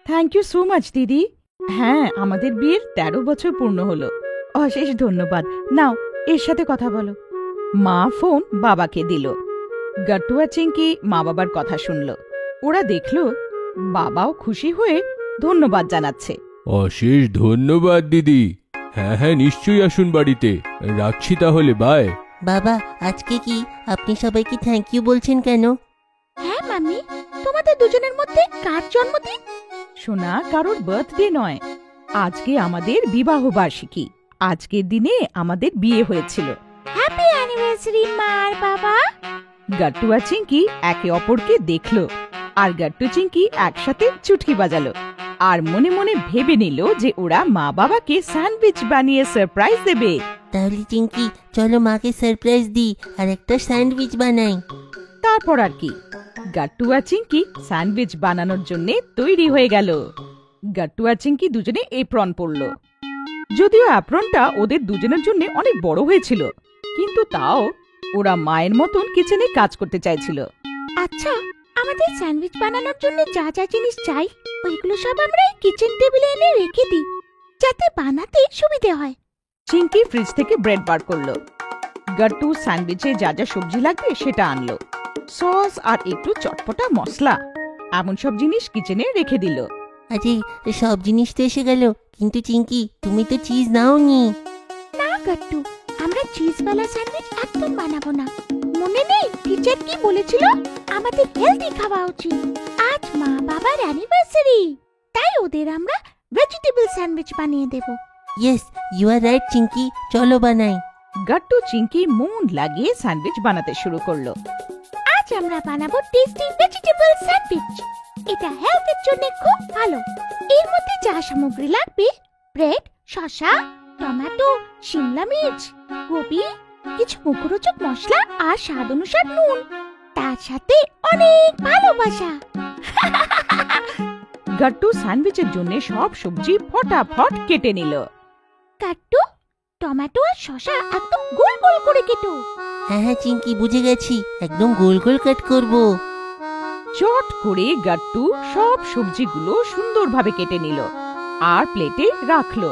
থ্যাংক ইউ সো মাচ দিদি। হ্যাঁ, আমাদের বিয়ের 13 বছর পূর্ণ হলো। অশেষ ধন্যবাদ। নাও এর সাথে কথা বলো। মা ফোন বাবাকে দিল। গাট্টু আর চিঙ্কি মা বাবার কথা শুনল। ওরা দেখল বাবাও খুশি হয়ে ধন্যবাদ জানাচ্ছে। অশেষ ধন্যবাদ দিদি। হ্যাঁ হ্যাঁ, নিশ্চয়ই আসুন বাড়িতে। রাখছি তাহলে, বাই। বাবা, আজকে কি আপনি সবাইকে থ্যাংক ইউ বলছেন কেন? হ্যাঁ মাম্মি, তোমাদের দুজনের মধ্যে কার জন্মদিন? শোনা, কারোর বার্থডে নয়, আজকে আমাদের বিবাহ বার্ষিকী। আজকের দিনে আমাদের বিয়ে হয়েছিল। হ্যাপি অ্যানিভার্সারি মা আর বাবা। গাট্টু আর চিঙ্কি একে অপরকে দেখলো আর গাট্টু চিঙ্কি একসাথে চুটকি বাজালো আর মনে মনে ভেবে নিল যে ওরা মা বাবাকে স্যান্ডউইচ বানিয়ে সারপ্রাইজ দেবে। তাহলে চিঙ্কি, চলো মাকে সারপ্রাইজ দিই আর একটা স্যান্ডউইচ বানাই। তারপর আর কি, গাট্টু আর চিঙ্কি স্যান্ডউইচ বানানোর জন্য তৈরি হয়ে গেল। গাট্টু আর চিঙ্কি দুজনে এপ্রন পরল। যদিও অ্যাপ্রনটা ওদের দুজনের জন্য অনেক বড় হয়েছিল, কিন্তু তাও ওরা মায়ের মতন কিচেনে কাজ করতে চাইছিল। আচ্ছা, আমাদের স্যান্ডউইচ বানানোর জন্য যা যা জিনিস চাই ওইগুলো সব আমরা এই কিচেন টেবিলে এনে রেখে দিই, যাতে বানাতে সুবিধে হয়। চিঙ্কি ফ্রিজ থেকে ব্রেড বার করলো। গাট্টু স্যান্ডউইচে যা যা সবজি লাগবে সেটা আনলো, সস আর একটু চটপটা মশলা, এমন সব জিনিস কিচেনে রেখে দিল। আরে, সব জিনিস তো এসে গেল, কিন্তু চিঙ্কি তুমি তো চিজ নাওনি। না গাট্টু, আমরা চিজওয়ালা স্যান্ডউইচ একদম বানাবো না। মনে নেই টিচার কি বলেছিল? আমাদের হেলদি খাওয়া উচিত। আজ মা বাবার অ্যানিভার্সারি, তাই ওদের আমরা ভেজিটেবল স্যান্ডউইচ বানিয়ে দেব। Yes, you are right Chinki, চলো বানাই। গাট্টু চিঙ্কি মন লাগিয়ে স্যান্ডউইচ বানাতে শুরু করলো। আজ আমরা বানাবো টেস্টি ভেজিটেবল স্যান্ডউইচ। এটা হেলথের জন্য খুব ভালো। এর মধ্যে যা সামগ্রী লাগবে, ব্রেড, শসা, টমেটো, শিমলা মির্চ, গোবি, কিছু মুখরোচক মশলা আর স্বাদ অনুসার নুন, তার সাথে অনেক ভালোবাসা। গাট্টু স্যান্ডউইচের জন্য সব সবজি ফটাফট কেটে নিল। গাট্টু, টমেটো আর শসা একদম গোল গোল করে কেটো। হ্যাঁ হ্যাঁ চিঙ্কি, বুঝে গেছি, একদম গোল গোল কাট করব। চট করে গাট্টু সব সবজিগুলো সুন্দরভাবে কেটে নিল আর প্লেটে রাখলো।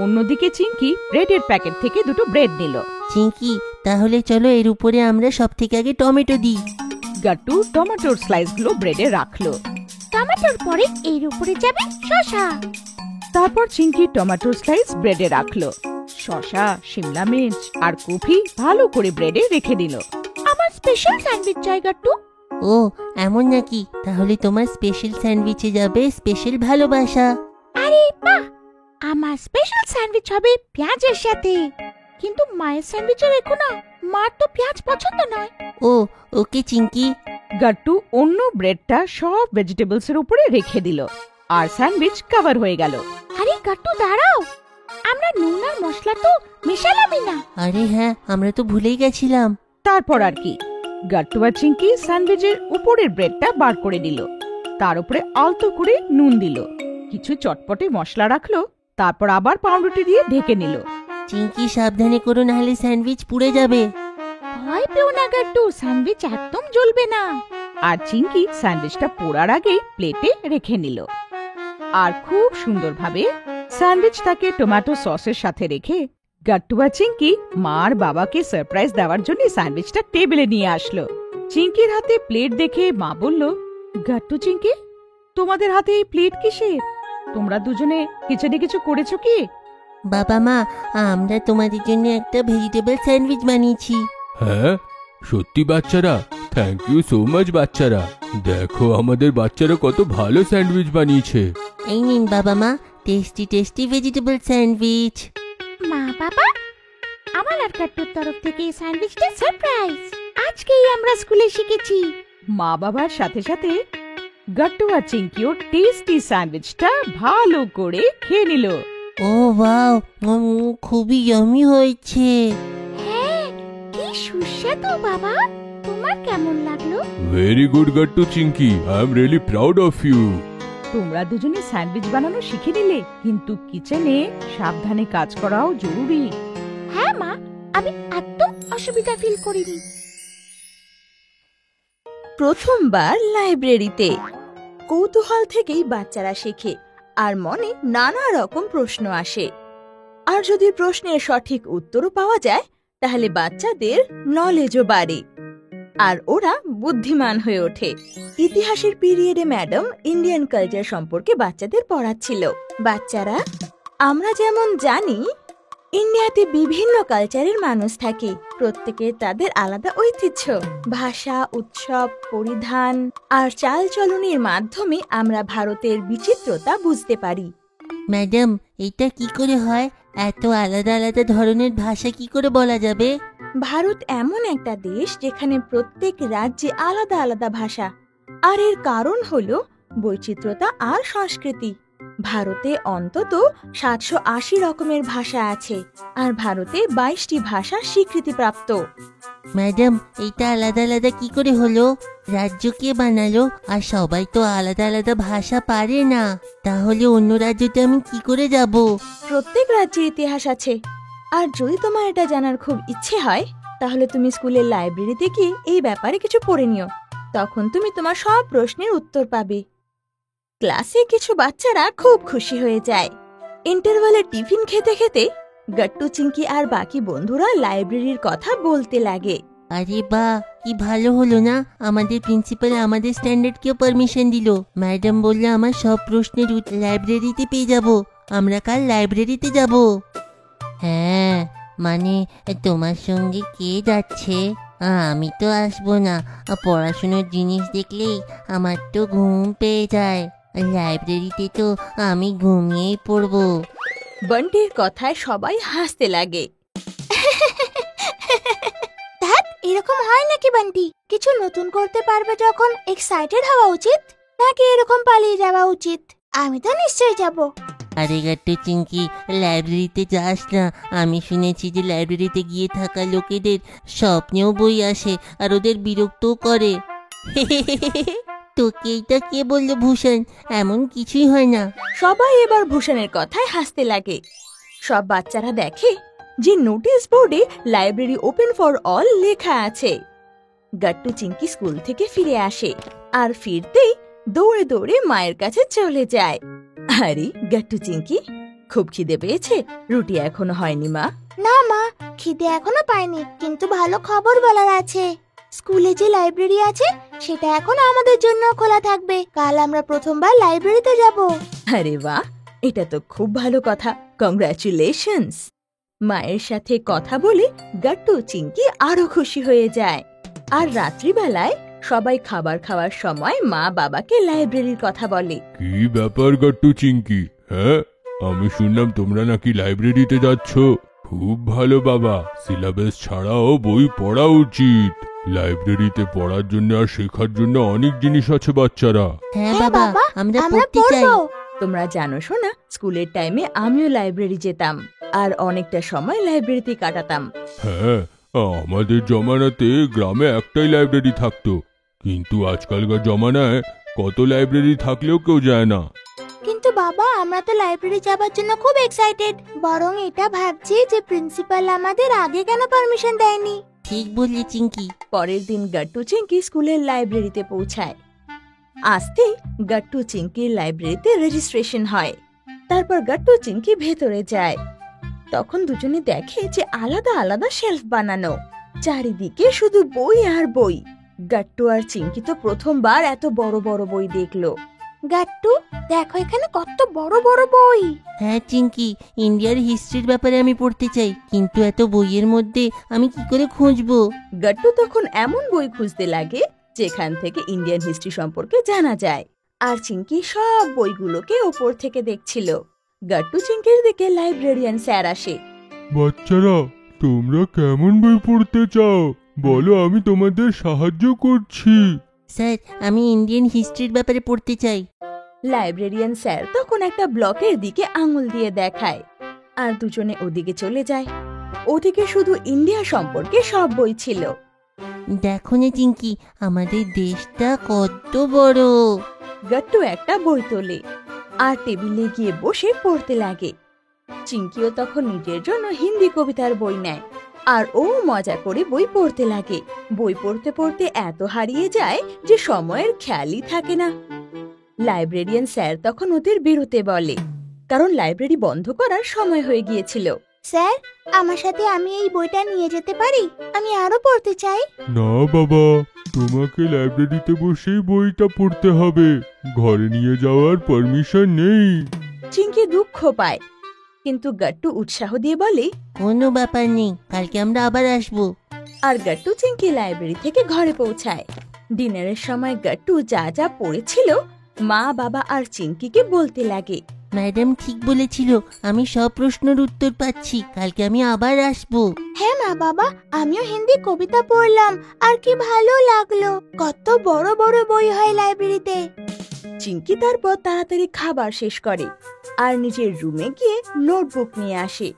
অন্যদিকে চিঙ্কি ব্রেডের প্যাকেট থেকে দুটো ব্রেড নিল। চিঙ্কি, তাহলে চলো এর উপরে আমরা সব থেকে আগে টমেটো দিই। গাট্টু টমেটোর স্লাইসগুলো ব্রেডে রাখলো। টমেটোর পরে এর উপরে যাবে শসা। তারপর চিঙ্কি টমেটোর স্লাইস ব্রেডে রাখলো। শসা, শিমলা মির্চ আর কফি ভালো করে ব্রেডে রেখে দিল। আমার স্পেশাল স্যান্ডউইচ চাই গাট্টু। ও এমন নাকি? তাহলে তোমার স্পেশাল স্যান্ডউইচে যাবে স্পেশাল ভালোবাসা। আরে বাহ, আমার স্পেশাল স্যান্ডউইচ হবে পেঁয়াজের সাথে। কিন্তু মায়ের স্যান্ডউইচে রেখো না, মার তো পেঁয়াজ পছন্দ নয়। ও ওকে চিঙ্কি। গাট্টু অন্য ব্রেডটা সব ভেজিটেবলস এর উপরে রেখে দিল। আর স্যান্ডউইচ কভার হয়ে গেল। আরে গাট্টু দাঁড়াও, আমরা নুন আর মশলা তো মেশালামই না। আরে হ্যাঁ, আমরা তো ভুলেই গেছিলাম। তারপর আর কি, গাট্টু আর চিংকি স্যান্ডউইচের উপরের ব্রেডটা বার করে দিল, তার উপরে আলতো করে নুন দিল, কিছু চটপটে মশলা রাখলো, তারপর আবার পাউরুটি দিয়ে ঢেকে নিল। চিংকি সাবধানে করো, নাহলে স্যান্ডউইচ পুড়ে যাবে। ভয় পেও না গাট্টু, স্যান্ডউইচ একদম জ্বলবে না। আর চিংকি স্যান্ডউইচটা পোড়ার আগে প্লেটে রেখে নিল। আর খুব সুন্দরভাবে স্যান্ডউইচটাকে টমেটো সসের সাথে রেখে গাট্টু আর চিংকি মার বাবাকে সারপ্রাইজ দেওয়ার জন্য স্যান্ডউইচটা টেবিলে নিয়ে আসলো। চিংকির হাতে প্লেট দেখে মা বলল, গাট্টু চিংকি, তোমাদের হাতে এই প্লেট কিসের? তোমরা দুজনে কিচেনে কিছু করেছো কি? বাবা মা, আমরা তোমাদের জন্য একটা ভেজিটেবল স্যান্ডউইচ বানিয়েছি। হ্যাঁ সত্যি বাচ্চারা, থ্যাংক ইউ সো মাচ বাচ্চারা। দেখো আমাদের বাচ্চারা কত ভালো স্যান্ডউইচ বানিয়েছে। এই নিন বাবা মা, টেস্টি টেস্টি ভেজিটেবল স্যান্ডউইচ। মা বাবা, আমার আর গাট্টুর তরফ থেকে এই স্যান্ডউইচটা সারপ্রাইজ। আজকেই আমরা স্কুলে শিখেছি। মা বাবার সাথে সাথে গাট্টু আর চিংকিও টেস্টি স্যান্ডউইচটা ভালো করে খেয়ে নিল। ও ওয়াও, খুবই ইয়ামি হয়েছে। হ্যাঁ, কি সুস্বাদু বাবা। তোমার কেমন লাগলো? Very good Gattu Chinki, I am really proud of you. তোমরা দুজনে স্যান্ডউইচ বানানো শিখে নিলে, কিন্তু কিচেনে সাবধানে কাজ করাও জরুরি। হ্যাঁ মা, আমি একদম অসুবিধা ফিল করিনি। প্রথমবার লাইব্রেরিতে কৌতূহল থেকেই বাচ্চারা শেখে, আর মনে নানা রকম প্রশ্ন আসে। আর যদি প্রশ্নের সঠিক উত্তরও পাওয়া যায়, তাহলে বাচ্চাদের নলেজও বাড়ে আর ওরা বুদ্ধিমান হয়ে ওঠে। ইতিহাসের পিরিয়ডে ম্যাডাম ইন্ডিয়ান কালচার সম্পর্কে বাচ্চাদের পড়াচ্ছিল। বাচ্চারা, আমরা যেমন জানি ইন্ডিয়াতে বিভিন্ন কালচারের মানুষ থাকে, প্রত্যেকের তাদের আলাদা ঐতিহ্য, ভাষা, উৎসব, পরিধান আর চালচলনের মাধ্যমে আমরা ভারতের বিচিত্রতা বুঝতে পারি। ম্যাডাম, এটা কি করে হয়? এত আলাদা আলাদা ধরনের ভাষা কি করে বলা যাবে? ভারত এমন একটা দেশ যেখানে প্রত্যেক রাজ্যে আলাদা আলাদা ভাষা, আর এর কারণ হলো বৈচিত্র্যতা আর সংস্কৃতি। ভারতে অন্তত 780 রকমের ভাষা আছে, আর ভারতে 22টি ভাষা স্বীকৃতিপ্রাপ্ত। ম্যাডাম, এটা আলাদা আলাদা কি করে হলো? রাজ্য কে বানালো? আর সবাই তো আলাদা আলাদা ভাষা পারে না, তাহলে অন্য রাজ্যতে আমি কি করে যাব? প্রত্যেক রাজ্যের ইতিহাস আছে, আর যদি তোমার এটা জানার খুব ইচ্ছে হয়, তাহলে তুমি স্কুলের লাইব্রেরিতে গিয়ে এই ব্যাপারে কিছু পড়ে নিও। তখন তুমি তোমার সব প্রশ্নের উত্তর পাবে। ক্লাসে কিছু বাচ্চারা খুব খুশি হয়ে যায়। ইন্টারভালে টিফিন খেতে খেতে গাট্টু, চিংকি আর বাকি বন্ধুরা লাইব্রেরির কথা বলতে লাগে। আরে বাহ, কি ভালো হলো না? আমাদের প্রিন্সিপাল আমাদের স্ট্যান্ডার্ডকেও পারমিশন দিল। ম্যাডাম বললো আমার সব প্রশ্নের লাইব্রেরিতে পেয়ে যাব। আমরা কাল লাইব্রেরিতে যাব। হ্যাঁ, মানে তোমার সঙ্গে কে যাচ্ছে? আমি তো আসবো না। পড়াশোনার জিনিস দেখলেই আমার তো ঘুম পেয়ে যায়। লাইব্রেরিতে তো আমি ঘুমিয়েই পড়বো। বান্টির কথায় সবাই হাসতে লাগে। দেখ, এরকম হয় নাকি বান্টি? কিছু নতুন করতে পারবে যখন এক্সাইটেড হওয়া উচিত, নাকি এরকম পালিয়ে যাওয়া উচিত? আমি তো নিশ্চয়ই যাব। আরে গাট্টু চিংকি, লাইব্রেরিতে যাস না। আমি শুনেছি যে লাইব্রেরিতে গিয়ে থাকা লোকেদের স্বপ্নেও বই আসে, আর ওদের বিরক্তও করে। তোকে এটা কে বললো ভূষণ? এমন কিছুই হয় না। সবাই এবার ভূষণের কথায় হাসতে লাগে। সব বাচ্চারা দেখে যে নোটিশ বোর্ডে লাইব্রেরি ওপেন ফর অল লেখা আছে। গাট্টু চিংকি স্কুল থেকে ফিরে আসে, আর ফিরতেই দৌড়ে দৌড়ে মায়ের কাছে চলে যায়। আরে গাট্টু চিংকি, খুব খিদে পেয়েছে? রুটি এখনো হয়নি মা? না মা, খিদে এখনো পাইনি, কিন্তু ভালো খবর বলার আছে। স্কুলে যে লাইব্রেরি আছে সেটা এখন আমাদের জন্য খোলা থাকবে। কাল আমরা প্রথমবার লাইব্রেরিতে যাব। আরে বাহ, এটা তো খুব ভালো কথা। কংগ্রাচুলেশনস। মায়ের সাথে কথা বলে গাট্টু চিংকি আরো খুশি হয়ে যায়। আর রাত্রিবেলায় সবাই খাবার খাওয়ার সময় মা বাবাকে লাইব্রেরির কথা বলে। কি ব্যাপার গাট্টু চিংকি? হ্যাঁ, আমি শুনলাম তোমরা নাকি লাইব্রেরিতে যাচ্ছ। খুব ভালো বাবা, সিলেবাস ছাড়াও বই পড়া উচিত। লাইব্রেরিতে পড়ার জন্য আর শেখার জন্য অনেক জিনিস আছে বাচ্চারা। হ্যাঁ বাবা, আমরা পড়তে চাই। তোমরা জানো শোনা, স্কুলের টাইমে আমিও লাইব্রেরি যেতাম আর অনেকটা সময় লাইব্রেরিতে কাটাতাম। হ্যাঁ, আমাদের জমানাতে গ্রামে একটাই লাইব্রেরি থাকতো, কিন্তু আজকালকার জমানায় কত লাইব্রেরি থাকলেও কেউ যায় না। কিন্তু বাবা, আমরা তো লাইব্রেরি যাবার জন্য খুব এক্সাইটেড। বরং এটা ভাবছি যে প্রিন্সিপাল আমাদের আগে কেন পারমিশন দেয়নি। ঠিক বললি চিঙ্কি। পরের দিন গাট্টু চিঙ্কি স্কুলের লাইব্রেরিতে পৌঁছায়। আসতেই গাট্টু চিঙ্কির লাইব্রেরিতে রেজিস্ট্রেশন হয়। তারপর গাট্টু চিঙ্কি ভেতরে যায়। তখন দুজনে দেখে যে আলাদা আলাদা শেলফ বানানো, চারিদিকে শুধু বই আর বই। গাট্টু আর চিঙ্কি তো প্রথমবার এত বড় বড় বই দেখলো। গাট্টু, দেখো এখানে কত বড় বড় বই। হ্যাঁ চিঙ্কি, ইন্ডিয়ার হিস্ট্রির ব্যাপারে আমি পড়তে চাই, কিন্তু এত বইয়ের মধ্যে আমি কি করে খুঁজবো? গাট্টু তখন এমন বই খুঁজতে লাগে যেখান থেকে ইন্ডিয়ান হিস্ট্রি সম্পর্কে জানা যায়। আর চিঙ্কি সব বইগুলোকে ওপর থেকে দেখছিল। গাট্টু চিঙ্কির দিকে লাইব্রেরিয়ান স্যার আসে। বাচ্চারা, তোমরা কেমন বই পড়তে চাও বলো, আমি তোমাদের সাহায্য করছি। স্যার, আমি ইন্ডিয়ান হিস্ট্রির ব্যাপারে পড়তে চাই। লাইব্রেরিয়ান স্যার তখন একটা ব্লকের দিকে আঙুল দিয়ে দেখায় আর দুজনে ওদিকে চলে যায়। ওদিকে শুধু ইন্ডিয়া সম্পর্কে সব বই ছিল। দেখো না চিঙ্কি, আমাদের দেশটা কত বড়। গাট্টু একটা বই তোলে আর টেবিলে গিয়ে বসে পড়তে লাগে। চিঙ্কিও তখন নিজের জন্য হিন্দি কবিতার বই নেয় আর ও মজা করে বই পড়তে লাগে। বই পড়তে পড়তে এত হারিয়ে যায় যে সময়ের খেয়ালই থাকে না। লাইব্রেরিয়ান স্যার তখন ওদের বেরোতে বলে, কারণ লাইব্রেরি বন্ধ করার সময় হয়ে গিয়েছিল। স্যার, আমার সাথে আমি এই বইটা নিয়ে যেতে পারি? আমি আরো পড়তে চাই। না বাবা, তোমাকে লাইব্রেরিতে বসেই বইটা পড়তে হবে, ঘরে নিয়ে যাওয়ার পারমিশন নেই। চিঙ্কি দুঃখ পায়, কিন্তু গাট্টু উৎসাহ দিয়ে বলে, কোনো ব্যাপার নেই, কালকে আমরা আবার আসবো। আর গাট্টু চিঙ্কি লাইব্রেরি থেকে ঘরে পৌঁছায়। ডিনারের সময় গাট্টু যা যা পড়েছিল মা, বাবা আর চিঙ্কিকে বলতে লাগে। ম্যাডাম ঠিক বলেছিল, আমি সব প্রশ্নের উত্তর পাচ্ছি, কালকে আমি আবার আসবো। হ্যাঁ মা বাবা, আমিও হিন্দি কবিতা পড়লাম আর কি ভালো লাগলো। কত বড় বড় বই হয় লাইব্রেরিতে। চিঙ্কি তারপর তাড়াতাড়ি খাবার শেষ করে আর নিজের রুমে গিয়ে নোটবুক নিয়ে আসে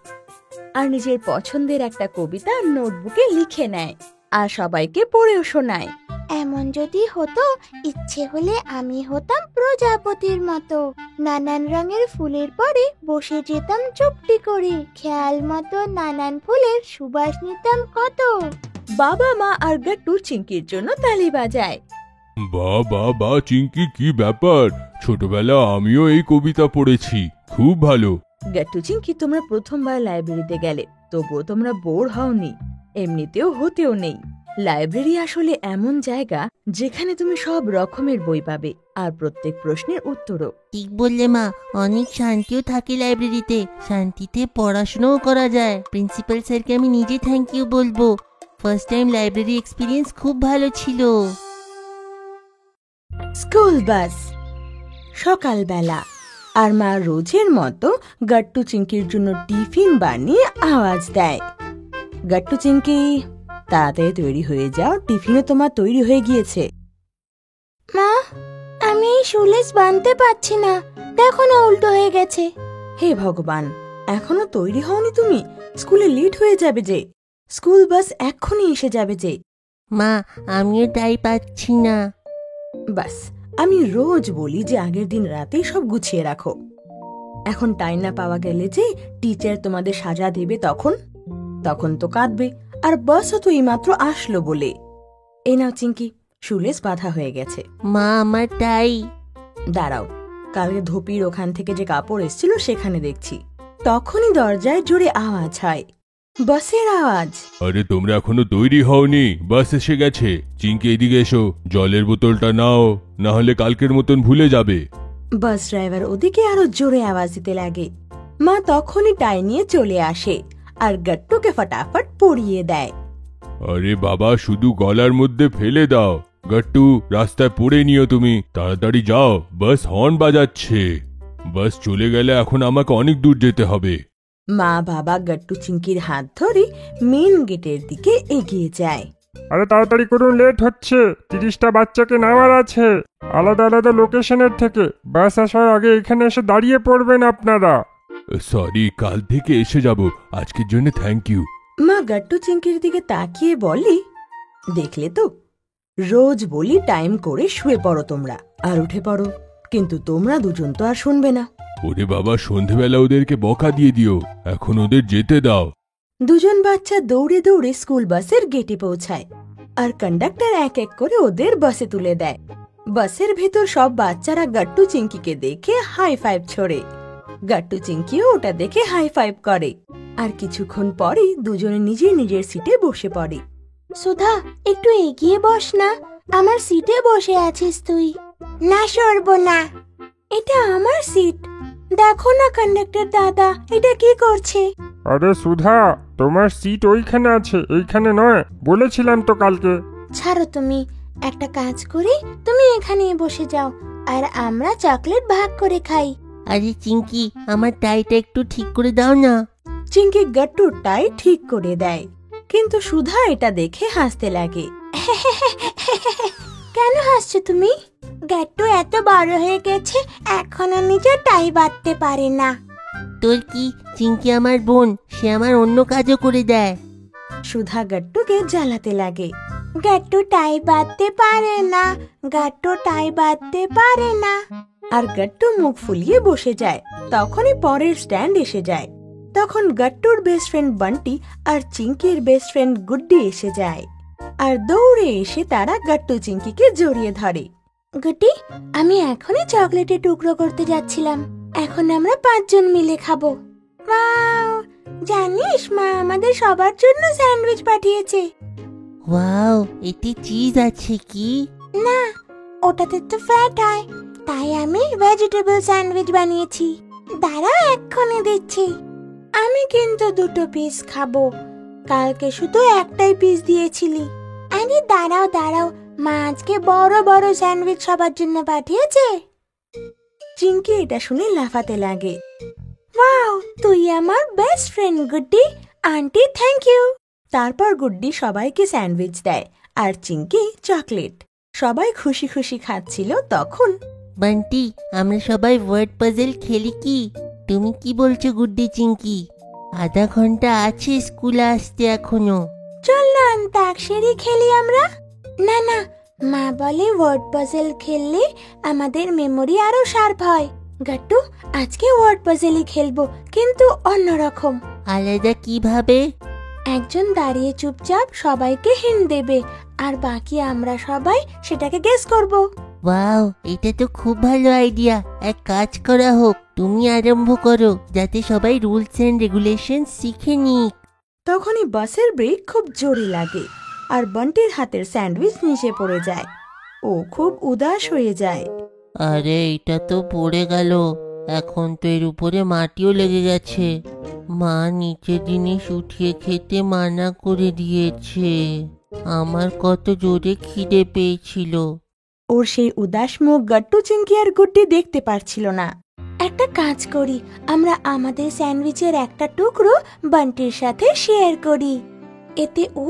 আর নিজের পছন্দের একটা কবিতা নোটবুকে লিখে নেয় আর সবাইকে পড়েও শোনায়। এমন যদি হতো, ইচ্ছে হলে আমি হতাম প্রজাপতির মতো, নানান রঙের ফুলের পরে বসে যেতাম চুপটি করে, খেয়াল মতো নানান ফুলের সুবাস নিতাম কত। বাবা, মা আর গাট্টু চিঙ্কির জন্য তালি বাজায়। বা চিঙ্কি, কি ব্যাপার? ছোটবেলা আমিও এই কবিতা পড়েছি, খুব ভালো। গাট্টু চিঙ্কি, তোমরা প্রথমবার লাইব্রেরিতে গেলে, তবুও তোমরা বোর হওনি, এমনিতেও হতেও নেই। লাইব্রেরি আসলে এমন জায়গা যেখানে তুমি সব রকমের বই পাবে আর প্রত্যেক প্রশ্নের উত্তরও। ঠিক বললে মা, অনেক শান্তিও থাকে লাইব্রেরিতে, শান্তিতে পড়াশোনাও করা যায়। প্রিন্সিপাল স্যারকে আমি নিজে থ্যাংক ইউ বলবো, ফার্স্ট টাইম লাইব্রেরি এক্সপিরিয়েন্স খুব ভালো ছিল। স্কুল বাস সকালবেলা, আর মা রোজের মতো গাট্টু চিঙ্কির জন্য টিফিন বানিয়ে আওয়াজ দেয়। গাট্টু চিঙ্কি, তাড়াতাড়ি তৈরি হয়ে যাও, টিফিনও তোমার তৈরি হয়ে গিয়েছে। মা, আমি এই শুলেস বাঁধতে পারছি না, দেখো না উল্টো হয়ে গেছে। হে ভগবান, এখনো তৈরি হওনি তুমি? স্কুলে লেট হয়ে যাবে যে, স্কুল বাস এক্ষুনি এসে যাবে যে। মা, আমিও তাই পাচ্ছি না। বাস, আমি রোজ বলি যে আগের দিন রাতেই সব গুছিয়ে রাখো। এখন টাইম না পাওয়া গেলে যে টিচার তোমাদের সাজা দেবে, তখন তো কাঁদবে। আর বাসও তো এইমাত্র আসলো বলে। এই নাও চিঙ্কি, শুলেস বাঁধা হয়ে গেছে। মা, আমার তাই। দাঁড়াও, কালকে ধোপির ওখান থেকে যে কাপড় এসেছিল সেখানে দেখছি। তখনই দরজায় জোরে আওয়াজ হয়, বাসের আওয়াজ। আরে তোমরা এখনো তৈরি হওনি, বাস এসে গেছে। চিঙ্কি, এদিকে এসো, জলের বোতলটা নাও, না হলে কালকের মতন ভুলে যাবে। বাস ড্রাইভার ওদিকে আরো জোরে আওয়াজ দিতে লাগে। মা তখনই টাই নিয়ে চলে আসে আর গাট্টুকে ফটাফট পরিয়ে দেয়। আরে বাবা, শুধু গলার মধ্যে ফেলে দাও। গাট্টু, রাস্তায় পড়ে নিও তুমি, তাড়াতাড়ি যাও, বাস হর্ন বাজাচ্ছে। বাস চলে গেলে এখন আমাকে অনেক দূর যেতে হবে। মা বাবা গাট্টু চিঙ্কির হাত ধরে মেন গেটের দিকে এগিয়ে যায়। আরে তাড়াতাড়ি করুন, লেট হচ্ছে। 30টা বাচ্চাকে নামার আছে আলাদা আলাদা লোকেশনের থেকে। বাস আসার আগে এখানে এসে দাঁড়িয়ে পড়বেন আপনারা। সরি, কাল থেকে এসে যাব। আজকের জন্য থ্যাংক ইউ। মা গাট্টু চিংকির দিকে তাকিয়ে বলি, দেখলে তো, রোজ বলি টাইম করে শুয়ে পড়ো তোমরা আর উঠে পড়ো, কিন্তু তোমরা দুজন তো আর শুনবে না। ওরে বাবা, সন্ধেবেলা ওদেরকে বকা দিয়ে দিও, এখন ওদের যেতে দাও। দুজন বাচ্চা দৌড়ে দৌড়ে স্কুল বাসের গেটে পৌঁছায় আর কন্ডাক্টর এক এক করে ওদের বাসে তুলে দেয়। বাসের ভেতর সব বাচ্চারা গাট্টু চিংকিকে দেখে হাই ফাইভ ছোড়ে। গাট্টু চিংকিও ওটা দেখে হাই ফাইভ করে। আর কিছুক্ষণ পরে দুজনে নিজের নিজের সিটে বসে পড়ে। সুধা, একটু এগিয়ে বস না, আমার সিটে বসে আছিস তুই। না, সরবো না, এটা আমার সিট। দেখো না কন্ডাক্টর দাদা, এটা কি করছে? আরে সুধা, তোমার সিট ওইখানে আছে, এইখানে নয়, বলেছিলাম তো কালকে। ছাড়ো তুমি, একটা কাজ করি, তুমি এখানেই বসে যাও আর আমরা চকলেট ভাগ করে খাই। আরে চিঙ্কি, আমার টাইটা একটু ঠিক করে দাও না। চিংকি গাট্টুর টাই ঠিক করে দেয়, কিন্তু সুধা এটা দেখে হাসতে লাগে। কেন হাসছো তুমি? গাট্টু এত বড় হয়ে গেছে, এখনো নিজের টাই বাঁধতে পারে না। তোর কি? চিঙ্কি আমার বোন, সে আমার অন্য কাজও করে দেয়। সুধা গাট্টুকে জ্বালাতে লাগে। গাট্টু টাই বাঁধতে পারে না, গাট্টু টাই বাঁধতে পারে না। আর গাট্টু মুখ ফুলিয়ে বসে যায়। তখনই পরের স্ট্যান্ড এসে যায়। তখন গাট্টুর বেস্ট ফ্রেন্ড বান্টি আর চিংকির বেস্ট ফ্রেন্ড গুড্ডি এসে যায়। আর দৌড়ে এসে তারা গাট্টু চিংকিকে জড়িয়ে ধরে। গুড্ডি, আমি এখনই চকলেটের টুকরো করতে যাচ্ছিলাম, এখন আমরা 5 জন মিলে খাবো। ওয়াও, জানিস মা আমাদের সবার জন্য স্যান্ডউইচ পাঠিয়েছে। ওয়াও, এতে চিজ আছে কি? না, ওটাতে তো ফ্যাট হয়, তাই আমি ভেজিটেবল স্যান্ডউইচ বানিয়েছি। দাঁড়াও, এক্ষুনি দিচ্ছি। আমি কিন্তু 2 পিস খাবো, কালকে শুধু একটাই পিস দিয়েছিলি। আরে দাঁড়াও দাঁড়াও, মা আজকে বড় বড় স্যান্ডউইচ সবার জন্য পাঠিয়েছে। চিংকি এটা শুনে লাফাতে লাগে। ওয়াও, তুই আমার best friend Guddi. Aunty thank you. তারপর গুড্ডি সবাইকে স্যান্ডউইচ দেয় আর চিংকি চকলেট। সবাই খুশি খুশি খাচ্ছিল। তখন বান্টি, আমরা সবাই ওয়ার্ড পাজল খেলি কি? তুমি কি বলছো গুড্ডি চিঙ্কি? আধা ঘন্টা আছে স্কুলে আসতে এখনো। চল না অন্তাক্ষরী খেলি আমরা। না না, মা বলে ওয়ার্ড পাজল খেললে আমাদের মেমোরি আরো শার্প হয়। গাট্টু, আজকে ওয়ার্ড পাজলই খেলবো, কিন্তু অন্যরকম। আলাদা কিভাবে? একজন দাঁড়িয়ে চুপচাপ সবাইকে হিন্ট দেবে আর বাকি আমরা সবাই সেটাকে গেস করব। ওয়াও, এটা তো খুব ভালো আইডিয়া। এক কাজ করা হোক, তুমি আরম্ভ করো, যাতে সবাই রুলস এন্ড রেগুলেশন শিখে নিক। তখনই বাসের ব্রেক খুব জোরে লাগে আর বান্টির হাতের স্যান্ডউইচ নিচে পড়ে যায়। ও খুব উদাস হয়ে যায়। আরে, এটা তো পড়ে গেল, এখন তো এর উপরে মাটিও লেগে গেছে। মা নিচে জিনিস উঠিয়ে খেতে মানা করে দিয়েছে। আমার কত জোরে খিদে পেয়েছিল। ওর সেই উদাস মুখ গাট্টু চিংকি আর গুড্ডি দেখতে পারছিল না। একটা কাজ করি, আমরা আমাদের স্যান্ডউইচের একটা টুকরো বান্টির সাথে শেয়ার করি, এতে ও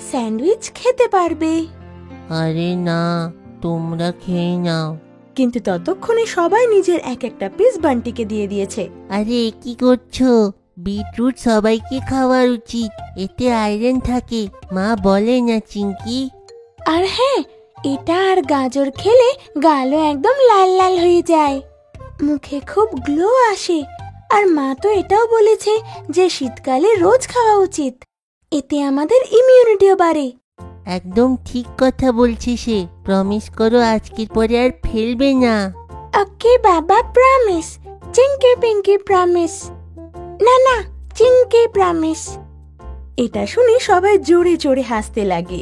স্যান্ডউইচ খেতে পারবে। আরে না, তোমরা খেয়ে নাও। কিন্তু ততক্ষণে সবাই নিজের এক একটা পিস বান্টিকে দিয়ে দিয়েছে। আরে কি করছো? বিটরুট সবাইকে খাওয়ার উচিত, এতে আয়রন থাকে, মা বলে না চিঙ্কি? আর হ্যাঁ, এটা আর গাজর খেলে গালও একদম লাল লাল হয়ে যায়, মুখে খুব গ্লো আসে। আর মা তো এটাও বলেছে যে শীতকালে রোজ খাওয়া উচিত, এতে আমাদের ইমিউনিটিও বাড়ে। একদম ঠিক কথা বলছে সে। প্রমিস করো আজকের পরে আর ফেলবে না। ওকে বাবা, প্রমিস। Chinki pinky promise. না না, চিঙ্কি প্রমিস। এটা শুনে সবাই জোরে জোরে হাসতে লাগে।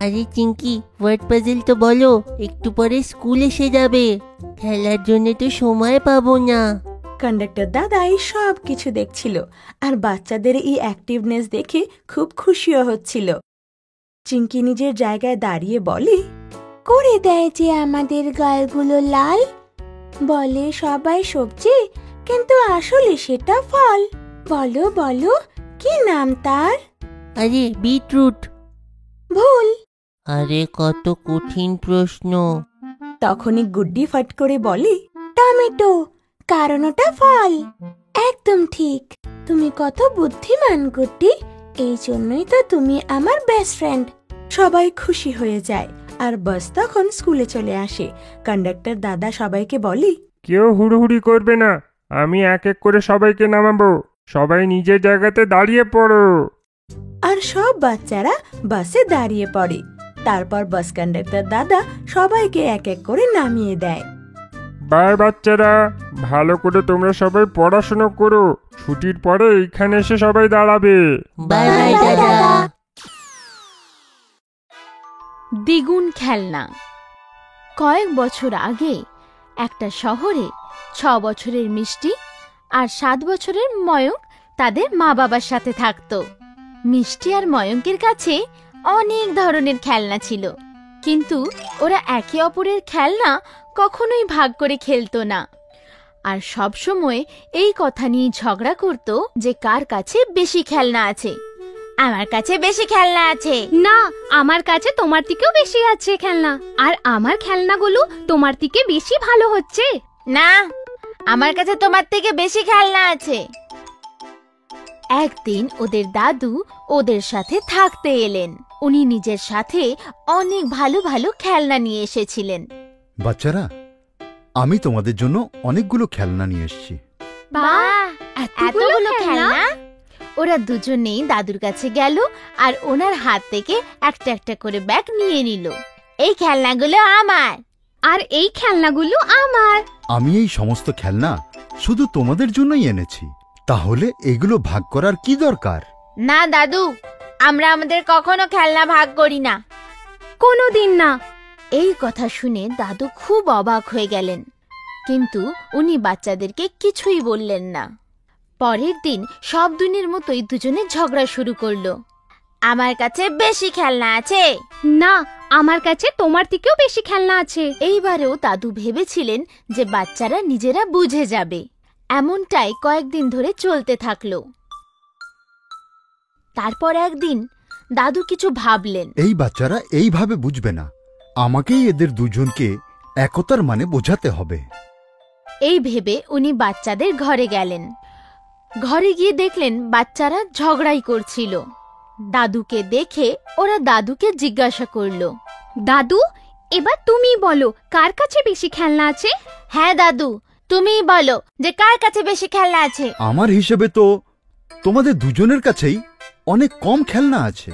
আরে চিঙ্কি, ওয়ার্ড পাজল তো বলো, একটু পরে স্কুল এসে যাবে, খেলার জন্য তো সময় পাবো না। কন্ডাক্টর দাদা এই সব কিছু দেখছিল আর বাচ্চাদের এই অ্যাক্টিভনেস দেখে খুব খুশিও হচ্ছিল। চিঙ্কি নিজের জায়গায় দাঁড়িয়ে বলে, করে দেয় যে আমাদের গালগুলো লাল, বলে সবাই সবজি, কিন্তু আসলে সেটা ফল। বলো বলো, কি নাম তার? আরে বিটরুট। ভুল। আরে কত কঠিন প্রশ্ন। তখনই গুড্ডি ফট করে বলে, টমেটো, কারণ ওটা ফল। একদম ঠিক, তুমি কত বুদ্ধিমান গুড্ডি, এই জন্যই তো তুমি আমার বেস্ট ফ্রেন্ড। সবাই খুশি হয়ে যায় আর বাস তখন স্কুলে চলে আসে। কন্ডাক্টর দাদা সবাইকে বলে, কেউ হুড়োহুড়ি করবে না, আমি এক এক করে সবাইকে নামাবো। সবাই নিজের জায়গাতে দাঁড়িয়ে পড়ো। আর সব বাচ্চারা বাসে দাঁড়িয়ে পড়ে। তারপর বাস কন্ডাক্টর দাদা সবাইকে এক এক করে নামিয়ে দেয়। বাই বাচ্চারা, ভালো করে তোমরা সবাই পড়াশোনা করো। ছুটির পরে এইখানে এসে সবাই দাঁড়াবে। বাই বাই দাদা। দ্বিগুণ খেলনা। কয়েক বছর আগে একটা শহরে 6 বছরের মিষ্টি আর 7 বছরের ময়ঙ্ক তাদের মা বাবার সাথে থাকতো। মিষ্টি আর ময়ঙ্কের কাছে অনেক ধরনের খেলনা ছিল, কিন্তু ওরা একে অপরের খেলনা কখনোই ভাগ করে খেলতো না। আর সব সময় এই কথা নিয়ে ঝগড়া করত যে কার কাছে বেশি খেলনা আছে। আমার কাছে বেশি খেলনা আছে। না, আমার কাছে তোমার থেকেও বেশি আছে খেলনা, আর আমার খেলনাগুলো তোমার থেকে বেশি ভালো হচ্ছে। না, আমার কাছে তোমার থেকে বেশি খেলনা আছে। একদিন ওদের দাদু ওদের সাথে থাকতে এলেন। উনি নিজের সাথে অনেক ভালো ভালো খেলনা নিয়ে এসেছিলেন। বাচ্চারা, আমি তোমাদের জন্য অনেকগুলো খেলনা নিয়ে এসেছি। বাহ, এতগুলো খেলনা! ওরা দুজনেই দাদুর কাছে গেল আর ওনার হাত থেকে একটা একটা করে ব্যাগ নিয়ে নিল। এই খেলনাগুলো আমার। আর এই খেলনাগুলো আমার। আমি এই সমস্ত খেলনা শুধু তোমাদের জন্যই এনেছি, তাহলে এগুলো ভাগ করার কি দরকার? না দাদু, আমরা আমাদের কখনো খেলনা ভাগ করি না। কোনোদিন না। এই কথা শুনে দাদু খুব অবাক হয়ে গেলেন, কিন্তু উনি বাচ্চাদেরকে কিছুই বললেন না। পরের দিন সব দিনের মতোই দুজনে ঝগড়া শুরু করলো। আমার কাছে বেশি খেলনা আছে। না, আমার কাছে তোমার থেকেও বেশি খেলনা আছে। এইবারেও দাদু ভেবেছিলেন যে বাচ্চারা নিজেরা বুঝে যাবে। এমনটাই কয়েকদিন ধরে চলতে থাকলো। তারপর একদিন দাদু কিছু ভাবলেন। এই বাচ্চারা এইভাবে বুঝবে না, আমাকেই এদের দুজনকে একতার মানে বোঝাতে হবে। এই ভেবে উনি বাচ্চাদের ঘরে গেলেন। ঘরে গিয়ে দেখলেন বাচ্চারা ঝগড়াই করছিল। দাদুকে দেখে ওরা দাদুকে জিজ্ঞাসা করল, দাদু, এবার তুমি বলো কার কাছে বেশি খেলনা আছে? হ্যাঁ দাদু, তুমিই বলো যে কার কাছে বেশি খেলনা আছে। আমার হিসেবে তো তোমাদের দুজনের কাছেই অনেক কম খেলনা আছে।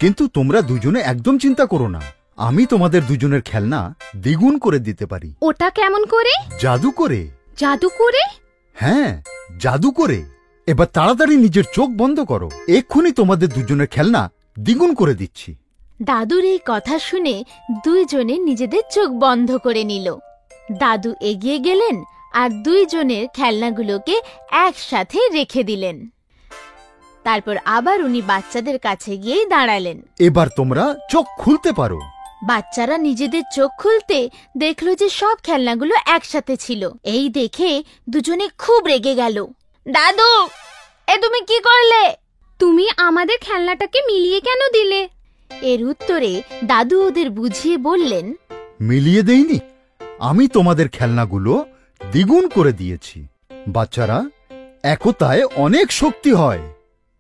কিন্তু তোমরা দুজনে একদম চিন্তা করো না, আমি তোমাদের দুজনের খেলনা দ্বিগুণ করে দিতে পারি। ওটা কেমন করে? জাদু করে। জাদু করে? হ্যাঁ, জাদু করে। এবার তাড়াতাড়ি নিজের চোখ বন্ধ করো, এক্ষুনি তোমাদের দুজনের খেলনা দ্বিগুণ করে দিচ্ছি। দাদুর এই কথা শুনে দুইজনে নিজেদের চোখ বন্ধ করে নিল। দাদু এগিয়ে গেলেন আর দুইজনের খেলনাগুলোকে একসাথে রেখে দিলেন। তারপর আবার উনি বাচ্চাদের কাছে গিয়ে দাঁড়ালেন। এবার তোমরা চোখ খুলতে পারো। বাচ্চারা নিজেদের চোখ খুলতে দেখলো যে সব খেলনাগুলো একসাথে ছিল। এই দেখে দুজনে খুব রেগে গেল। দাদু, এ তুমি কি করলে? তুমি আমাদের খেলনাটাকে মিলিয়ে কেন দিলে? এর উত্তরে দাদু ওদের বুঝিয়ে বললেন, মিলিয়ে দেইনি, আমি তোমাদের খেলনাগুলো দ্বিগুণ করে দিয়েছি। বাচ্চারা, একতায় অনেক শক্তি হয়।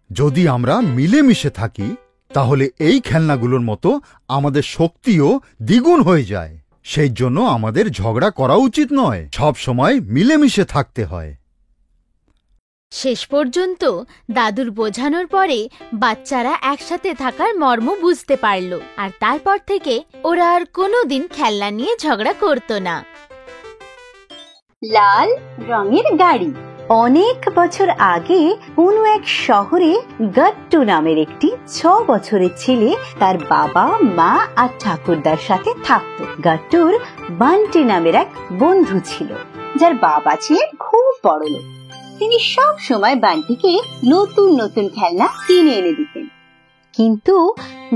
যদি আমরা মিলেমিশে থাকি তাহলে এই খেলনাগুলোর মতো আমাদের শক্তিও দ্বিগুণ হয়ে যায়। সেই জন্য আমাদের ঝগড়া করা উচিত নয়, সব সময় মিলেমিশে থাকতে হয়। শেষ পর্যন্ত দাদুর বোঝানোর পরে বাচ্চারা একসাথে থাকার মর্ম বুঝতে পারল, আর তারপর থেকে ওরা আর কোনোদিন খেলনা নিয়ে ঝগড়া করত না। লাল রঙের গাড়ি। অনেক বছর আগে কোনো এক শহরে গাট্টু নামের একটি 6 বছরের ছেলে তার বাবা, মা আর ঠাকুরদার সাথে থাকতো। গাট্টুর বান্টি নামের এক বন্ধু ছিল, যার বাবা ছিলেন খুব বড়লোক। তিনি সব সময় বান্টিকে নতুন নতুন খেলনা কিনে এনে দিতেন। কিন্তু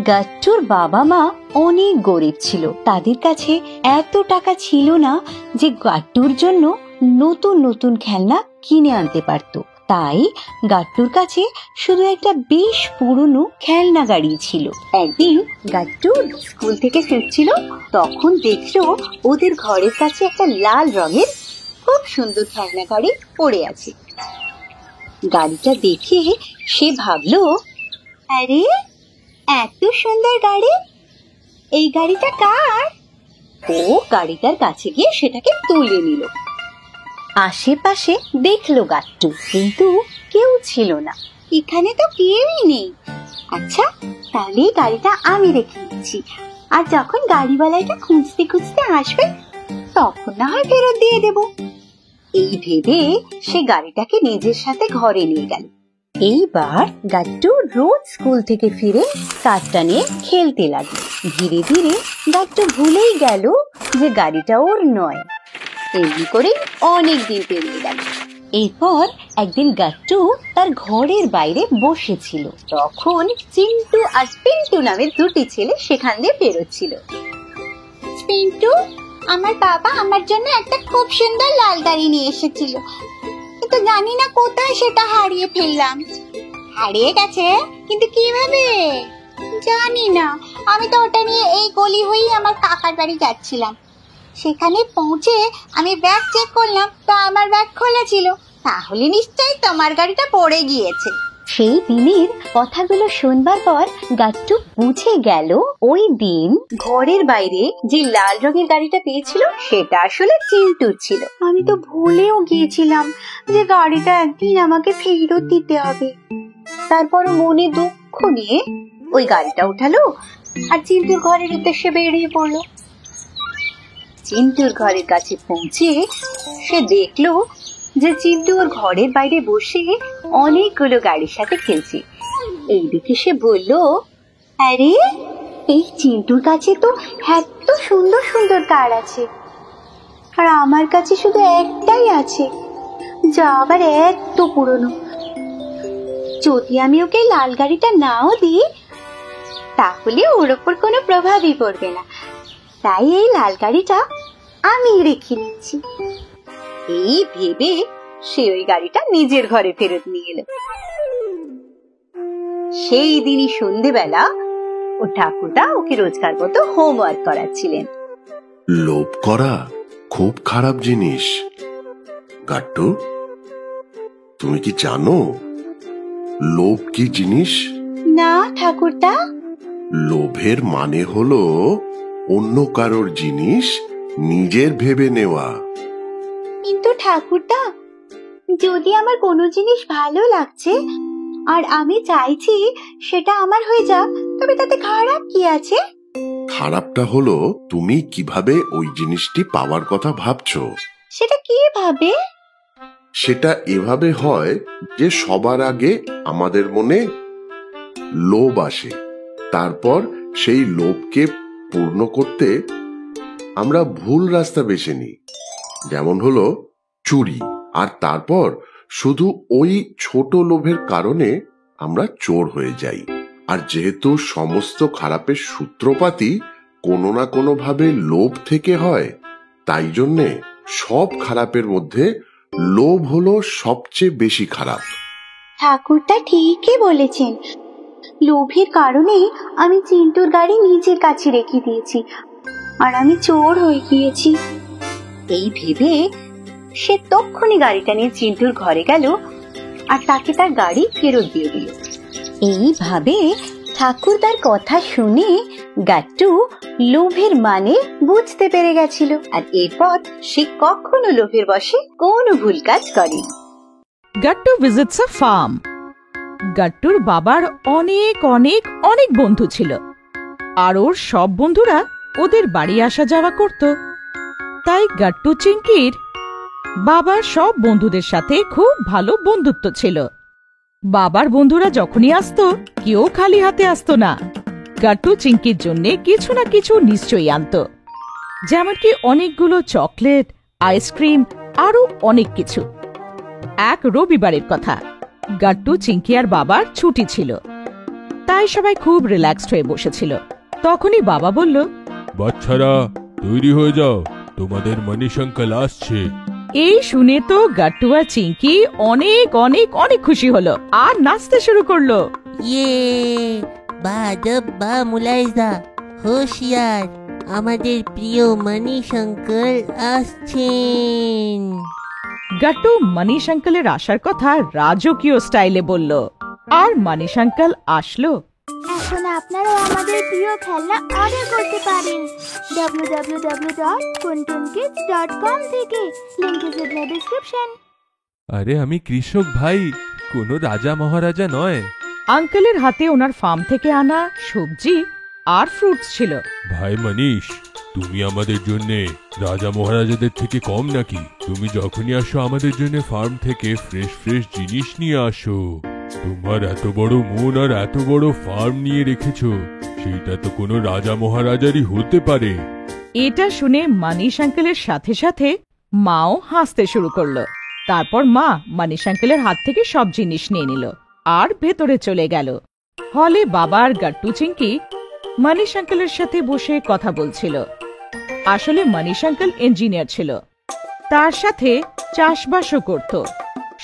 গাট্টুর বাবা মা অনেক গরিব ছিল, তাদের কাছে এত টাকা ছিল না যে গাট্টুর জন্য নতুন নতুন খেলনা কিনে আনতে পারত। তাই গাট্টুর কাছে শুধু একটা বেশ পুরনো খেলনা গাড়ি ছিল। একদিন গাট্টু স্কুল থেকে ফিরছিল, তখন দেখলো ওদের ঘরের কাছে একটা লাল রঙের খুব সুন্দর খেলনা গাড়ি পড়ে আছে। গাড়িটা দেখে সে ভাবলো, আরে এত সুন্দর গাড়ি, এই গাড়িটা কার? ও গাড়িটার কাছে গিয়ে সেটাকে তুলে নিল। আশেপাশে দেখলো গাট্টু, কিন্তু কেউ ছিল না। এখানে তো কেউই নেই। আচ্ছা, তাহলে এই গাড়িটা আমি রেখে দিচ্ছি, আর যখন গাড়িওয়ালাটা খুঁজতে খুঁজতে আসবে তখন না হয় ফেরত দিয়ে দেব। এই ভেবে সে গাড়িটাকে নিজের সাথে ঘরে নিয়ে গেল। এইবার গাট্টু রোজ স্কুল থেকে ফিরে কারটা নিয়ে খেলতে লাগলো। ধীরে ধীরে গাট্টু ভুলেই গেল যে গাড়িটা ওর নয়। এমনি করে অনেক দিন পেরিয়ে গেল। এরপর একদিন গাট্টু তার ঘরের বাইরে বসেছিল, তখন চিন্টু আর পিন্টু নামের দুটি ছেলে সেখান দিয়ে বেরোচ্ছিল। পিন্টু, আমার বাবা আমার জন্য একটা খুব সুন্দর লাল গাড়ি নিয়ে এসেছিল, কিন্তু জানি না কোথায় সেটা হারিয়ে ফেললাম। হারিয়ে গেছে? কিন্তু কিভাবে জানি না। আমি তো ওটা নিয়ে এই গলি হয়েই আমার কাকার বাড়ি যাচ্ছিলাম। সেখানে পৌঁছে আমি ব্যাগ চেক করলাম, তো আমার ব্যাগ খোলা ছিল। তাহলে নিশ্চয়ই তোমার গাড়িটা পড়ে গিয়েছে। সেই দিনের কথাগুলো শুনবার পর গাট্টু বুঝে গেল ওই দিন ঘরের বাইরে যে লাল রঙের গাড়িটা পেয়েছিল সেটা আসলে চিন্টুর ছিল। আমি তো ভুলেও গিয়েছিলাম যে গাড়িটা একদিন আমাকে ফেরত দিতে হবে। তারপর মনে দুঃখ নিয়ে ওই গাড়িটা উঠালো আর চিন্টুর ঘরের উদ্দেশ্যে বেরিয়ে পড়লো। চিন্টুর ঘরের কাছে পৌঁছে সে দেখলো যে চিন্টু ওর ঘরের বাইরে বসে অনেকগুলো গাড়ির সাথে খেলছে। এই দেখে সে বলল, আরে এই চিন্টুর কাছে তো এত সুন্দর সুন্দর কার আছে, আর আমার কাছে শুধু একটাই আছে, যা আবার এত পুরনো। যদি আমি ওকে লাল গাড়িটা নাও দিই তাহলে ওর ওপর কোনো প্রভাবই পড়বে না, তাই এই লাল গাড়িটা আমি রেখে নিচ্ছি। এই ভেবে সে ওই গাড়িটা নিজের ঘরে ফেরত নিয়ে এলো। সেই দিনই সন্ধেবেলা ও ঠাকুরদা ওকে রোজকার মতো হোমওয়ার্ক করাচ্ছিলেন। লোভ করা খুব খারাপ জিনিস। গাট্টু, তুমি কি জানো লোভ কি জিনিস? না ঠাকুরদা। লোভের মানে হলো অন্য কারোর জিনিস নিজের ভেবে নেওয়া। কিন্তু ঠাকুরদা, যদি আমার কোনো জিনিস ভালো লাগছে আর আমি চাইছি সেটা আমার হয়ে যাক, তবে তাতে খারাপ কি আছে? খারাপটা হলো তুমি কিভাবে ওই জিনিসটি পাওয়ার কথা ভাবছো। সেটা কিভাবে? সেটা এভাবে হয় যে সবার আগে আমাদের মনে লোভ আসে, তারপর সেই লোভকে পূর্ণ করতে আমরা ভুল রাস্তা বেছে নিই, যেমন হলো চুরি, আর তারপর শুধু ওই ছোট লোভের কারণে আমরা চোর হয়ে যাই। আর যেহেতু সমস্ত খারাপের সূত্রপাতই কোনো না কোনো ভাবে লোভ থেকে হয়, তাই জন্যে সব খারাপের মধ্যে লোভ হলো সবচেয়ে বেশি খারাপ। ঠাকুরদা ঠিকই বলেছেন, লোভের কারণে আমি চিন্টুর গাড়ি নিজের কাছে রেখে দিয়েছি আর আমি চোর হয়ে গিয়েছি। এই ভেবে সে তক্ষুনি গাড়িটা নিয়ে চিন্টুর ঘরে গেল আর তাকে তার গাড়ি ফেরত দিয়ে দিল। এইভাবে ঠাকুরদার কথা শুনে গাট্টু লোভের মানে বুঝতে পেরে গেছিল, আর এরপর সে কখনো লোভের বশে কোনো ভুল কাজ করেনি। গাট্টু ভিজিটস আ ফার্ম। গাট্টুর বাবার অনেক অনেক অনেক বন্ধু ছিল, আর ওর সব বন্ধুরা ওদের বাড়ি আসা যাওয়া করত। তাই গাট্টু চিংকির বাবার সব বন্ধুদের সাথে খুব ভালো বন্ধুত্ব ছিল। বাবার বন্ধুরা যখনই আসতো কেউ খালি হাতে আসতো না, গাট্টু চিংকির জন্য কিছু না কিছু নিশ্চয়ই আনতো, যেমন কি অনেকগুলো চকলেট, আইসক্রিম, আরো অনেক কিছু। এক রবিবারের কথা, গাট্টু চিংকি আর বাবার ছুটি ছিল, তাই সবাই খুব রিল্যাক্সড হয়ে বসেছিল। তখনই বাবা বলল, বাচ্চারা তৈরি হয়ে যাও, তোমাদের মনীষ আঙ্কেল আসছে। এই শুনে তো গাট্টু আর চিঙ্কি অনেক অনেক অনেক খুশি হলো আর নাচতে শুরু করলো। ইয়ে বা মুলাইজা হোশিয়ার, আমাদের প্রিয় মনীষ আঙ্কেল আসছেন। গাট্টু মনীষ আঙ্কেলের আসার কথা রাজকীয় স্টাইলে বলল, আর মনীষ আঙ্কেল আসলো। এখন আপনারা আমাদের প্রিয় খেলনা অর্ডার করতে পারেন www.kuntunkids.com থেকে, link is in the description. আরে আমি কৃষক ভাই, কোনো রাজা মহারাজা নয়। আঙ্কেলের হাতে ওনার ফার্ম থেকে আনা সবজি আর ফ্রুটস ছিল। ভাই মনীষ, তুমি আমাদের জন্য রাজা মহারাজাদের থেকে কম নাকি? তুমি যখনই আসো আমাদের জন্য ফার্ম থেকে ফ্রেশ ফ্রেশ জিনিস নিয়ে আসো। তোমার এত বড় মন আর এত বড় ফার্ম নিয়ে রেখেছো, সেইটা তো কোনো রাজা মহারাজারই হতে পারে। এটা শুনে মনীষ আঙ্কেলের সাথে সাথে মাও হাসতে শুরু করলো। তারপর মা মনীষ আঙ্কেলের হাত থেকে সব জিনিস নিয়ে নিল আর ভেতরে চলে গেল। হলে বাবা আর গাট্টু চিঙ্কি মনীষ আঙ্কেলের সাথে বসে কথা বলছিল। আসলে মনীষ আঙ্কেল ইঞ্জিনিয়ার ছিল, তার সাথে চাষবাসও করত।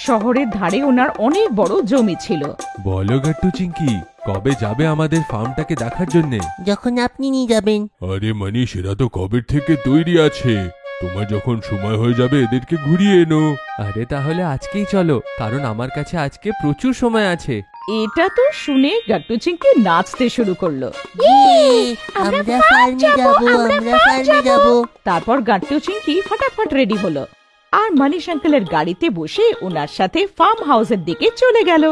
শহরের ধারে ওনার অনেক বড় জমি ছিল। বলো গাট্টু চিঙ্কি, কবে যাবে আমাদের ফার্মটাকে দেখার জন্য? যখন আপনি নিয়ে যাবেন। আরে মনীষ, এরা তো কবে থেকে তৈরি আছে, তোমার যখন সময় হয়ে যাবে এদেরকে ঘুরিয়ে এনো। আরে তাহলে আজকেই চলো, কারণ আমার কাছে আজকে প্রচুর সময় আছে। এটা তো শুনে গাট্টু চিঙ্কি নাচতে শুরু করলো। আমরা ফার্মে যাব। তারপর গাট্টু চিঙ্কি ফটাফট রেডি হলো আর মনীষ আঙ্কেলের গাড়িতে বসে ওনার সাথে ফার্ম হাউসের দিকে চলে গেল।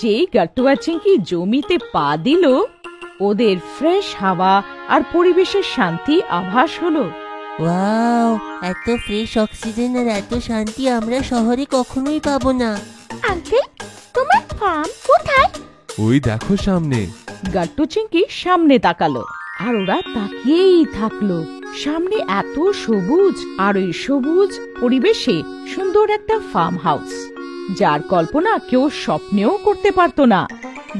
যেই গাট্টু আর চিঙ্কি জমিতে পা দিল, ওদের ফ্রেশ হাওয়া আর পরিবেশের শান্তি আভাস হলো। ওয়াও, এত ফ্রেশ অক্সিজেন আর এত শান্তি আমরা শহরে কখনোই পাবো না। আঙ্কেল, তোমার ফার্ম কোথায়? ওই দেখো সামনে। গাট্টু চিঙ্কি সামনে তাকালো আর ওরা তাকিয়েই থাকলো। সামনে এত সবুজ, আর ওই সবুজ পরিবেশে সুন্দর একটা ফার্ম হাউস, যার কল্পনা কেউ স্বপ্নেও করতে পারতো না।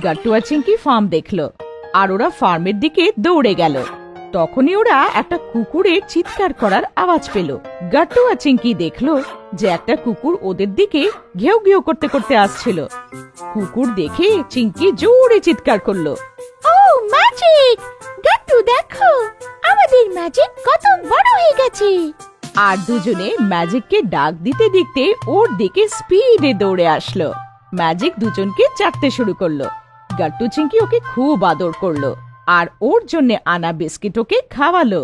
গাট্টু আর চিঙ্কি ফার্ম দেখলো আর ওরা ফার্মের দিকে দৌড়ে গেল। তখনই ওরা একটা কুকুরের চিৎকার করার আওয়াজ পেল। গাট্টু আর চিঙ্কি দেখলো যে একটা কুকুর ওদের দিকে ঘেউ ঘেউ করতে করতে আসছিল। কুকুর দেখে চিঙ্কি জোরে চিৎকার করলো, ও ম্যাজিক! গাট্টু দেখো, আমাদের ম্যাজিক কত বড় হয়ে গেছে। আর দুজনে ম্যাজিককে ডাক দিতে দিতে ওর দিকে স্পিডে দৌড়ে আসলো। ম্যাজিক দুজনকে চাটতে শুরু করলো। গাট্টু চিঙ্কি ওকে খুব আদর করলো আর ওর জন্য আনা বিস্কিট ওকে খাওয়ালো।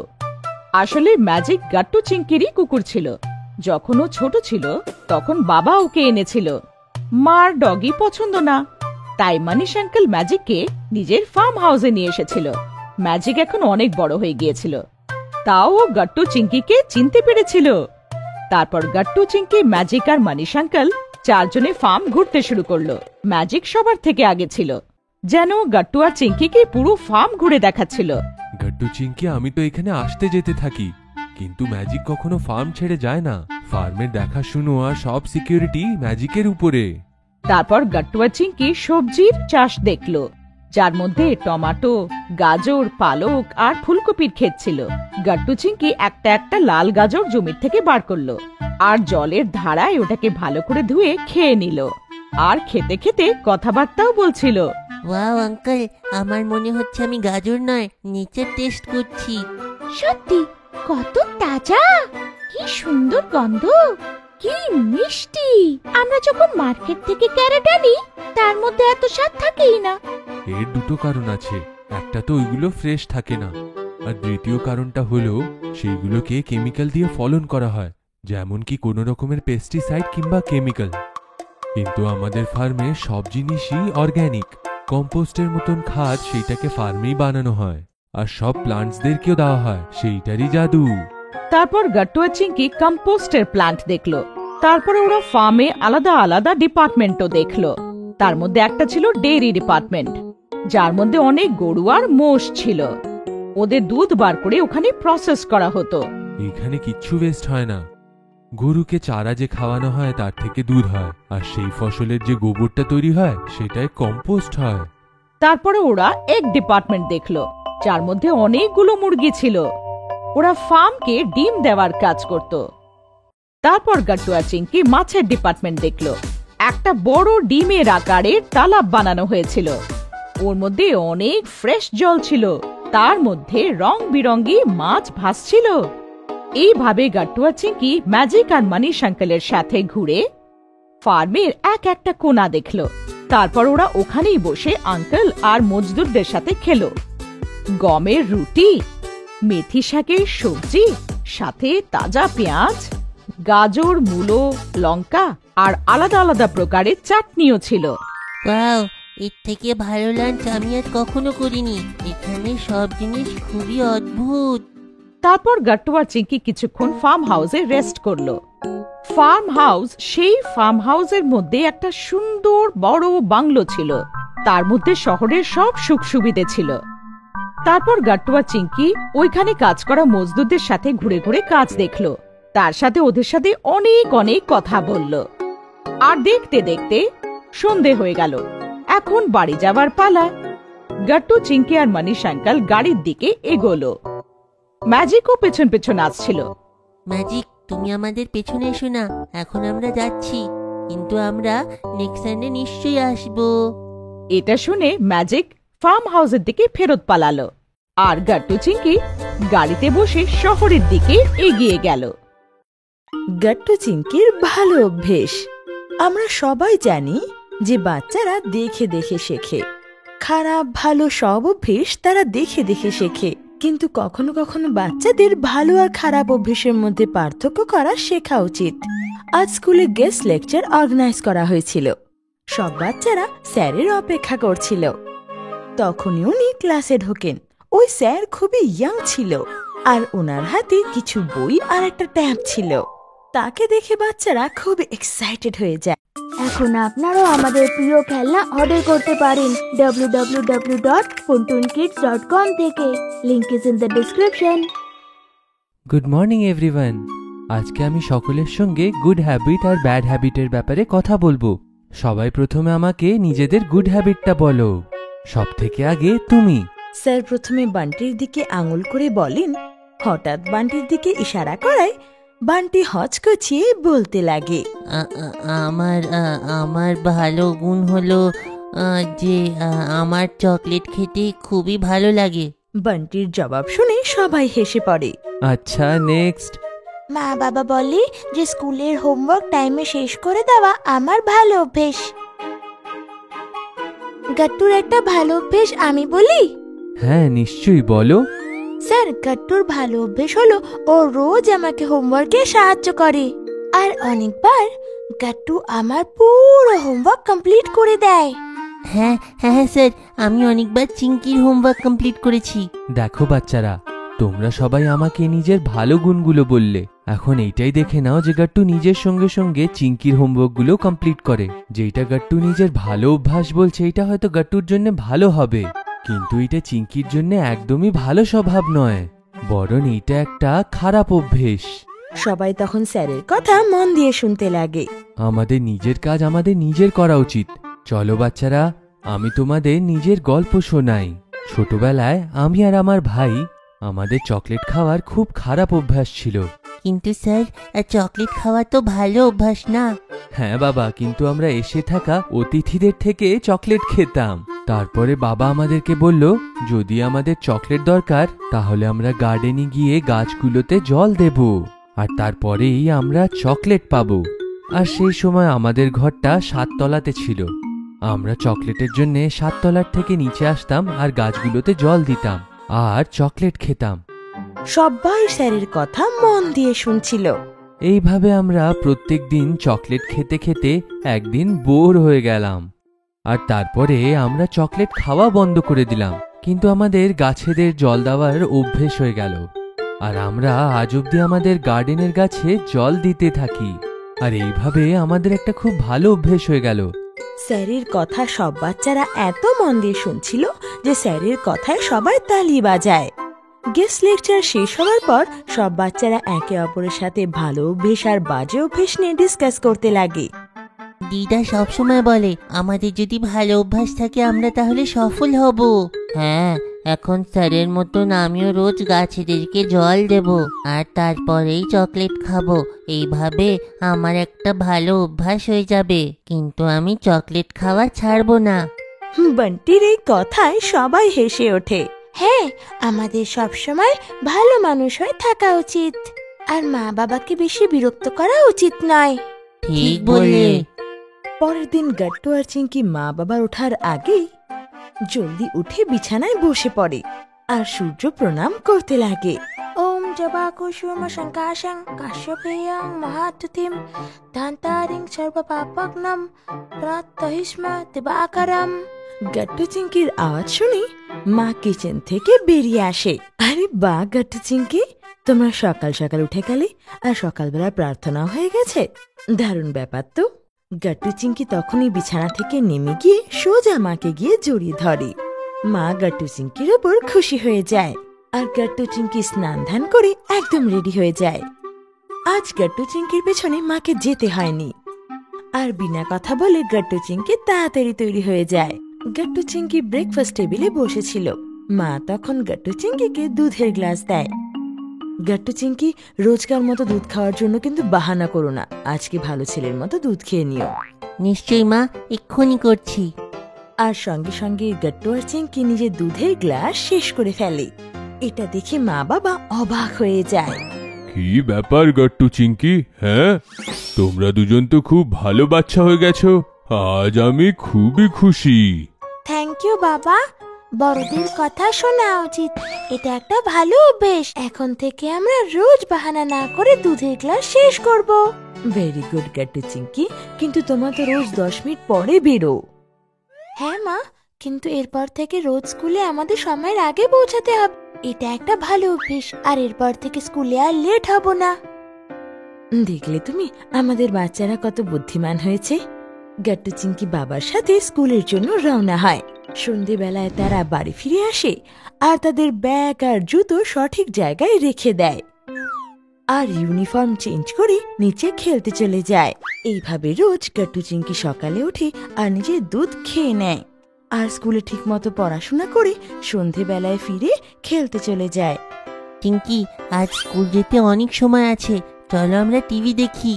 আসলে ম্যাজিক গাট্টু চিঙ্কিরই কুকুর ছিল। যখন ও ছোট ছিল তখন বাবা ওকে এনেছিল। মার ডগি পছন্দ না, তাই মনীষ আঙ্কেল ম্যাজিককে নিজের ফার্ম হাউসে নিয়ে এসেছিল। ম্যাজিক এখন অনেক বড় হয়ে গিয়েছিল, তাও গাট্টু চিঙ্কিকে চিনতে পেরেছিল। তারপর গাট্টু চিঙ্কি, ম্যাজিক আর মনীষ আঙ্কেল চারজনে ফার্ম ঘুরতে শুরু করলো। ম্যাজিক সবার থেকে আগে ছিল, যেন গাট্টু আর চিঙ্কিকে পুরো ফার্ম ঘুরে দেখাচ্ছিল। গাট্টু চিঙ্কি, আমি তো এখানে আসতে যেতে থাকি, কিন্তু ম্যাজিক কখনো ফার্ম ছেড়ে যায় না। ফার্মের দেখাশুনো আর সব সিকিউরিটি ম্যাজিকের উপরে। তারপর গাট্টু আর চিঙ্কি সবজির চাষ দেখলো, যার মধ্যে টমেটো, গাজর, পালক আর ফুলকপির ক্ষেত ছিল। গাট্টু চিঙ্কি একটা একটা লাল গাজর জমির থেকে বার করলো আর জলের ধারায় ওটাকে ভালো করে ধুয়ে খেয়ে নিল। আর খেতে খেতে কথাবার্তাও বলছিল। ওয়াও আঙ্কেল, আমার মনে হচ্ছে আমি গাজর নয়, নেচার টেস্ট করছি। সত্যি কত তাজা, কি সুন্দর গন্ধ, কি মিষ্টি। আমরা যখন মার্কেট থেকে ক্যারেট আনি তার মধ্যে এত স্বাদ থাকেই না। এর দুটো কারণ আছে, একটা তো ওইগুলো ফ্রেশ থাকে না, আর দ্বিতীয় কারণটা হলো সেইগুলোকে কেমিক্যাল দিয়ে ফলন করা হয়, যেমন কি কোনো রকমের পেস্টিসাইড কিংবা কেমিক্যাল। কিন্তু আমাদের ফার্মে সব জিনিসই অর্গ্যানিক, কম্পোস্টের মতন খাদ সেইটাকে ফার্মেই বানানো হয়, আর সব প্লান্টসদেরকেও দেওয়া হয়, সেইটারই জাদু। তারপর গাট্টু আর চিঙ্কি কম্পোস্টের প্লান্ট দেখলো। তারপরে ওরা ফার্মে আলাদা আলাদা ডিপার্টমেন্টও দেখলো। তার মধ্যে একটা ছিল ডেইরি ডিপার্টমেন্ট, যার মধ্যে অনেক গরু আর মোষ ছিল। ওদের দুধ বার করে ওখানে প্রসেস করা হতো। এখানে কিচ্ছু ওয়েস্ট হয় না। গরুকে চারা যে খাওয়ানো হয় তার থেকে দুধ হয়, আর সেই ফসলের যে গোবরটা তৈরি হয় সেটাই কম্পোস্ট হয়। তারপরে ওরা এগ ডিপার্টমেন্ট দেখলো, যার মধ্যে অনেকগুলো মুরগি ছিল। ওরা ফার্মকে ডিম দেওয়ার কাজ করত। তারপর গাট্টু আর চিঙ্কি মাছের ডিপার্টমেন্ট দেখলো। একটা বড় ডিমের আকারের তালাব বানানো হয়েছিল। ওর মধ্যে অনেক ফ্রেশ জল ছিল, তার মধ্যে রং বিরঙ্গি মাছ ভাসছিল। এইভাবে গাট্টু আর চিঙ্কি ম্যাজিক আর মানিশ আঙ্কেলের সাথে ঘুরে ফার্মের একটা কোণা দেখলো। তারপর ওরা ওখানেই বসে আঙ্কেল আর মজদুরদের সাথে খেলো। গমের রুটি, মেথি শাকের সবজি, সাথে তাজা পেঁয়াজ, গাজর, মূলো, লঙ্কা আর আলাদা আলাদা প্রকারের চাটনিও ছিল। ওয়াও, এর থেকে ভালো লাঞ্চ আমি আর কখনো করিনি। এখানে সব জিনিস খুবই অদ্ভুত। তারপর গাট্টু আর চিঙ্কি কিছুক্ষণ ফার্ম হাউসে রেস্ট করলো। ফার্ম হাউস, সেই ফার্ম হাউসের মধ্যে একটা সুন্দর বড় বাংলো ছিল, তার মধ্যে শহরের সব সুখ সুবিধে ছিল। তারপর গাট্টু আর চিঙ্কি ওইখানে কাজ করা মজদুরদের সাথে ঘুরে ঘুরে কাজ দেখলো, তার সাথে ওদের সাথে অনেক অনেক কথা বলল। আর দেখতে দেখতে সন্ধে হয়ে গেল। এখন বাড়ি যাবার পালা। গাট্টু, চিঙ্কি আর মানিশ আঙ্কেল গাড়ির দিকে এগোলো। ম্যাজিকও পেছন পেছন আসছিল। ম্যাজিক, তুমি আমাদের পেছনে এসো না, এখন আমরা যাচ্ছি, কিন্তু আমরা নেক্সট সানডে নিশ্চয়ই আসবো। এটা শুনে ম্যাজিক ফার্ম হাউসের দিকে ফেরত পালালো, আর গাট্টু চিঙ্কি গাড়িতে বসে শহরের দিকে এগিয়ে গেল। গাট্টু চিঙ্কির ভালো অভ্যেস। আমরা সবাই জানি যে বাচ্চারা দেখে দেখে শেখে। খারাপ ভালো সব অভ্যেস তারা দেখে দেখে শেখে, কিন্তু কখনো কখনো বাচ্চাদের ভালো আর খারাপ অভ্যেসের মধ্যে পার্থক্য করা শেখা উচিত। আজ স্কুলে গেস্ট লেকচার অর্গানাইজ করা হয়েছিল। সব বাচ্চারা স্যারের অপেক্ষা করছিল। তখনই উনি ক্লাসে ঢোকেন। ওই স্যার খুবই ইয়াং ছিল, আর ওনার হাতে কিছু বই আর একটা ট্যাব ছিল। তাকে দেখে বাচ্চারা খুব এক্সাইটেড হয়ে যায়। এখন আপনারাও আমাদের প্রিয় খেলনা অর্ডার করতে পারেন www.puntunkids.com থেকে। Link is in the description. Good morning everyone. আজকে আমি সকলের সঙ্গে গুড হ্যাবিট আর ব্যাড হ্যাবিটের ব্যাপারে কথা বলবো। সবাই প্রথমে আমাকে নিজেদের গুড হ্যাবিটটা বলো। সব থেকে আগে তুমি। স্যার প্রথমে বান্টির দিকে আঙুল করে বলেন। হঠাৎ বান্টির দিকে ইশারা করায় বান্টি হচকচিয়ে বলতে লাগে, আমার ভালো গুণ হলো যে আমার চকলেট খেতে খুবই ভালো লাগে। বান্টির জবাব শুনে সবাই হেসে পড়ে। আচ্ছা, নেক্সট। মা বাবা বলে যে স্কুলের হোমওয়ার্ক টাইমে শেষ করে দেওয়া আমার ভালো অভ্যেস। গাট্টুর একটা ভালো অভ্যেস আমি বলি? হ্যাঁ, নিশ্চয়ই বলো। স্যার, গাট্টুর ভালো অভ্যেস হলো ও রোজ আমাকে হোমওয়ার্কে সাহায্য করে, আর অনেকবার গাট্টু আমার পুরো হোমওয়ার্ক কমপ্লিট করে দেয়। হ্যাঁ হ্যাঁ স্যার, আমি অনেকবার চিঙ্কির হোমওয়ার্ক কমপ্লিট করেছি। দেখো বাচ্চারা, তোমরা সবাই আমাকে নিজের ভালো গুণগুলো বললে। এখন এইটাই দেখে নাও যে গাট্টু নিজের সঙ্গে সঙ্গে চিঙ্কির হোমওয়ার্কগুলো কমপ্লিট করে। যেটা গাট্টু নিজের ভালো অভ্যাস বলছে, এটা হয়তো গাট্টুর জন্য ভালো হবে, কিন্তু এটা চিঙ্কির জন্য একদমই ভালো স্বভাব নয়, বরং এটা একটা খারাপ অভ্যেস। সবাই তখন স্যারের কথা মন দিয়ে শুনতে লাগে। আমাদের নিজের কাজ আমাদের নিজের করা উচিত। চলো বাচ্চারা, আমি তোমাদের নিজের গল্প শোনাই। ছোটবেলায় আমি আর আমার ভাই, আমাদের চকলেট খাওয়ার খুব খারাপ অভ্যাস ছিল। কিন্তু স্যার, চকলেট খাওয়া তো ভালো অভ্যাস না। হ্যাঁ বাবা, কিন্তু আমরা এসে থাকা অতিথিদের থেকে চকলেট খেতাম। তারপরে বাবা আমাদেরকে বলল, যদি আমাদের চকলেট দরকার তাহলে আমরা গার্ডেনে গিয়ে গাছগুলোতে জল দেব, আর তারপরেই আমরা চকলেট পাবো। আর সেই সময় আমাদের ঘরটা 7 তলাতে ছিল। আমরা চকলেটের জন্য 7 তলার থেকে নিচে আসতাম আর গাছগুলোতে জল দিতাম আর চকলেট খেতাম। সবাই স্যারের কথা মন দিয়ে শুনছিল। এইভাবে আমরা প্রত্যেক দিন চকলেট খেতে খেতে একদিন বোর হয়ে গেলাম, আর তারপরে আমরা চকলেট খাওয়া বন্ধ করে দিলাম। কিন্তু আমাদের গাছেদের জল দেওয়ার অভ্যেস হয়ে গেল, আর আমরা আজ অব্দি আমাদের গার্ডেনের গাছে জল দিতে থাকি। আর এইভাবে আমাদের একটা খুব ভালো অভ্যেস হয়ে গেল। স্যারের কথা সব বাচ্চারা এত মন দিয়ে শুনছিল যে স্যারের কথায় সবাই তালি বাজায়। গেস্ট লেকচার শেষ হওয়ার পর সব বাচ্চারা একে অপরের সাথে ভালো অভ্যেস আর বাজে অভ্যেস নিয়ে ডিসকাস করতে লাগে। দিদা সবসময় বলে আমাদের যদি ভালো অভ্যাস থাকে আমরা তাহলে সফল হব। হ্যাঁ, এখন স্যারের মতন আমিও রোজ গাছেদেরকে জল দেব আর তারপরেই চকলেট খাবো। এইভাবে আমার একটা ভালো অভ্যাস হয়ে যাবে, কিন্তু আমি চকলেট খাওয়া ছাড়বো না। বান্টির এই কথায় সবাই হেসে ওঠে। হ্যাঁ, আমাদের সবসময় ভালো মানুষ হয়ে থাকা উচিত, আর মা বাবাকে বেশি বিরক্ত করা উচিত নয়। ঠিক বললে। পরের দিন গাট্টু আর চিঙ্কি মা বাবার ওঠার আগেই জলদি উঠে বিছানায় বসে পড়ে আর সূর্য প্রণাম করতে লাগে। ওম জবা কুসুম শঙ্কাশং কাশ্যপেয়ং মহাতুতিম দান্তারিং সর্বপাপগ্নম প্রাতহিস্ম দিবাকরম। গাট্টু চিঙ্কির আওয়াজ শুনি মা কিচেন থেকে বেরিয়ে আসে। আরে বা গাট্টু চিঙ্কি, তোমরা সকাল সকাল উঠে গেলে আর সকালবেলা প্রার্থনা হয়ে গেছে, দারুণ ব্যাপার তো। গাট্টু চিঙ্কি তখনই বিছানা থেকে নেমে গিয়ে সোজা মাকে গিয়ে জড়িয়ে ধরে। মা গাট্টু চিঙ্কির ওপর খুশি হয়ে যায় আর গাট্টু চিঙ্কি স্নান ধান করে একদম রেডি হয়ে যায়। আজ গাট্টু চিঙ্কির পেছনে মাকে যেতে হয়নি, আর বিনা কথা বলে গাট্টু চিঙ্কি তাড়াতাড়ি তৈরি হয়ে যায়। গাট্টু চিঙ্কি ব্রেকফাস্ট টেবিলে বসেছিল। মা তখন গাট্টু চিঙ্কিকে দুধের গ্লাস দেয়। গাট্টু চিঙ্কি, রোজকার মতো দুধ খাওয়ার জন্য কিন্তু বাহানা করো না, আজকে ভালো ছেলের মতো দুধ খেয়ে নিও। নিশ্চয়ই মা, এক্ষুনি করছি। আর সঙ্গে সঙ্গে গাট্টু আর চিঙ্কি নিজের দুধের গ্লাস শেষ করে ফেলে। এটা দেখে মা বাবা অবাক হয়ে যায়। কি ব্যাপার গাট্টু চিঙ্কি, হ্যাঁ তোমরা দুজন তো খুব ভালো বাচ্চা হয়ে গেছো, আজ আমি খুবই খুশি। থ্যাংক ইউ বাবা, বড়দের কথা শোনা উচিত, এটা একটা ভালো অভ্যেস। এখন থেকে আমরা রোজ বাহানা না করে দুধের গ্লাস শেষ করব। ভেরি গুড গাট্টু চিঙ্কি, কিন্তু তোমার তো রোজ 10 মিনিট পরে বেরো। হ্যাঁ মা, কিন্তু এরপর থেকে রোজ স্কুলে আমাদের সময়ের আগে পৌঁছাতে হবে, এটা একটা ভালো অভ্যেস, আর এরপর থেকে স্কুলে আর লেট হব না। দেখলে তুমি আমাদের বাচ্চারা কত বুদ্ধিমান হয়েছে। গাট্টু চিঙ্কি বাবার সাথে স্কুলের জন্য রওনা হয়। সন্ধেবেলায় তারা বাড়ি ফিরে আসে আর তাদের ব্যাগ আর জুতো সঠিক জায়গায় রেখে দেয় আর ইউনিফর্ম চেঞ্জ করে নিচে খেলতে চলে যায়। এইভাবে রোজ গাট্টু চিঙ্কি সকালে উঠে আর নিজের দুধ খেয়ে নেয় আর স্কুলে ঠিক মতো পড়াশোনা করে সন্ধেবেলায় ফিরে খেলতে চলে যায়। চিঙ্কি, আজ স্কুল যেতে অনেক সময় আছে, চলো আমরা টিভি দেখি।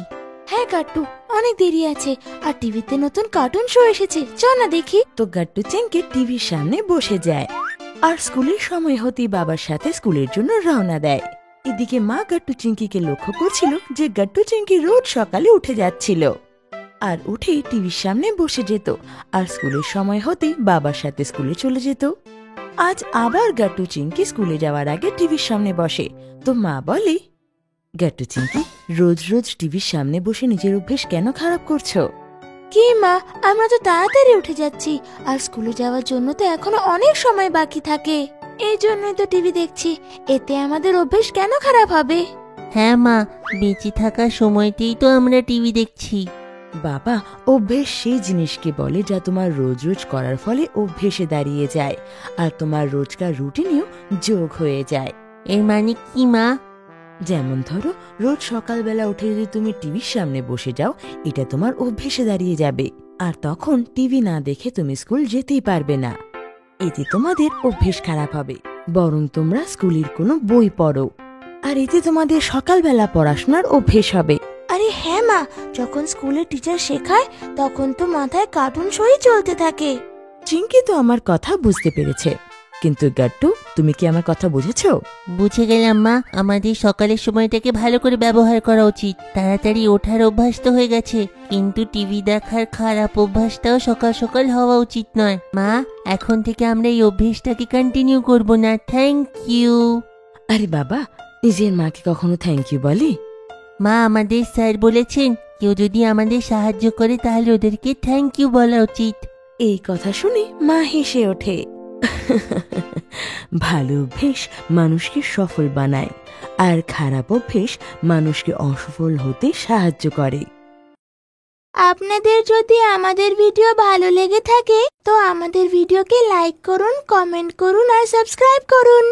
হ্যাঁ গাট্টু, অনেক দেরি আছে, আর টিভিতে নতুন কার্টুন শো এসেছে, চল না দেখি। তো গাট্টু চিঙ্কি টিভির সামনে বসে যায় আর স্কুলের সময় হতেই বাবার সাথে স্কুলের জন্য রওনা দেয়। এদিকে মা গাট্টু চিঙ্কিকে লক্ষ্য করছিল যে গাট্টু চিঙ্কি রোজ সকালে উঠে যাচ্ছিল আর উঠে টিভির সামনে বসে যেত আর স্কুলের সময় হতেই বাবার সাথে স্কুলে চলে যেত। আজ আবার গাট্টু চিঙ্কি স্কুলে যাওয়ার আগে টিভির সামনে বসে। তো মা বলে, গাট্টু চিঙ্কি, রোজ রোজ টিভির সামনে বসে নিজের অভ্যেস কেন খারাপ করছো? কি মা, আমরা তো তাড়াতাড়ি উঠে যাচ্ছি, আর স্কুলে যাওয়ার জন্য তো এখনো অনেক সময় বাকি থাকে, এই জন্যই তো টিভি দেখছি, এতে আমাদের অভ্যেস কেন খারাপ হবে? হ্যাঁ মা, বেঁচে থাকার সময়তেই তো আমরা টিভি দেখছি। বাবা, অভ্যেস সেই জিনিসকে বলে যা তোমার রোজ রোজ করার ফলে অভ্যেসে দাঁড়িয়ে যায় আর তোমার রোজকার রুটিনেও যোগ হয়ে যায়। এর মানে কি মা? যেমন ধরো, রোজ সকালবেলা উঠে যদি তুমি টিভির সামনে বসে যাও, এটা তোমার অভ্যেসে দাঁড়িয়ে যাবে, আর তখন টিভি না দেখে তুমি স্কুল যেতেই পারবে না। এতে তোমাদের অভ্যেস খারাপ হবে, বরং তোমরা স্কুলের কোনো বই পড়ো, আর এতে তোমাদের সকালবেলা পড়াশোনার অভ্যেস হবে। আরে হ্যাঁ মা, যখন স্কুলের টিচার শেখায় তখন তো মাথায় কার্টুন শোই চলতে থাকে। চিঙ্কি তো আমার কথা বুঝতে পেরেছে, কিন্তু গাট্টু, তুমি কি আমার কথা বুঝেছো? বুঝে গেলাম মা, আমাদের সকালের সময়টাকে ভালো করে ব্যবহার করা উচিত। তাড়াতাড়ি ওঠার অভ্যাস তো হয়ে গেছে, কিন্তু টিভি দেখার খারাপ অভ্যাসটাও সকাল সকাল হওয়া উচিত নয়। মা, এখন থেকে আমরা এই অভ্যাসটাকে কন্টিনিউ করব না। Thank you. আরে বাবা, নিজের মাকে কখনো থ্যাংক ইউ বলে? মা, আমাদের স্যার বলেছেন কেউ যদি আমাদের সাহায্য করে তাহলে ওদেরকে থ্যাংক ইউ বলা উচিত। এই কথা শুনে মা হেসে ওঠে। ভালো অভ্যেস মানুষকে সফল বানায়, আর খারাপ অভ্যেস মানুষকে অসফল হতে সাহায্য করে। আপনাদের যদি আমাদের ভিডিও ভালো লেগে থাকে তো আমাদের ভিডিওকে লাইক করুন, কমেন্ট করুন আর সাবস্ক্রাইব করুন।